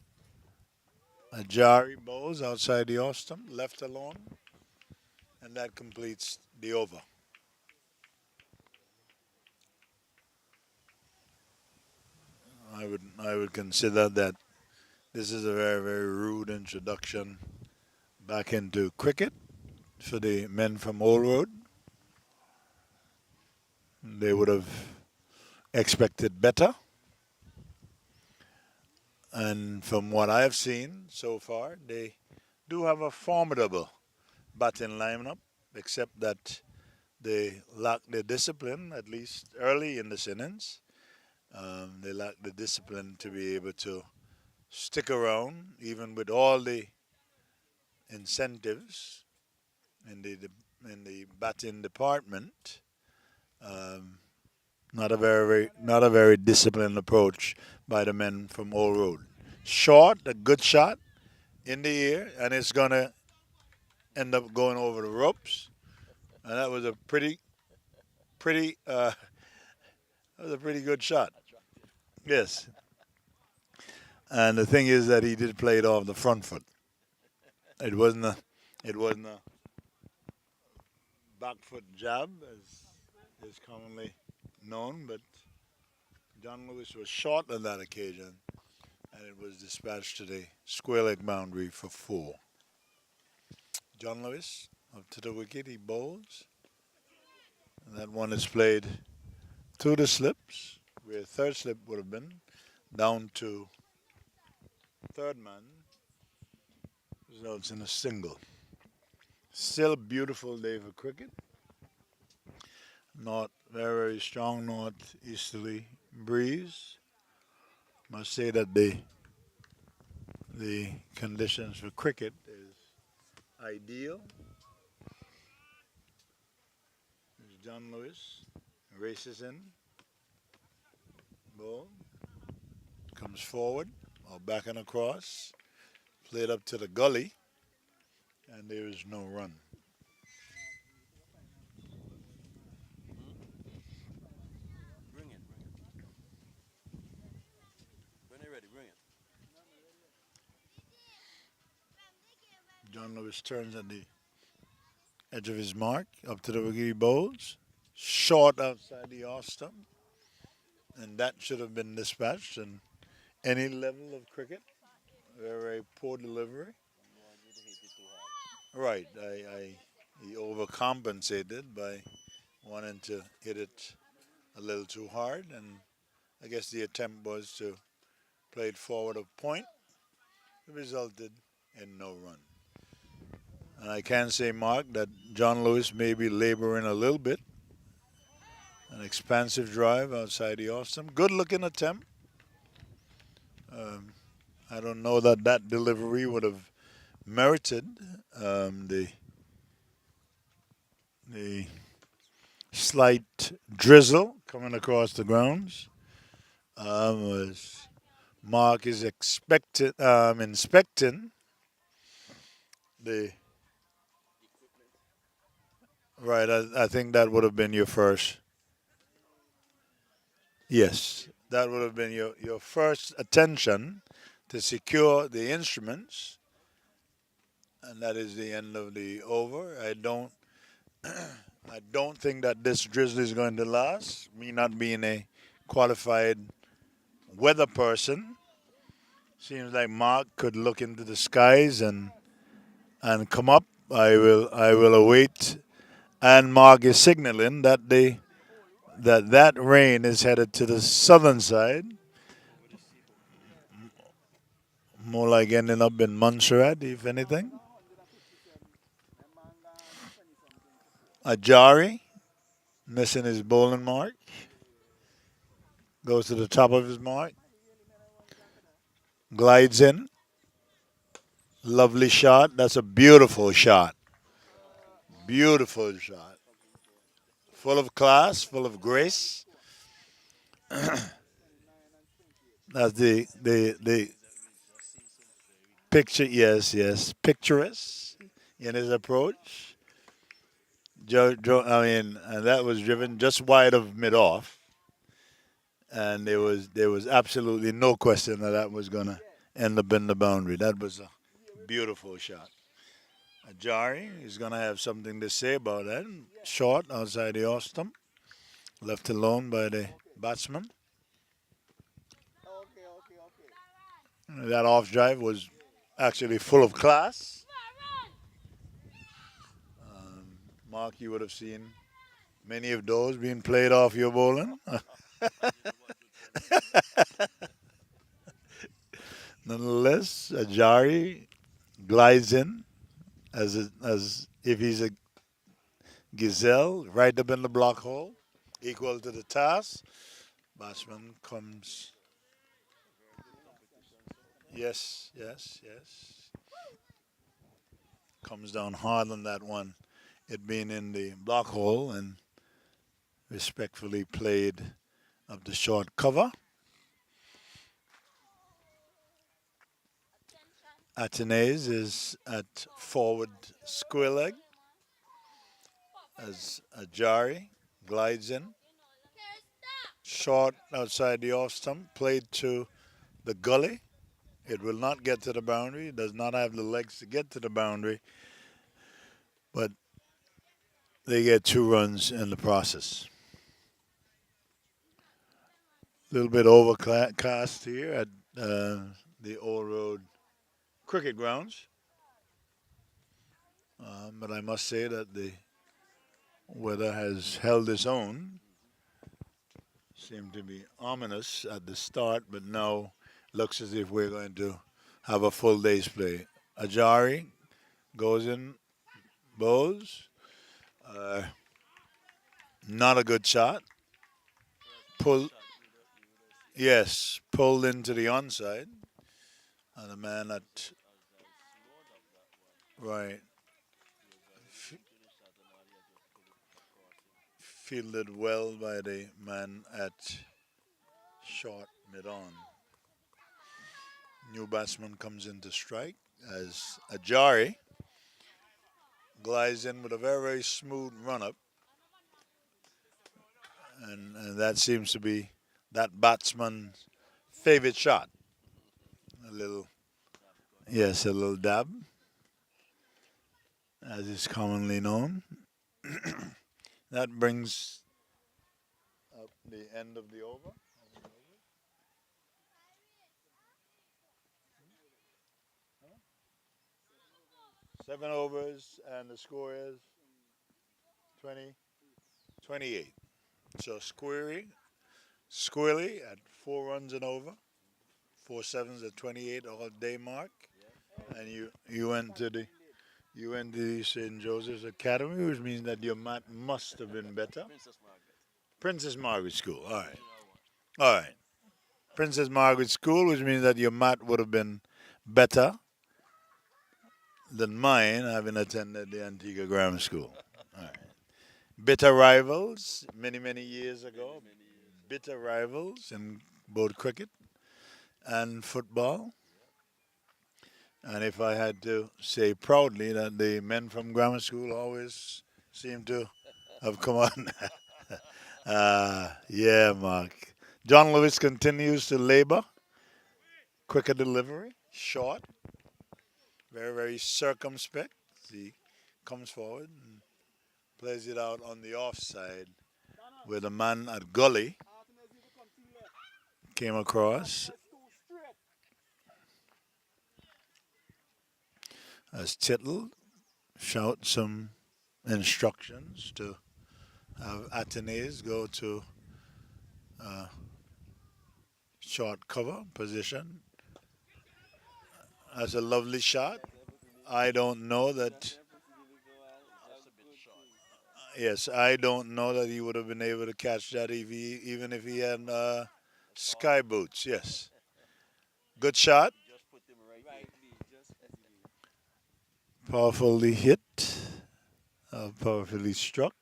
A Jari bowls outside the off stump, left alone, and that completes the over. I would consider that this is a very very rude introduction back into cricket for the men from Old Road. They would have expected better. And from what I've seen so far, they do have a formidable batting lineup, except that they lack the discipline, at least early in the innings. They lack the discipline to be able to stick around, even with all the incentives in the batting department. Um, not a very disciplined approach by the men from Old Road. Short, a good shot in the air, and it's gonna end up going over the ropes. And that was a pretty, that was a pretty good shot. Yes. And the thing is that he did play it off the front foot. It wasn't a, it wasn't a back foot jab as is commonly known, but John Lewis was short on that occasion, and it was dispatched to the square leg boundary for 4. John Lewis up to the wicket, he bowls, and that one is played through the slips, where third slip would have been, down to third man, results in a single. Still a beautiful day for cricket. Not very, very strong northeasterly breeze. Must say that the conditions for cricket is ideal. There's John Lewis, races in, ball, comes forward, or back and across, played up to the gully, and there is no run. John Lewis turns at the edge of his mark, up to the wicket bowls, short outside the off stump, and that should have been dispatched in any level of cricket. Very, very poor delivery. Right, he overcompensated by wanting to hit it a little too hard, and I guess the attempt was to play it forward of point. It resulted in no run. And I can say, Mark, that John Lewis may be laboring a little bit. An expansive drive outside the off stump. Good looking attempt. Um, I don't know that that delivery would have merited the slight drizzle coming across the grounds. As Mark is inspecting the right. I think that would have been your first. Yes, that would have been your first attention to secure the instruments, and that is the end of the over. I don't I don't think that this drizzle is going to last. Me not being a qualified weather person, seems like Mark could look into the skies and come up. I will await. And Mark is signaling that that rain is headed to the southern side, more like ending up in Montserrat, if anything. Ajari missing his bowling mark, goes to the top of his mark, glides in. Lovely shot. That's a beautiful shot. Beautiful shot. Full of class, full of grace. That's the picture. Yes, yes, picturesque in his approach. I mean, and that was driven just wide of mid off, and there was absolutely no question that that was gonna end up in the boundary. That was a beautiful shot. Ajari is gonna have something to say about that. Short outside the off stump, left alone by the batsman. That off drive was actually full of class. Mark, you would have seen many of those being played off your bowling. Nonetheless, Ajari glides in as if he's a gazelle right up in the block hole, equal to the task. Batsman comes, yes, yes, yes, comes down hard on that one. It being in the block hole and respectfully played up the short cover. Atenes is at forward square leg as Ajari glides in. Short outside the off stump, played to the gully. It will not get to the boundary. It does not have the legs to get to the boundary, but they get 2 runs in the process. A little bit overcast here at the Old Road Cricket Grounds, but I must say that the weather has held its own. Seemed to be ominous at the start, but now looks as if we're going to have a full day's play. Ajari goes in, bows. Uh, Not a good shot. Pull, yes, pulled into the onside. And a man at, right, f- fielded well by the man at short mid on. New batsman comes in to strike as Ajari glides in with a very, very smooth run up. And that seems to be that batsman's favorite shot. A little, yes, a little dab, as is commonly known. That brings up the end of the over. 7 overs, and the score is 20, 28. So squarely at 4 runs and over, 4 sevens at 28 all day mark. And you went to the St. Joseph's Academy, which means that your math must have been better. Princess Margaret School. All right. All right. Princess Margaret School, which means that your math would have been better than mine, having attended the Antigua Grammar School. All right. Bitter rivals many, many years ago. Bitter rivals in both cricket and football. And if I had to say proudly that the men from grammar school always seem to have come on. Yeah, Mark. John Lewis continues to labor. Quicker delivery, short, very, very circumspect. He comes forward and plays it out on the offside where the man at Gully came across as Tittle shout some instructions to have Atenes go to short cover position. That's a lovely shot. I don't know that. Yes, I don't know that he would have been able to catch that even if he had sky boots. Yes, good shot, powerfully hit, powerfully struck.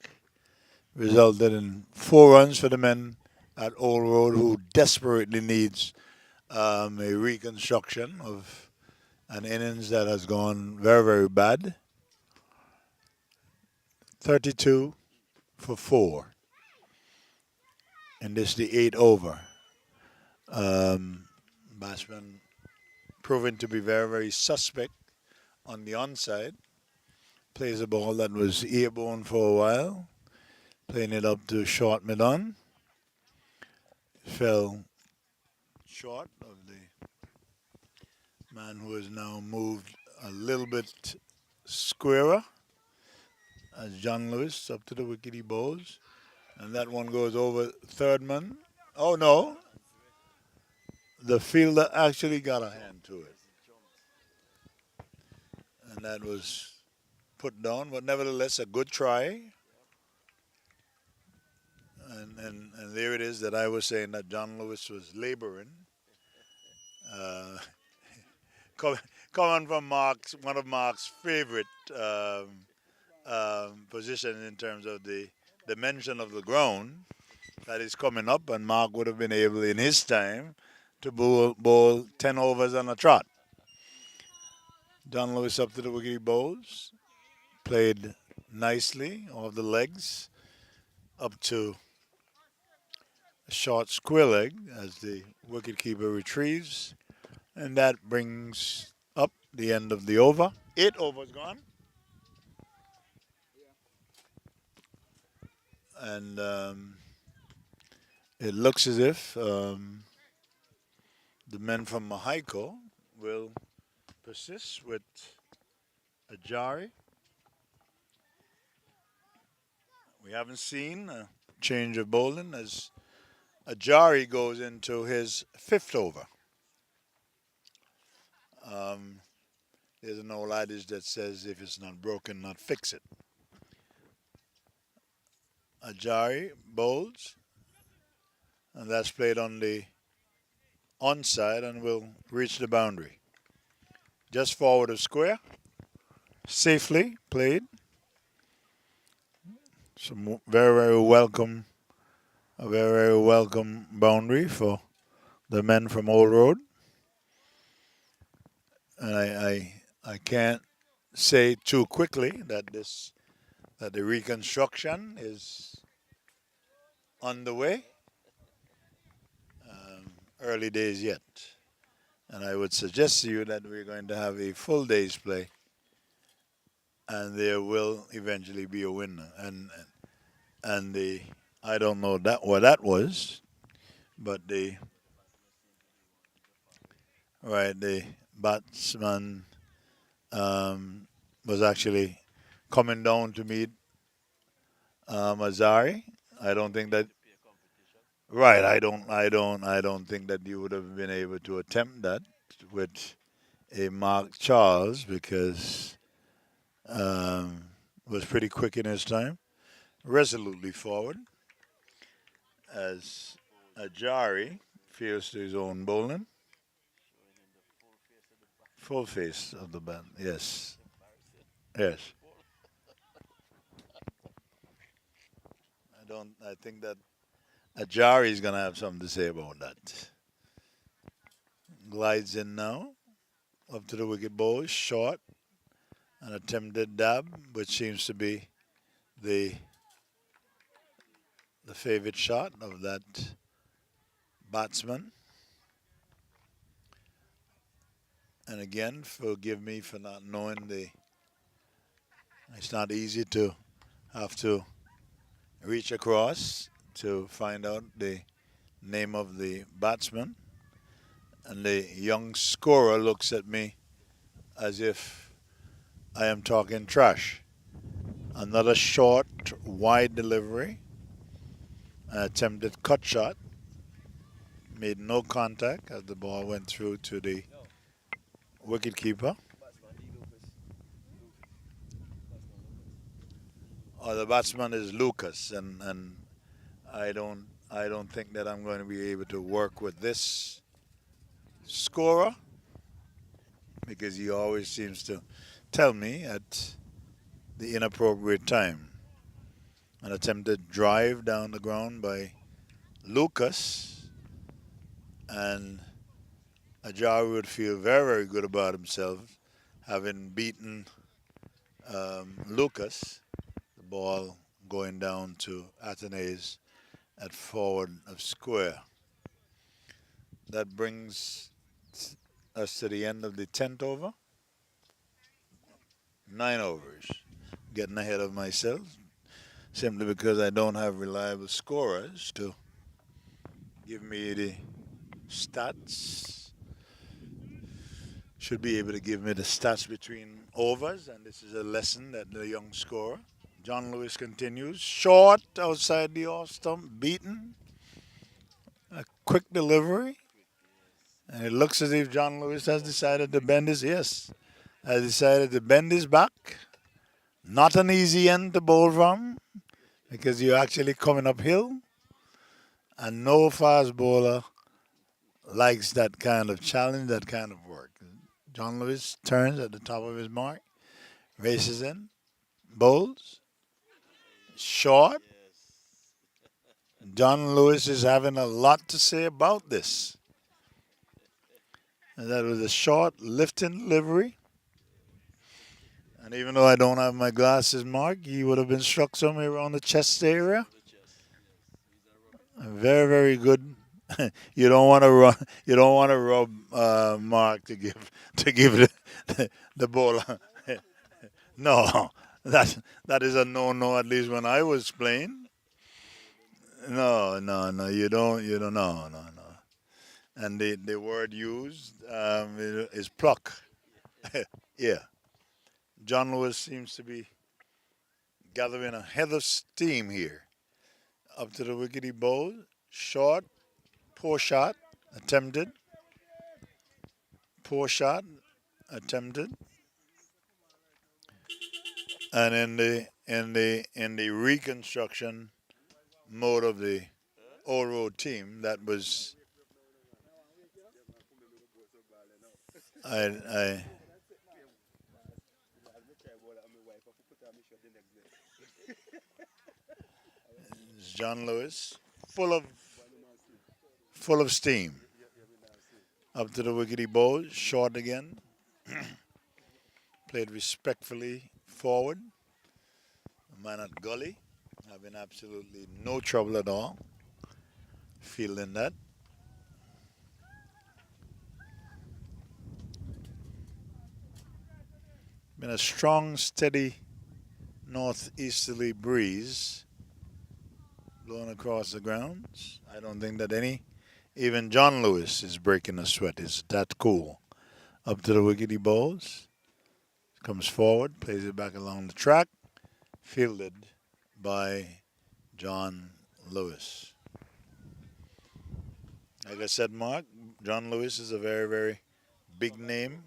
Resulted in 4 runs for the men at Old Road, who desperately needs a reconstruction of an innings that has gone very, very bad. 32 for 4, and this is the 8 over. Um, Batsman proven to be very, very suspect on the onside. Plays a ball that was airborne for a while, playing it up to short mid-on. Fell short of the man who has now moved a little bit squarer as John Lewis up to the wicket he bowls. And that one goes over third man. Oh no, the fielder actually got a hand to it. And that was put down, but nevertheless a good try. And there it is that I was saying that John Lewis was laboring. Uh, co- Coming from Mark's, one of Mark's favorite positions in terms of the dimension of the ground that is coming up, and Mark would have been able in his time to bowl 10 overs on a trot. John Lewis up to the wicket he bowls, played nicely off the legs up to a short square leg as the wicketkeeper retrieves, and that brings up the end of the over. 8 overs gone, and it looks as if the men from Mahiko will persist with Ajari. We haven't seen a change of bowling as Ajari goes into his 5th over. Um, there's an old adage that says, if it's not broken, not fix it. Ajari bowls, and that's played on the onside and will reach the boundary. Just forward of square, safely played. Some very, very welcome, a very, very welcome boundary for the men from Old Road. And I can't say too quickly that the reconstruction is underway. Early days yet, and I would suggest to you that we're going to have a full day's play, and there will eventually be a winner. And the I don't know that what that was, but the batsman was actually coming down to meet Azari. I don't think that. Right, I don't think that you would have been able to attempt that with a Mark Charles because was pretty quick in his time, resolutely forward as Ajari feels to his own bowling. Full face of the band, yes, yes. I think that Ajari is gonna have something to say about that. Glides in now, up to the wicket bowl, short, an attempted dab, which seems to be the the favorite shot of that batsman. And again, forgive me for not knowing the. It's not easy to have to reach across to find out the name of the batsman, and the young scorer looks at me as if I am talking trash. Another short, wide delivery, an attempted cut shot, made no contact as the ball went through to the wicketkeeper. The batsman is Lucas, and I don't think that I'm going to be able to work with this scorer because he always seems to tell me at the inappropriate time. An attempted drive down the ground by Lucas, and Ajari would feel very, very good about himself having beaten Lucas. The ball going down to Athenaeus at forward of square. That brings us to the end of the 10th over. 9 overs. Getting ahead of myself simply because I don't have reliable scorers to give me the stats. Should be able to give me the stats between overs, and this is a lesson that the young scorer. John Lewis continues. Short outside the off stump, beaten. A quick delivery. And it looks as if John Lewis has decided to bend his, yes, has decided to bend his back. Not an easy end to bowl from because you're actually coming uphill, and no fast bowler likes that kind of challenge, that kind of work. John Lewis turns at the top of his mark, races in, bowls, short. John Lewis is having a lot to say about this. And that was a short lifting delivery. And even though I don't have my glasses, Mark, he would have been struck somewhere around the chest area. Very, very good. You don't want to run. You don't want to rub Mark to give the ball. No, that is a no. At least when I was playing. No, no, no. You don't. No, no, no. And the word used is pluck. Yeah. John Lewis seems to be gathering a head of steam here. Up to the wickety bowl. Short, poor shot, attempted. Poor shot, attempted. And in the reconstruction mode of the old road team, that was I John Lewis, full of full of steam. Up to the wickety bowl, short again. Played respectfully forward. Man at gully, having absolutely no trouble at all. Fielding that. Been a strong, steady northeasterly breeze blowing across the grounds. I don't think that even John Lewis is breaking a sweat. It's that cool. Up to the wickety bowls. Comes forward, plays it back along the track. Fielded by John Lewis. Like I said, Mark, John Lewis is a very, very big name.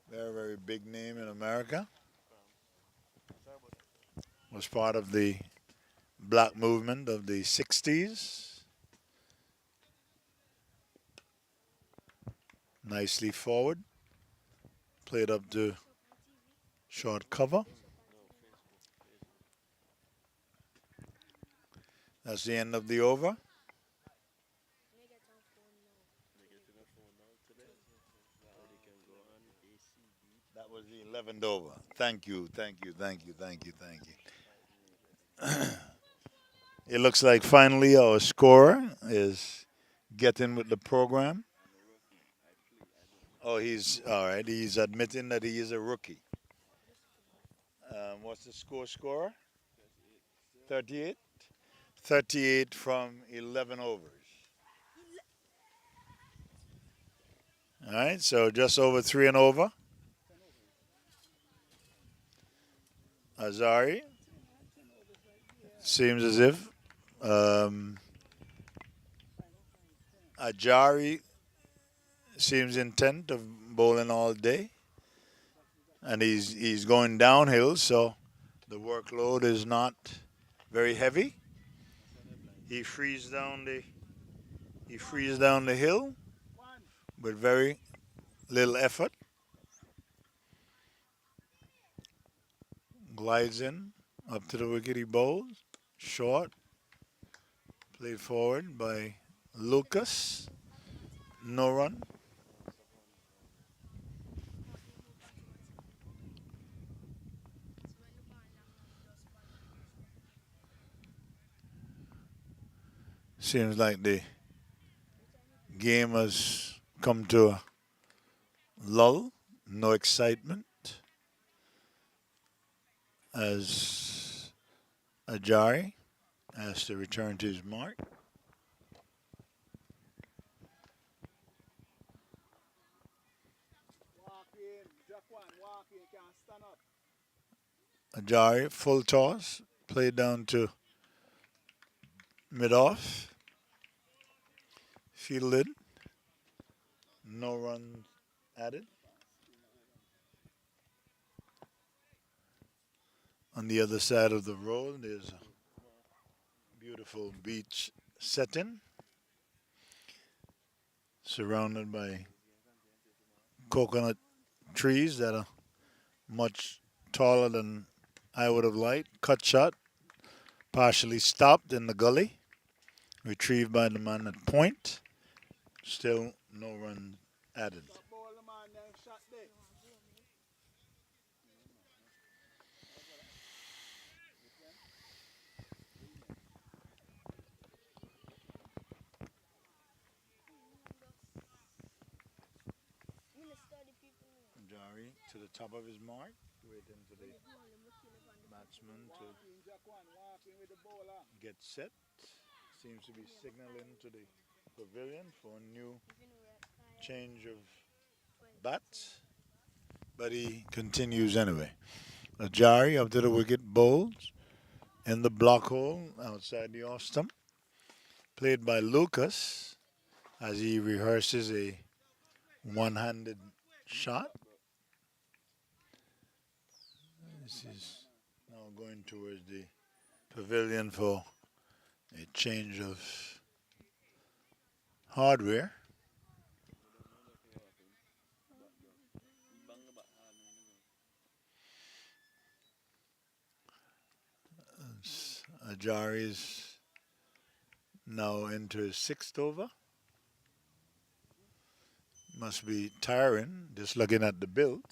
Very, very big name in America. Was part of the black movement of the 60s. Nicely forward. Played up to short cover. That's the end of the over. That was the 11th over. Thank you, thank you, thank you, thank you, thank you. It looks like finally our scorer is getting with the program. Oh, he's all right. He's admitting that he is a rookie. What's the scorer? 38? 38 from 11 overs. All right, so just over 3 and over. Azari seems as if um, Ajari seems intent of bowling all day, and he's going downhill, so the workload is not very heavy. He frees down the he frees down the hill with very little effort. Glides in up to the wicket. He bowls short, played forward by Lucas. No run. Seems like the game has come to a lull. No excitement as Ajari has to return to his mark. Ajari, full toss, played down to mid-off, fielded, no runs added. On the other side of the road, there's a beautiful beach setting surrounded by coconut trees that are much taller than I would have liked. Cut shot, partially stopped in the gully, retrieved by the man at point. Still no run added. Jari to the top of his mark, waiting for the batsman to get set. Seems to be signaling to the pavilion for a new change of bats, but he continues anyway. Ajari up to the wicket, bowls in the block hole outside the off stump, played by Lucas as he rehearses a one-handed shot. This is now going towards the pavilion for a change of hardware. Ajari is now into his sixth over. Must be tiring just looking at the build.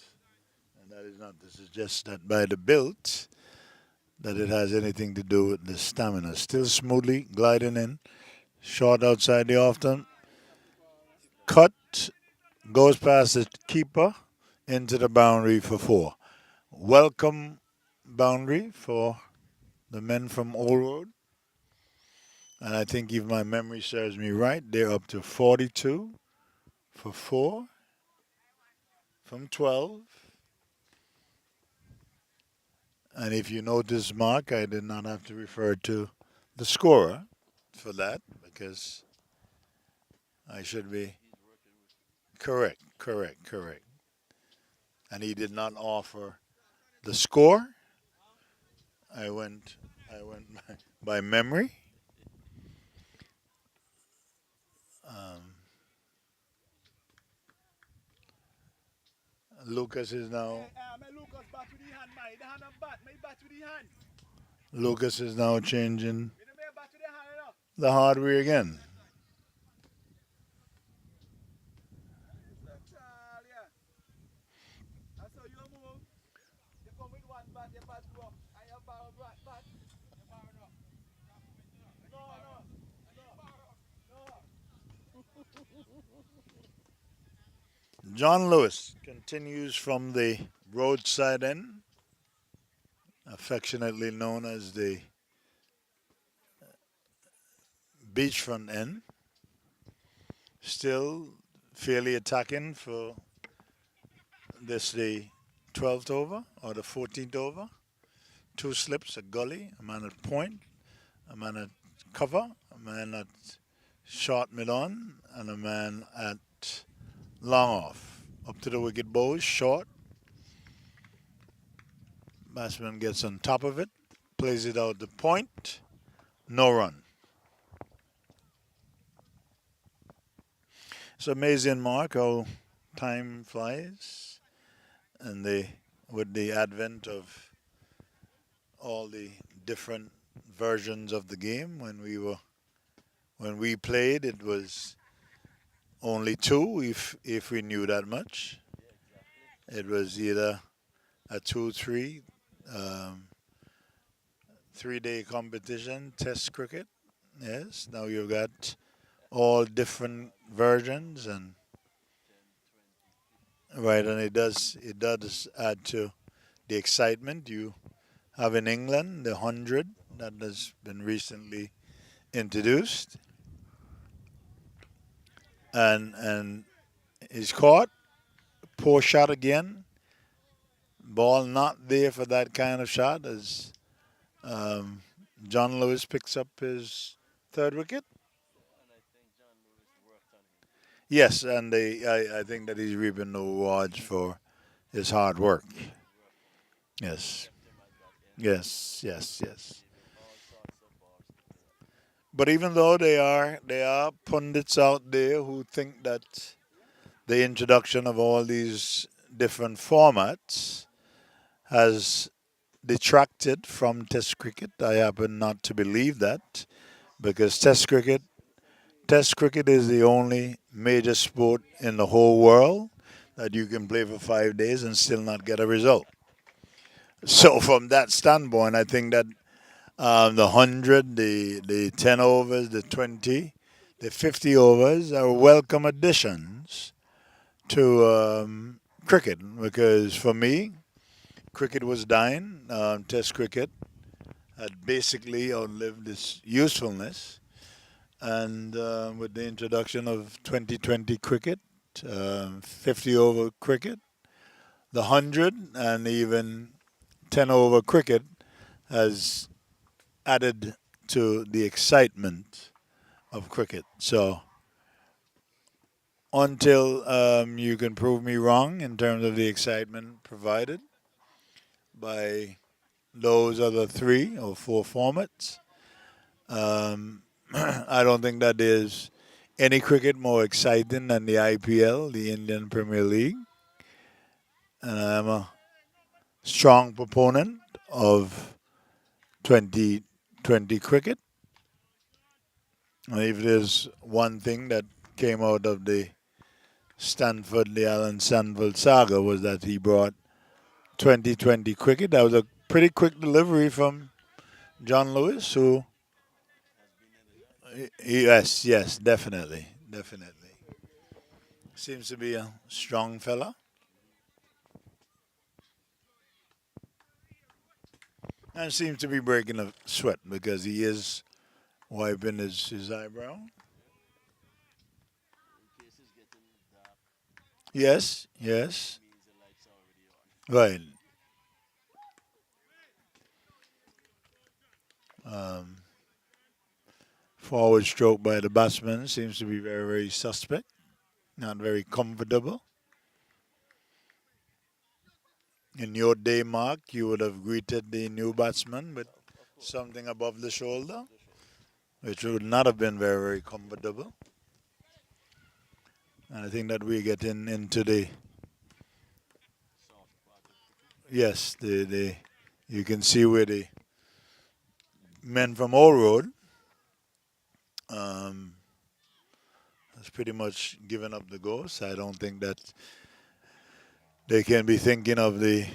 And that is not to suggest that by the build that it has anything to do with the stamina. Still smoothly gliding in. Short outside the off stump. Cut. Goes past the keeper into the boundary for four. Welcome boundary for the men from Old Road. And I think if my memory serves me right, they're up to 42 for four from 12. And if you notice, Mark, I did not have to refer to the scorer for that because I should be correct. And he did not offer the score. I went by memory. Um, Lucas is now Lucas is now changing the hardware again. John Lewis continues from the roadside end. affectionately known as the beachfront end, still fairly attacking for this the 12th over or the 14th over. Two slips, a gully, a man at point, a man at cover, a man at short mid on, and a man at long off. Up to the wicket bows, short. Batsman gets on top of it, plays it out the point, no run. It's amazing, Mark, how time flies, and with the advent of all the different versions of the game. When we played, it was only two, if we knew that much. It was either a 2-3, um, 3-day competition, Test cricket. Yes, now you've got all different versions, and right, and it does add to the excitement you have in England, the 100 that has been recently introduced, and he's caught, poor shot again, ball not there for that kind of shot as um, John Lewis picks up his third wicket. Yes, and I think that he's reaping the rewards for his hard work. Yes, yes, yes, yes. But even though they are pundits out there who think that the introduction of all these different formats has detracted from Test cricket, I happen not to believe that because Test cricket is the only major sport in the whole world that you can play for 5 days and still not get a result. So from that standpoint, I think that the 100, the 10 overs, the 20, the 50 overs are welcome additions to cricket because for me, cricket was dying. Test cricket had basically outlived its usefulness. And with the introduction of 2020 cricket, 50 over cricket, the 100, and even 10 over cricket has added to the excitement of cricket. So until you can prove me wrong in terms of the excitement provided by those other three or four formats, I don't think that there's any cricket more exciting than the IPL, the Indian Premier League. And I'm a strong proponent of 2020 cricket. And if there's one thing that came out of the Alan Stanford saga was that he brought 2020 cricket. That was a pretty quick delivery from John Lewis, who, yes, yes, definitely, definitely. Seems to be a strong fella and seems to be breaking a sweat because he is wiping his eyebrow. Yes, yes, right. Um, Forward stroke by the batsman seems to be very, very suspect, not very comfortable. In your day, Mark, you would have greeted the new batsman with something above the shoulder, which would not have been very, very comfortable. And I think that we're getting into the, yes, the you can see where the men from Old Road um, has pretty much given up the ghost. I don't think that they can be thinking of the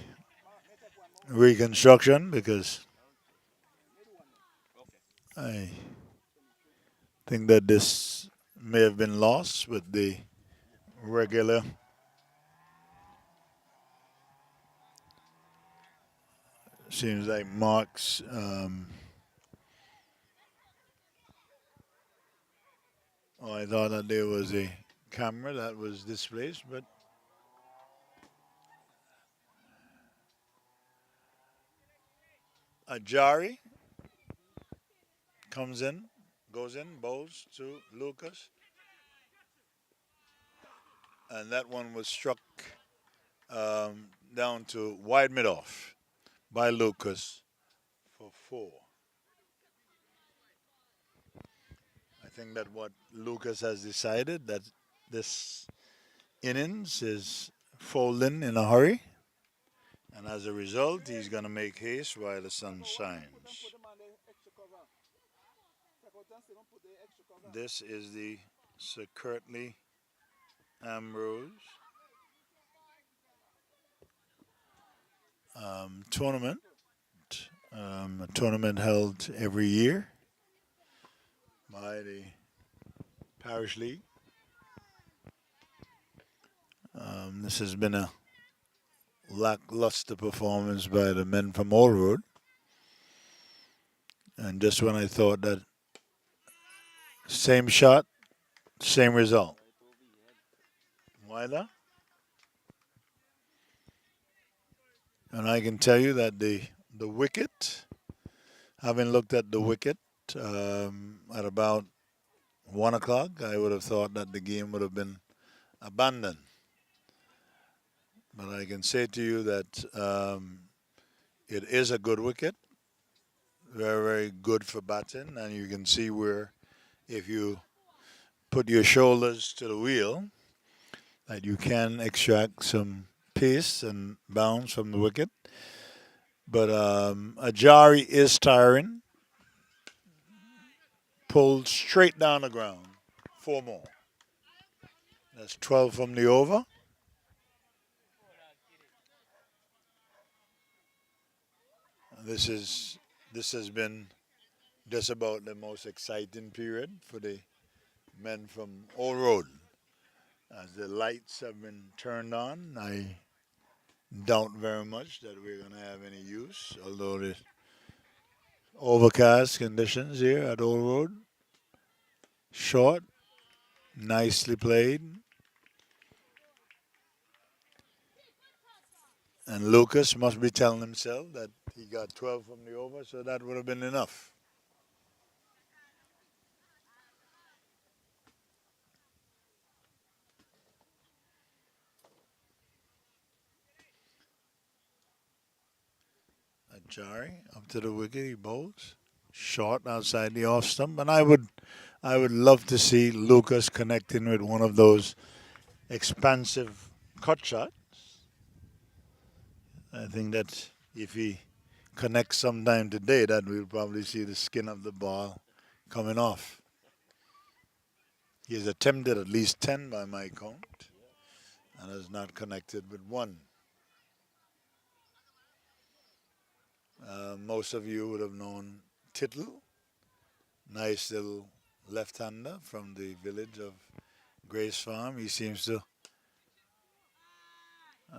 reconstruction because I think that this may have been lost with the regular Seems like Mark's. Oh, I thought that there was a camera that was displaced, but Ajari comes in, goes in, bowls to Lucas, and that one was struck down to wide mid off by Lucas for four. I think that what Lucas has decided that this innings is folding in a hurry, and as a result, he's going to make haste while the sun shines. This is the Sir Curtly Ambrose tournament, a tournament held every year by the Parish League. This has been a lackluster performance by the men from Old Road. And just when I thought that same shot, same result. Why that? And I can tell you that the wicket, having looked at the wicket at about 1 o'clock, I would have thought that the game would have been abandoned. But I can say to you that it is a good wicket, very, very good for batting, and you can see where if you put your shoulders to the wheel, that you can extract some pace and bounce from the wicket. But Ajari is tiring, pulled straight down the ground. Four more. That's 12 from the over. This has been just about the most exciting period for the men from Old Road. As the lights have been turned on, I doubt very much that we're going to have any use, although the overcast conditions here at Old Road. Short, nicely played. And Lucas must be telling himself that he got 12 from the over, so that would have been enough. Ajari up to the wicket, he bowls. Short outside the off stump. And I would love to see Lucas connecting with one of those expansive cut shots. I think that if he connects sometime today, that we'll probably see the skin of the ball coming off. He has attempted at least 10 by my count and has not connected with one. Most of you would have known Tittle, nice little left-hander from the village of Grace Farm. He seems to.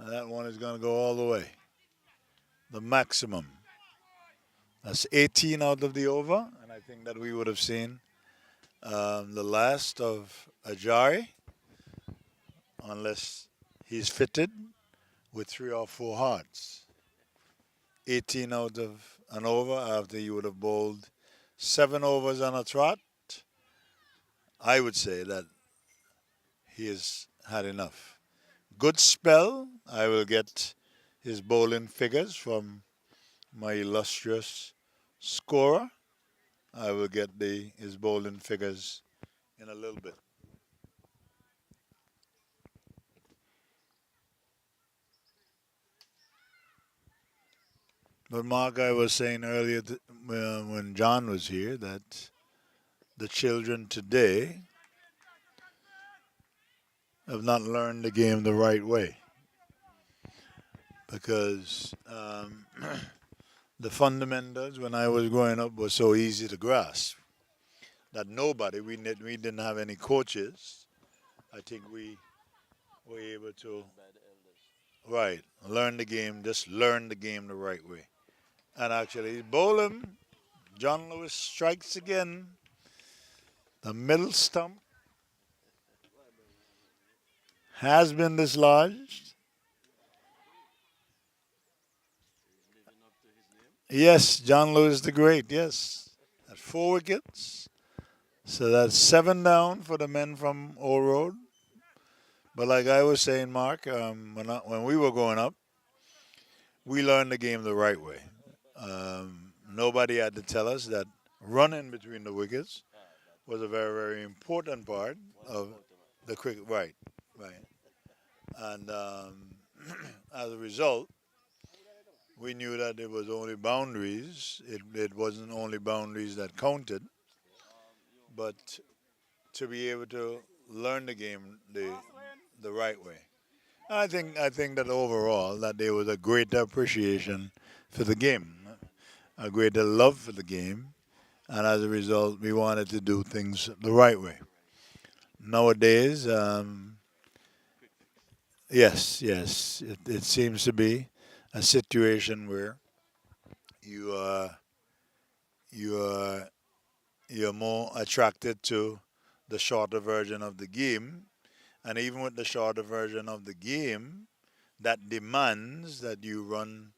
That one is going to go all the way. The maximum. That's 18 out of the over, and I think that we would have seen the last of Ajari, unless he's fitted with 3 or 4 hearts. 18 out of an over after you would have bowled 7 overs on a trot. I would say that he has had enough. Good spell. I will get his bowling figures from my illustrious scorer. I will get his bowling figures in a little bit. But Mark, I was saying earlier when John was here that the children today have not learned the game the right way because the fundamentals when I was growing up were so easy to grasp that we didn't have any coaches. I think we were able to, right, just learn the game the right way. And actually, bowling. John Lewis strikes again. The middle stump has been dislodged. Yes, John Lewis the Great, yes. At 4 wickets. So that's 7 down for the men from Old Road. But like I was saying, Mark, when we were growing up, we learned the game the right way. Nobody had to tell us that running between the wickets was a very, very important part of the cricket. Right, right. And as a result, we knew that it was only boundaries. It wasn't only boundaries that counted, but to be able to learn the game the right way. I think that overall that there was a greater appreciation for the game, a greater love for the game, and as a result, we wanted to do things the right way. Nowadays, yes, yes, it seems to be a situation where you are you are you're more attracted to the shorter version of the game, and even with the shorter version of the game, that demands that you run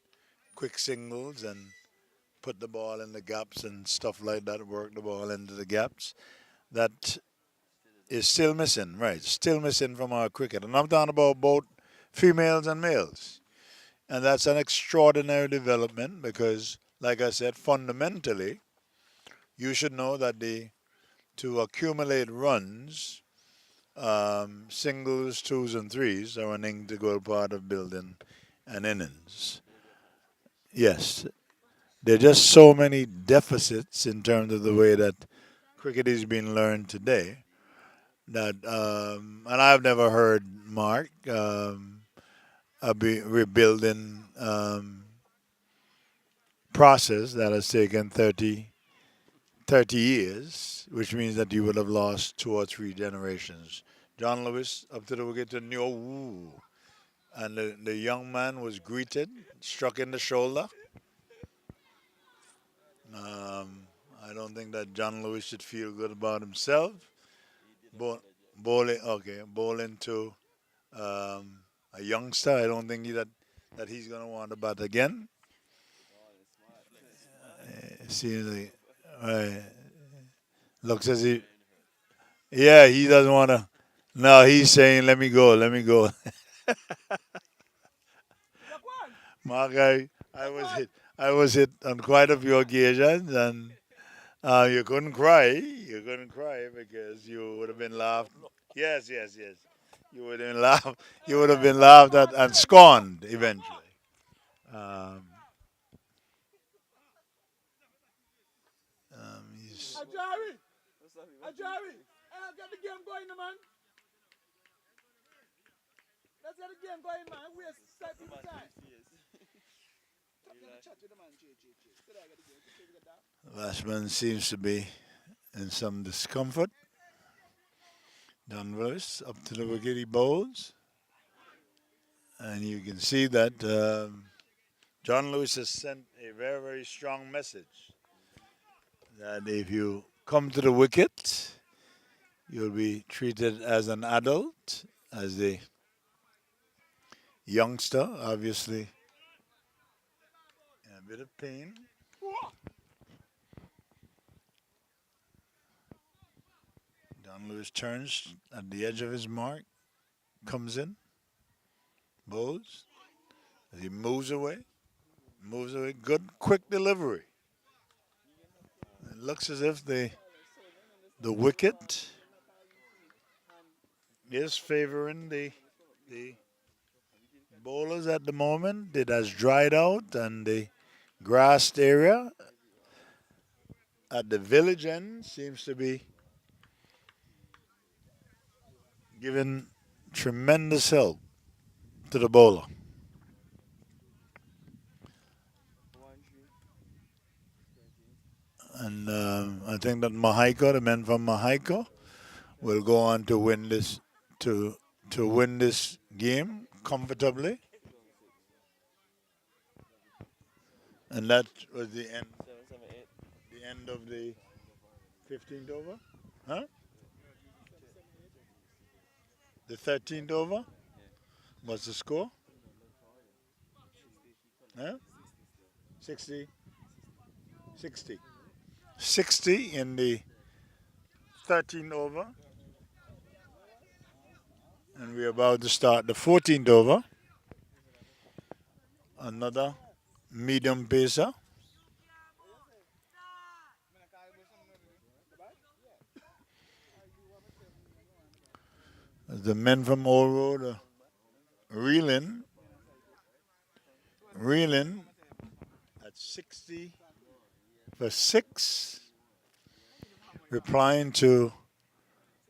quick singles and put the ball in the gaps and stuff like that, work the ball into the gaps. That is still missing, right? Still missing from our cricket. And I'm talking about both females and males. And that's an extraordinary development because, like I said, fundamentally, you should know that to accumulate runs, singles, twos, and threes are an integral part of building an innings. Yes, there are just so many deficits in terms of the way that cricket is being learned today that, and I've never heard Mark a rebuilding process that has taken 30 years, which means that you would have lost 2 or 3 generations. John Lewis up to the wicket to New, ooh, and the young man was greeted, struck in the shoulder. Um, I don't think that John Lewis should feel good about himself. Bo- bowling to um, a youngster. I don't think that he's going to want to bat again. Seems like, looks as if, yeah, he doesn't want to. No, he's saying, let me go, let me go. Mark, I was hit on quite a few occasions, and you couldn't cry. You couldn't cry because you would have been laughed. Yes, yes, yes. You would have been laughed. You would have been laughed at and scorned eventually. Um, he's, Lashman seems to be in some discomfort. Dunvers up to the wicket he bowls, and you can see that John Lewis has sent a very, very strong message that if you come to the wicket, you'll be treated as an adult, as a youngster, obviously, in a bit of pain. John Lewis turns at the edge of his mark, comes in, bowls, as he moves away. Good, quick delivery. It looks as if the wicket is favoring the bowlers at the moment. It has dried out, and the grassed area at the village end seems to be giving tremendous help to the bowler. And I think that Mahaika, the men from Mahaika, will go on to win this to to win this game comfortably. And that was the end of the 15th over? Huh? The 13th over? What's the score? Huh? 60. 60. 60 in the 13th over. And we're about to start the 14th over. Another medium pacer. The men from Old Road are reeling, reeling at 60 for 6. Replying to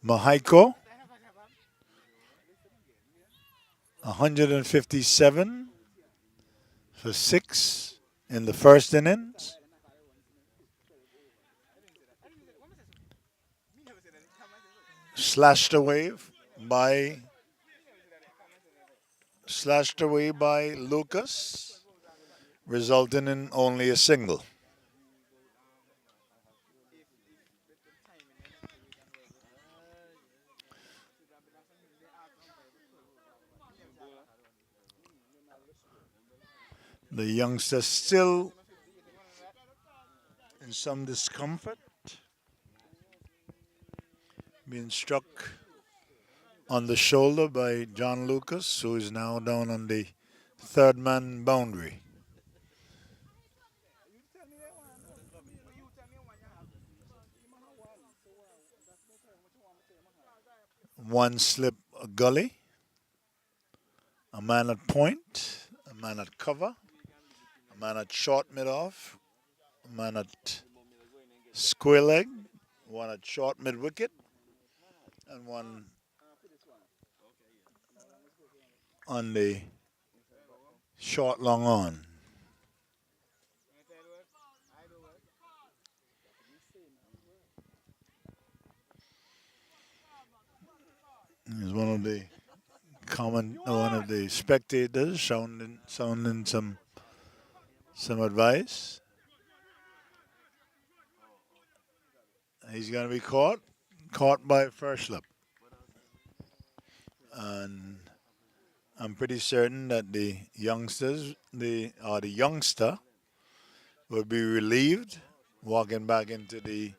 Mahaiko, 157 for 6 in the first innings. Slashed away by Lucas, resulting in only a single. The youngster still in some discomfort, being struck on the shoulder by John Lucas, who is now down on the third man boundary. One slip a gully, a man at point, a man at cover, a man at short mid off, a man at square leg, one at short mid wicket, and one on the short long on. He's one of the spectators sounding some advice. He's going to be caught by first slip, and I'm pretty certain that the youngster will be relieved walking back into the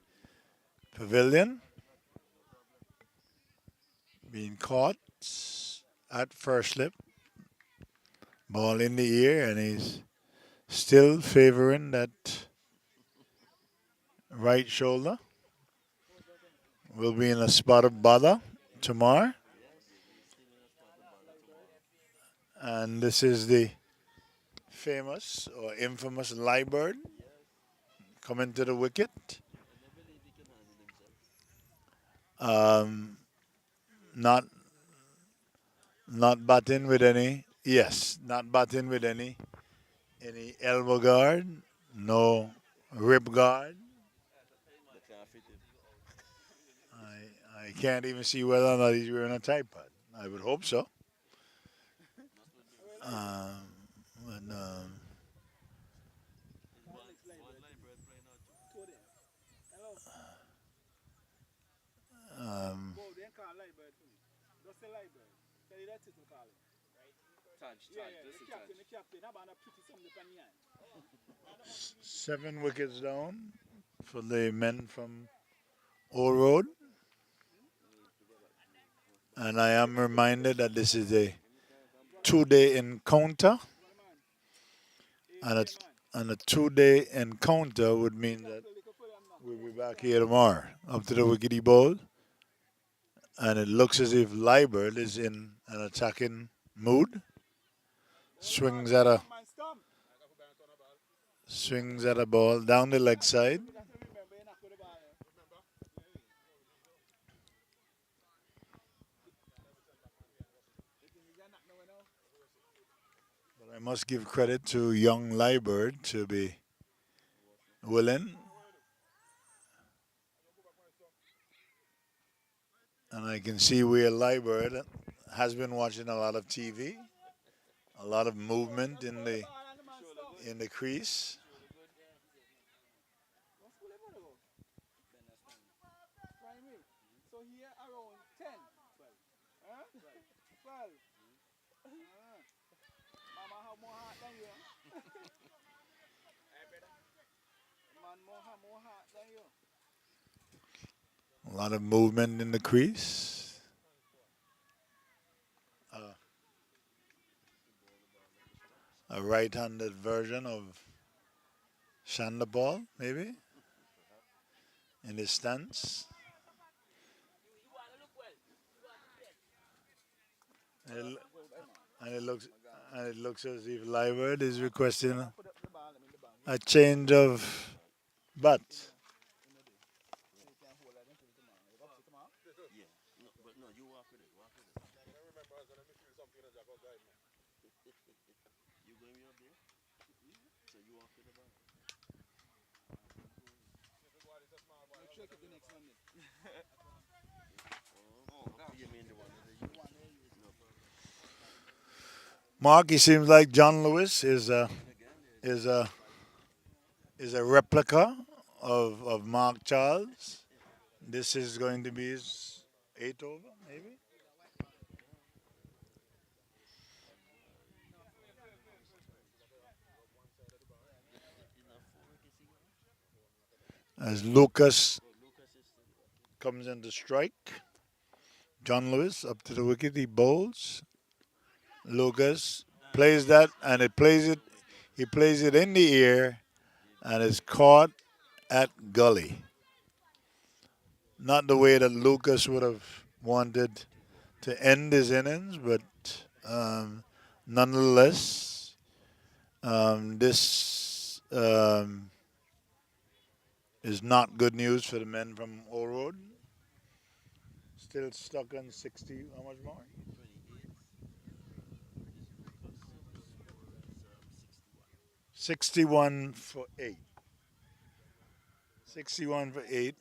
pavilion, being caught at first slip, ball in the air, and he's still favoring that right shoulder. Will be in a spot of bother tomorrow. And this is the famous or infamous Liebird coming to the wicket. Um, not not batting with any. Yes, not batting with any elbow guard, no rib guard. I can't even see whether or not he's wearing a tie pad. I would hope so. Um, but, um, 7 wickets down for the men from Old Road. And I am reminded that this is a 2-day encounter. And a 2-day encounter would mean that we'll be back here tomorrow up to the wickety ball. And it looks as if Liebert is in an attacking mood. Swings at a ball down the leg side. But I must give credit to young Liebert to be willing. And I can see where Liebert has been watching a lot of TV, a lot of movement in the crease. A lot of movement in the crease. Uh, a right-handed version of Shandabal, maybe, in his stance. And it, and it looks and it looks as if Livert is requesting a change of bat. Mark, he seems like John Lewis is a is a replica of Mark Charles. This is going to be his eighth over, maybe. As Lucas comes in to strike, John Lewis up to the wicket, he bowls. Lucas plays that, and it plays it. He plays it in the air, and it's caught at gully. Not the way that Lucas would have wanted to end his innings, but um, nonetheless, this is not good news for the men from Old Road. Still stuck on 60. How much more? 61 for 8. 61 for 8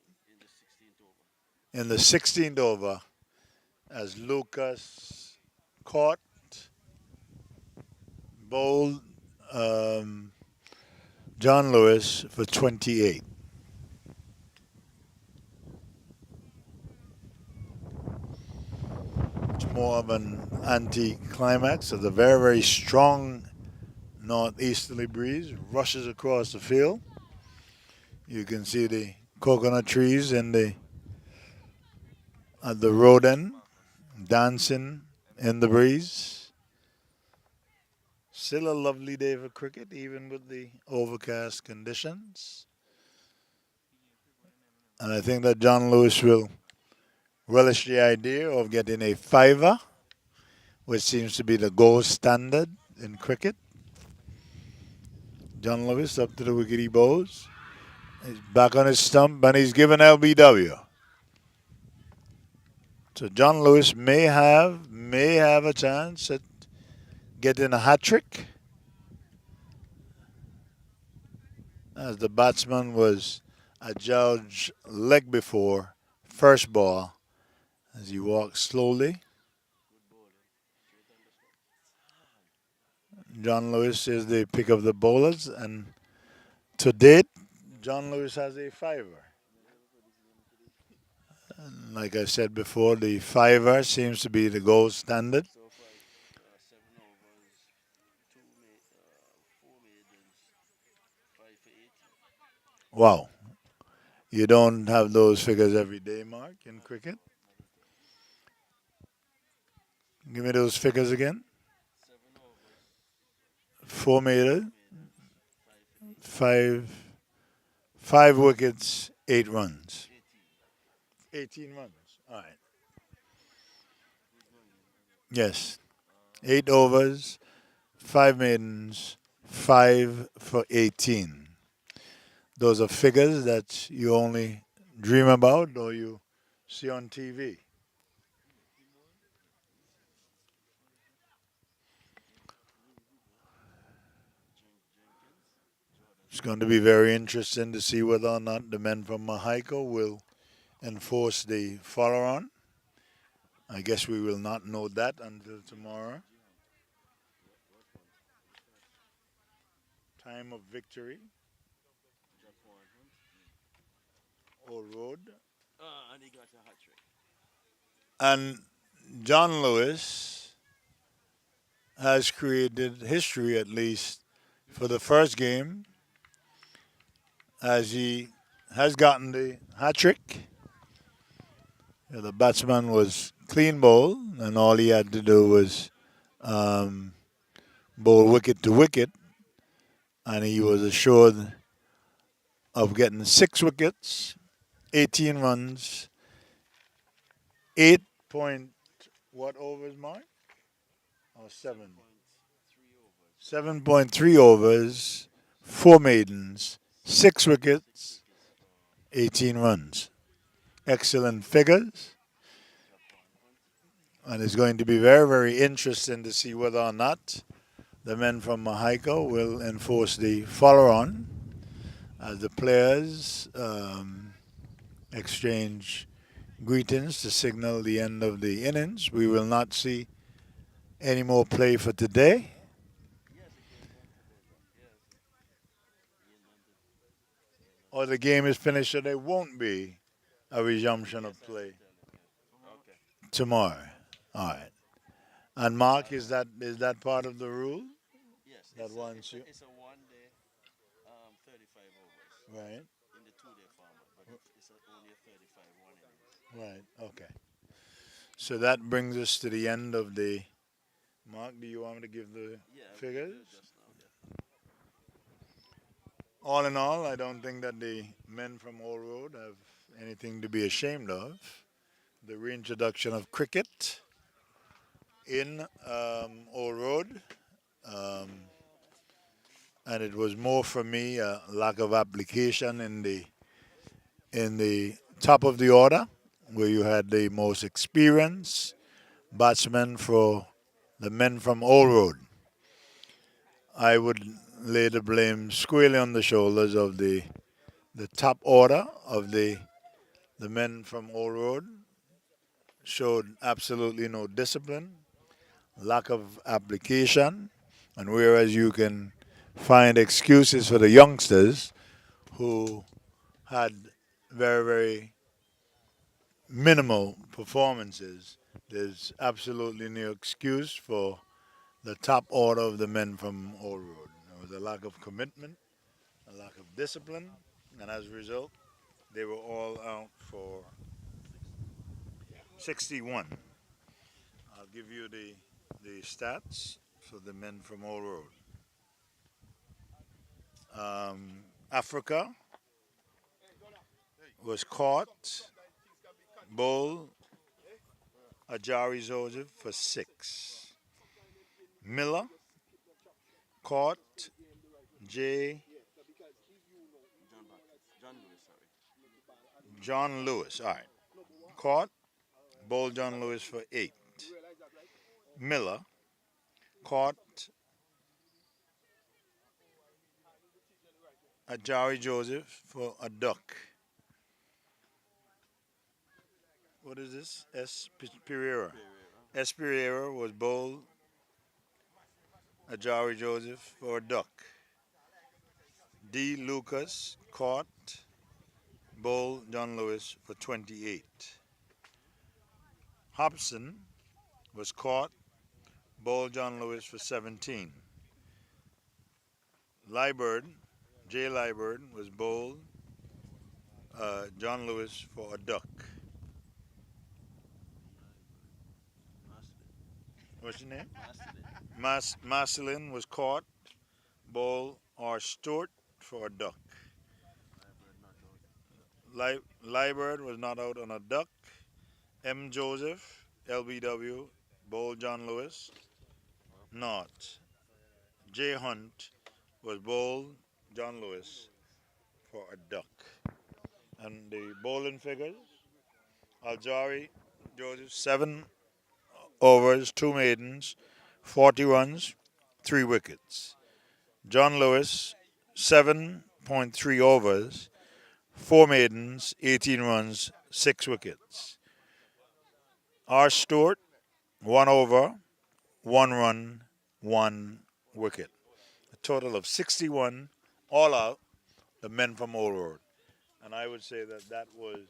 in the 16th over as Lucas caught, bowled um, John Lewis for 28. It's more of an anti-climax of the very, very strong northeasterly breeze rushes across the field. You can see the coconut trees in the at the road end dancing in the breeze. Still a lovely day for cricket, even with the overcast conditions. And I think that John Lewis will relish the idea of getting a fiver, which seems to be the gold standard in cricket. John Lewis up to the wicket he bowls. He's back on his stump and he's given LBW. So John Lewis may have a chance at getting a hat trick, as the batsman was adjudged leg before first ball as he walked slowly. John Lewis is the pick of the bowlers, and to date, John Lewis has a fiver. And like I said before, the fiver seems to be the gold standard. Wow. You don't have those figures every day, Mark, in cricket. Give me those figures again. 4 meters, five, 5 wickets, 8 runs. 18 runs. All right. Yes. 8 overs, 5 maidens, 5 for 18. Those are figures that you only dream about or you see on TV. It's going to be very interesting to see whether or not the men from Mahiko will enforce the follow on. I guess we will not know that until tomorrow. Time of victory, Old Road. And he got a hat trick. And John Lewis has created history, at least for the first game, as he has gotten the hat trick. The batsman was clean bowl, and all he had to do was um, bowl wicket to wicket, and he was assured of getting 6 wickets, 18 runs, 8 point what overs, Mark? Or seven? 7.3 overs, 4 maidens, 6 wickets, 18 runs. Excellent figures, and it's going to be very, very interesting to see whether or not the men from Mahaico will enforce the follow on as the players exchange greetings to signal the end of the innings. We will not see any more play for today. Or the game is finished, so there won't be a resumption of play tomorrow. All right. And Mark, is that part of the rule? That once you right, right, okay. So that brings us to the end of the. Mark, do you want me to give the figures? All in all, I don't think that the men from Old Road have anything to be ashamed of. The reintroduction of cricket in Old Road, um, and it was more for me a lack of application in the top of the order, where you had the most experienced batsmen for the men from Old Road. I would lay the blame squarely on the shoulders of the top order of the men from Old Road. Showed absolutely no discipline, lack of application, and whereas you can find excuses for the youngsters who had very, very minimal performances, there's absolutely no excuse for the top order of the men from Old Road. There was a lack of commitment, a lack of discipline, and as a result, they were all out for 61. I'll give you the stats for the men from Old Road. Africa was caught, Bull, Ajari Joseph for 6. Miller caught, J. John Lewis. All right. Caught, Bull John Lewis for 8. Miller caught, Ajari Joseph for a duck. What is this? S. Pereira. S. Pereira was bowled, Ajari Joseph for a duck. D. Lucas caught, bowled John Lewis for 28. Hobson was caught, bowled John Lewis for 17. Liburd, J. Liburd was bowled, John Lewis for a duck. What's your name? Marcelin was caught, bowled R. Stewart for a duck. Liburd was not out on a duck. M. Joseph, LBW, bowled John Lewis, not. J. Hunt was bowled John Lewis for a duck. And the bowling figures, Aljari Joseph, 7 overs, 2 maidens, 40 runs, 3 wickets. John Lewis, 7.3 overs, 4 maidens, 18 runs, 6 wickets. R. Stewart, 1 over, 1 run, 1 wicket. A total of 61 all out, the men from Old Road. And I would say that that was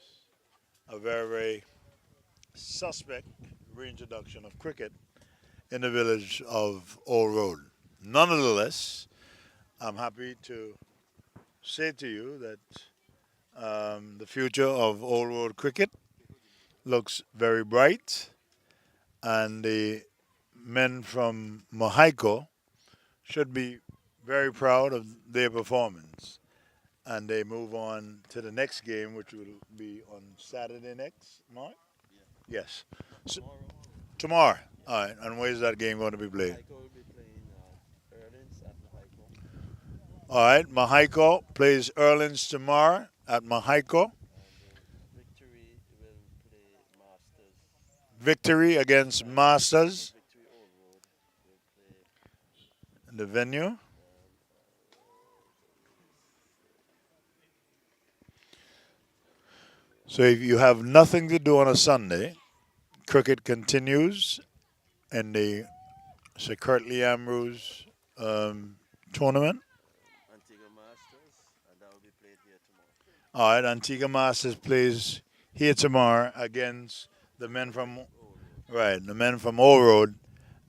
a very, very suspect reintroduction of cricket in the village of Old Road. Nonetheless, I'm happy to say to you that the future of Old Road cricket looks very bright, and the men from Mohico should be very proud of their performance. And they move on to the next game, which will be on Saturday next, Mark? Yes. So, tomorrow. All right. And where's that game going to be played? All right. Mahaiko plays Erlins tomorrow at Mahaiko. Victory against Masters in the venue. So if you have nothing to do on a Sunday, cricket continues in the Sir Curtly Ambrose tournament. All right, Antigua Masters plays here tomorrow against the men from the men from Old Road,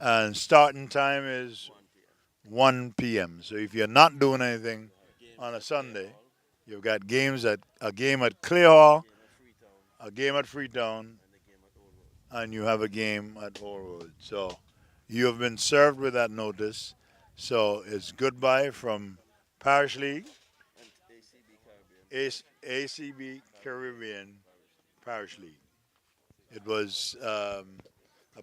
and starting time is 1 p.m. So if you're not doing anything on a Sunday, you've got games at a game at Clear Hall, a game at Freetown, and you have a game at Old Road. So you have been served with that notice. So it's goodbye from Parish League, ACB Caribbean Parish League. It was a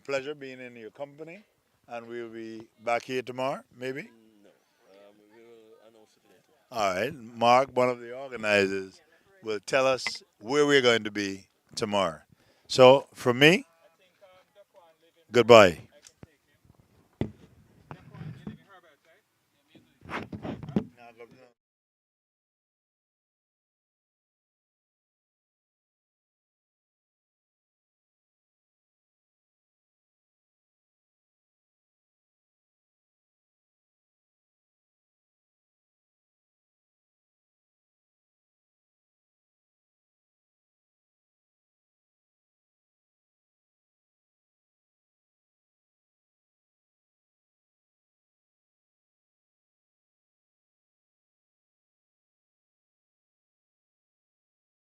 pleasure being in your company, and we'll be back here tomorrow, maybe. All right, Mark, one of the organizers, will tell us where we're going to be tomorrow. So, from me, goodbye.